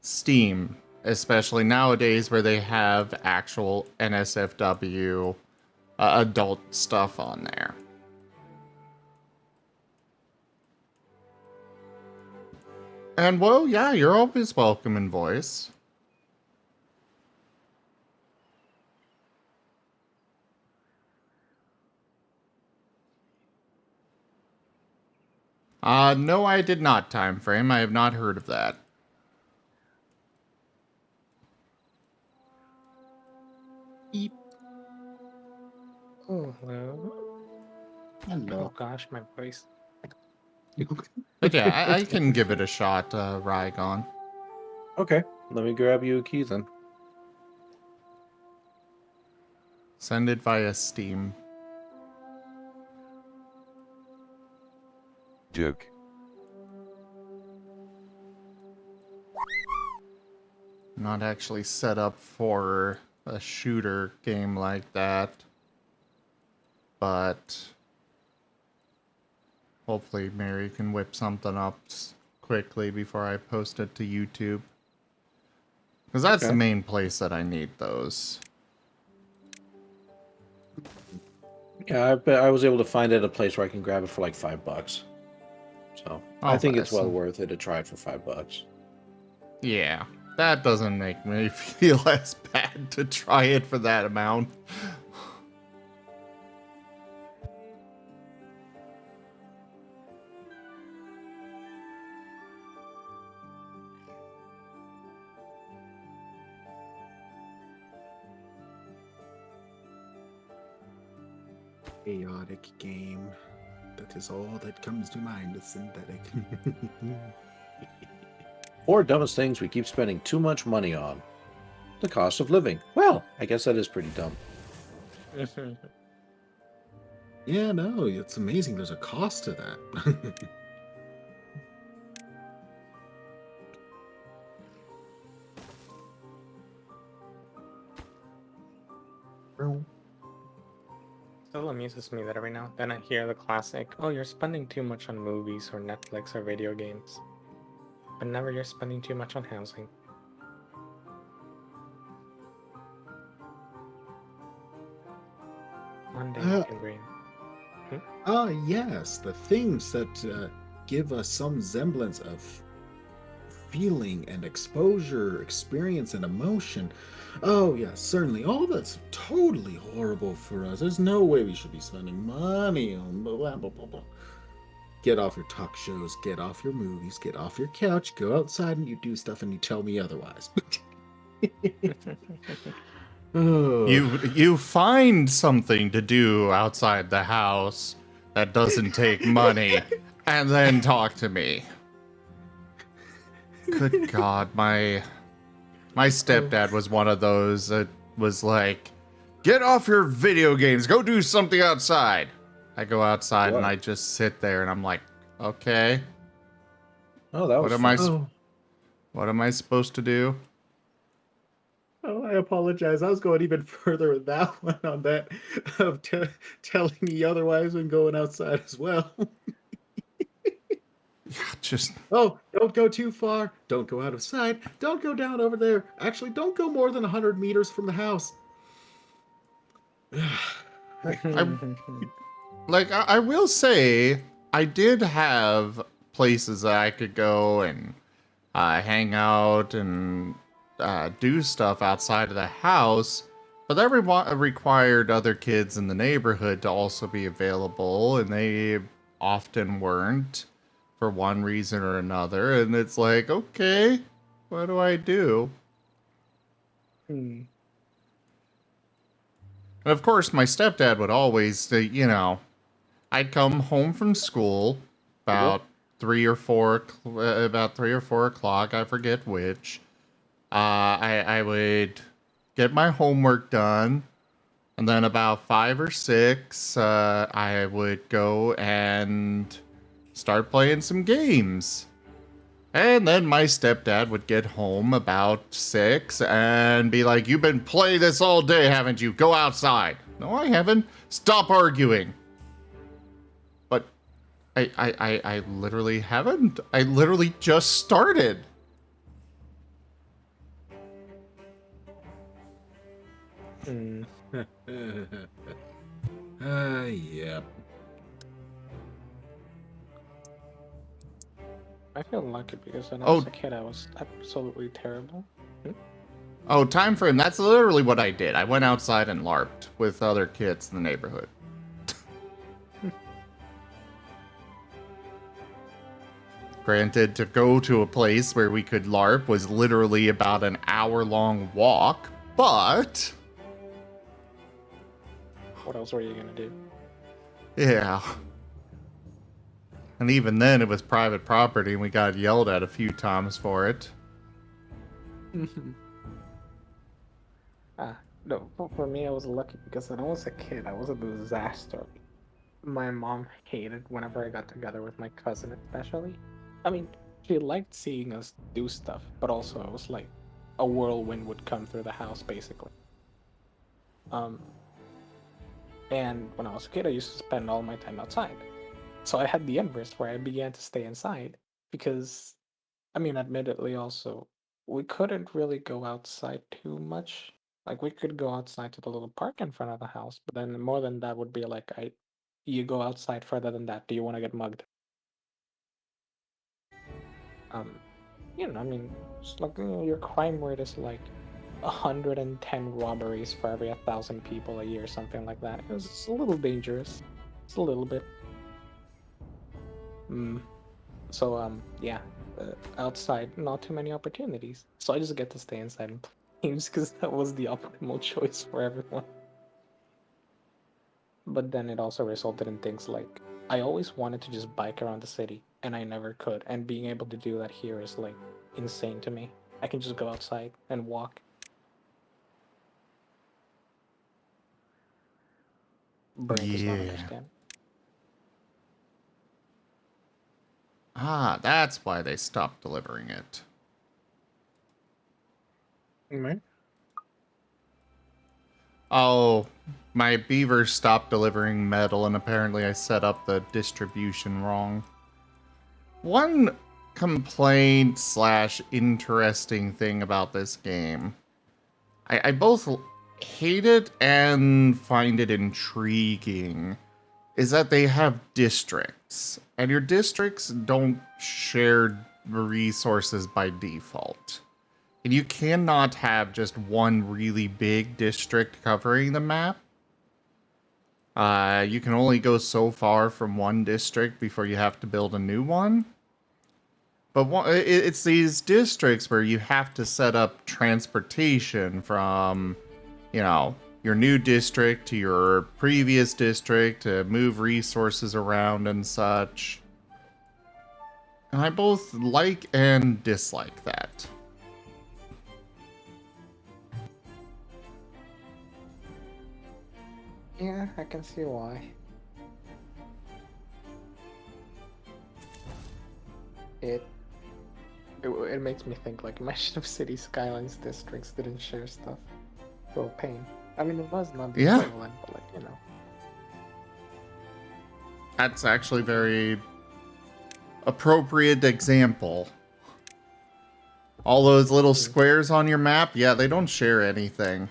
Steam, especially nowadays where they have actual NSFW adult stuff on there. And well, yeah, you're always welcome in voice. No, I did not, Time Frame. I have not heard of that. Eep. Oh, hello. Oh gosh, my voice. But yeah, I can give it a shot, Rygon. Okay, let me grab you a key then. Send it via Steam. Joke. Not actually set up for a shooter game like that. But hopefully Mary can whip something up quickly before I post it to YouTube. Because that's the main place that I need those. Yeah, I was able to find it at a place where I can grab it for like $5. So I think it's well worth it to try it for $5. Yeah, that doesn't make me feel as bad to try it for that amount. Chaotic game. That is all that comes to mind, is synthetic. Or dumbest things we keep spending too much money on. The cost of living. Well, I guess that is pretty dumb. Yeah, no, it's amazing. There's a cost to that. Still amuses me that every now and then I hear the classic, oh, you're spending too much on movies or Netflix or video games. But never you're spending too much on housing. One day you can dream. Yes, the things that give us some semblance of feeling and exposure, experience and emotion. Oh, yes, certainly. All that's totally horrible for us. There's no way we should be spending money on blah, blah, blah, blah. Get off your talk shows, get off your movies, get off your couch, go outside and you do stuff and you tell me otherwise. Oh. You find something to do outside the house that doesn't take money and then talk to me. Good God, my stepdad was one of those that was like, get off your video games, go do something outside. I go outside and I just sit there and I'm like, okay. Oh, that was what am I supposed to do? Oh, I apologize. I was going even further with that one on that of telling me otherwise when going outside as well. Just don't go too far. Don't go out of sight. Don't go down over there. Actually, don't go more than 100 meters from the house. I will say, I did have places that I could go and hang out and do stuff outside of the house, but that required other kids in the neighborhood to also be available, and they often weren't for one reason or another. And it's like, okay, what do I do? Hmm. And of course, my stepdad would always say, I'd come home from school about 3 or 4 o'clock. I forget which. I would get my homework done, and then about 5 or 6, I would go and start playing some games. And then my stepdad would get home about 6 and be like, "You've been playing this all day, haven't you? Go outside." "No, I haven't." "Stop arguing." But I literally haven't. I literally just started. Yeah. I feel lucky because when I was a kid, I was absolutely terrible. Oh, time frame. That's literally what I did. I went outside and LARPed with other kids in the neighborhood. Granted, to go to a place where we could LARP was literally about an hour-long walk, but... What else were you gonna do? Yeah. And even then, it was private property, and we got yelled at a few times for it. No, for me, I was lucky because when I was a kid, I was a disaster. My mom hated whenever I got together with my cousin, especially. I mean, she liked seeing us do stuff, but also it was like a whirlwind would come through the house, basically. And when I was a kid, I used to spend all my time outside. So I had the inverse where I began to stay inside because, I mean, admittedly, also, we couldn't really go outside too much. Like, we could go outside to the little park in front of the house, but then more than that would be like, you go outside further than that. Do you want to get mugged? I mean, it's like your crime rate is like 110 robberies for every 1,000 people a year, something like that. It was a little dangerous. It's a little bit. So, yeah, outside, not too many opportunities. So I just get to stay inside and play games because that was the optimal choice for everyone. But then it also resulted in things like, I always wanted to just bike around the city, and I never could. And being able to do that here is, like, insane to me. I can just go outside and walk. Brain does not understand. Ah, that's why they stopped delivering it. Right? Oh, my beavers stopped delivering metal, and apparently I set up the distribution wrong. One complaint / interesting thing about this game. I both hate it and find it intriguing, is that they have districts, and your districts don't share resources by default. And you cannot have just one really big district covering the map. You can only go so far from one district before you have to build a new one. But it's these districts where you have to set up transportation from, your new district to your previous district to move resources around and such. And I both like and dislike that. Yeah, I can see why. It makes me think, like, imagine if City Skylines districts didn't share stuff. Well, pain. I mean, it was not the equivalent, but, like, That's actually very appropriate example. All those little squares on your map, yeah, they don't share anything.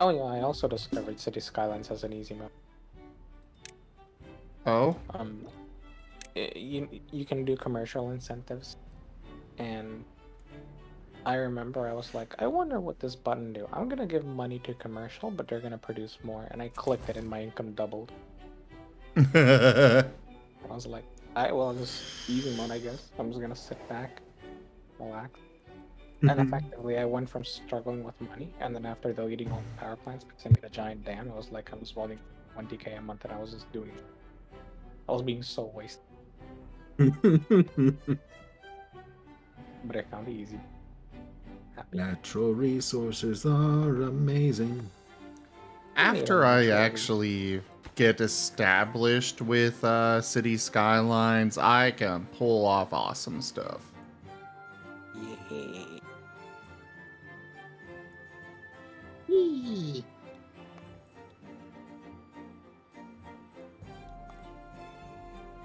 Oh yeah, I also discovered City Skylines as an easy mode. Oh? You can do commercial incentives, and I remember I was like, I wonder what this button do. I'm gonna give money to commercial, but they're gonna produce more, and I clicked it and my income doubled. I was like, well, just easy mode, I guess. I'm just gonna sit back, relax. And effectively, I went from struggling with money, and then after deleting all the power plants because I made a giant dam, I was like, I'm spending 20k a month, and I was just doing it. I was being so wasted. But I found it easy. Happy. Natural resources are amazing. After I actually get established with city skylines, I can pull off awesome stuff. Yeah.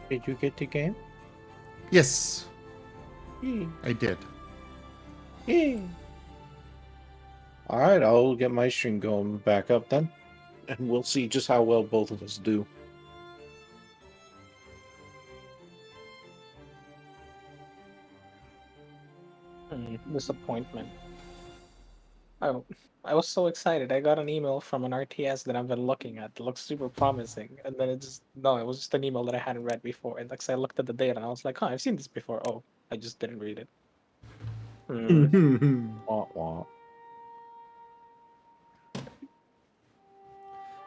Did you get the game? Yes, Yeah. I did. Yeah. All right, I'll get my stream going back up then, and we'll see just how well both of us do. Disappointment. I was so excited. I got an email from an RTS that I've been looking at. It looks super promising, and then it was just an email that I hadn't read before. And like, so I looked at the date and I was like, I've seen this before. Oh, I just didn't read it. Wah, wah.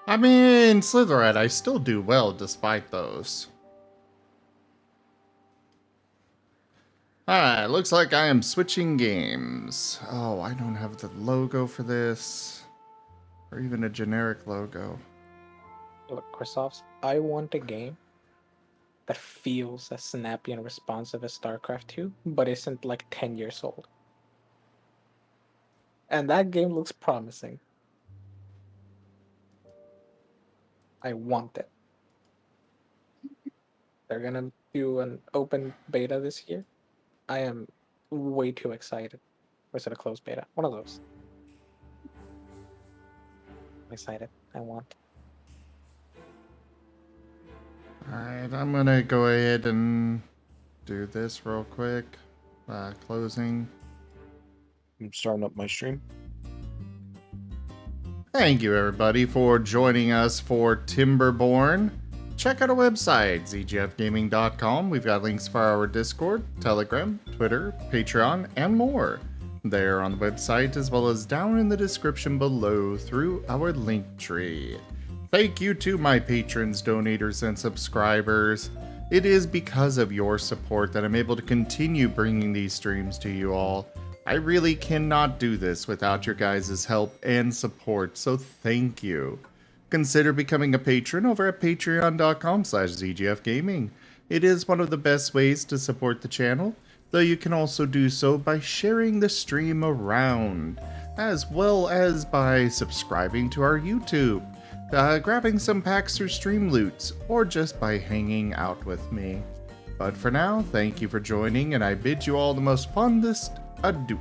I mean, Slytherin, I still do well despite those. Alright, looks like I am switching games. Oh, I don't have the logo for this. Or even a generic logo. Look, Christophs, I want a game that feels as snappy and responsive as StarCraft 2, but isn't like 10 years old. And that game looks promising. I want it. They're gonna do an open beta this year. I am way too excited. Or is it a closed beta? One of those. I'm excited. I want. Alright, I'm gonna go ahead and do this real quick. Closing. I'm starting up my stream. Thank you, everybody, for joining us for Timberborn. Check out our website, zgfgaming.com. We've got links for our Discord, Telegram, Twitter, Patreon, and more. There on the website, as well as down in the description below through our link tree. Thank you to my patrons, donators, and subscribers. It is because of your support that I'm able to continue bringing these streams to you all. I really cannot do this without your guys' help and support, so thank you. Consider becoming a patron over at patreon.com/zgfgaming. It is one of the best ways to support the channel, though you can also do so by sharing the stream around, as well as by subscribing to our YouTube, grabbing some packs or stream loots, or just by hanging out with me. But for now, thank you for joining, and I bid you all the most fondest adieu.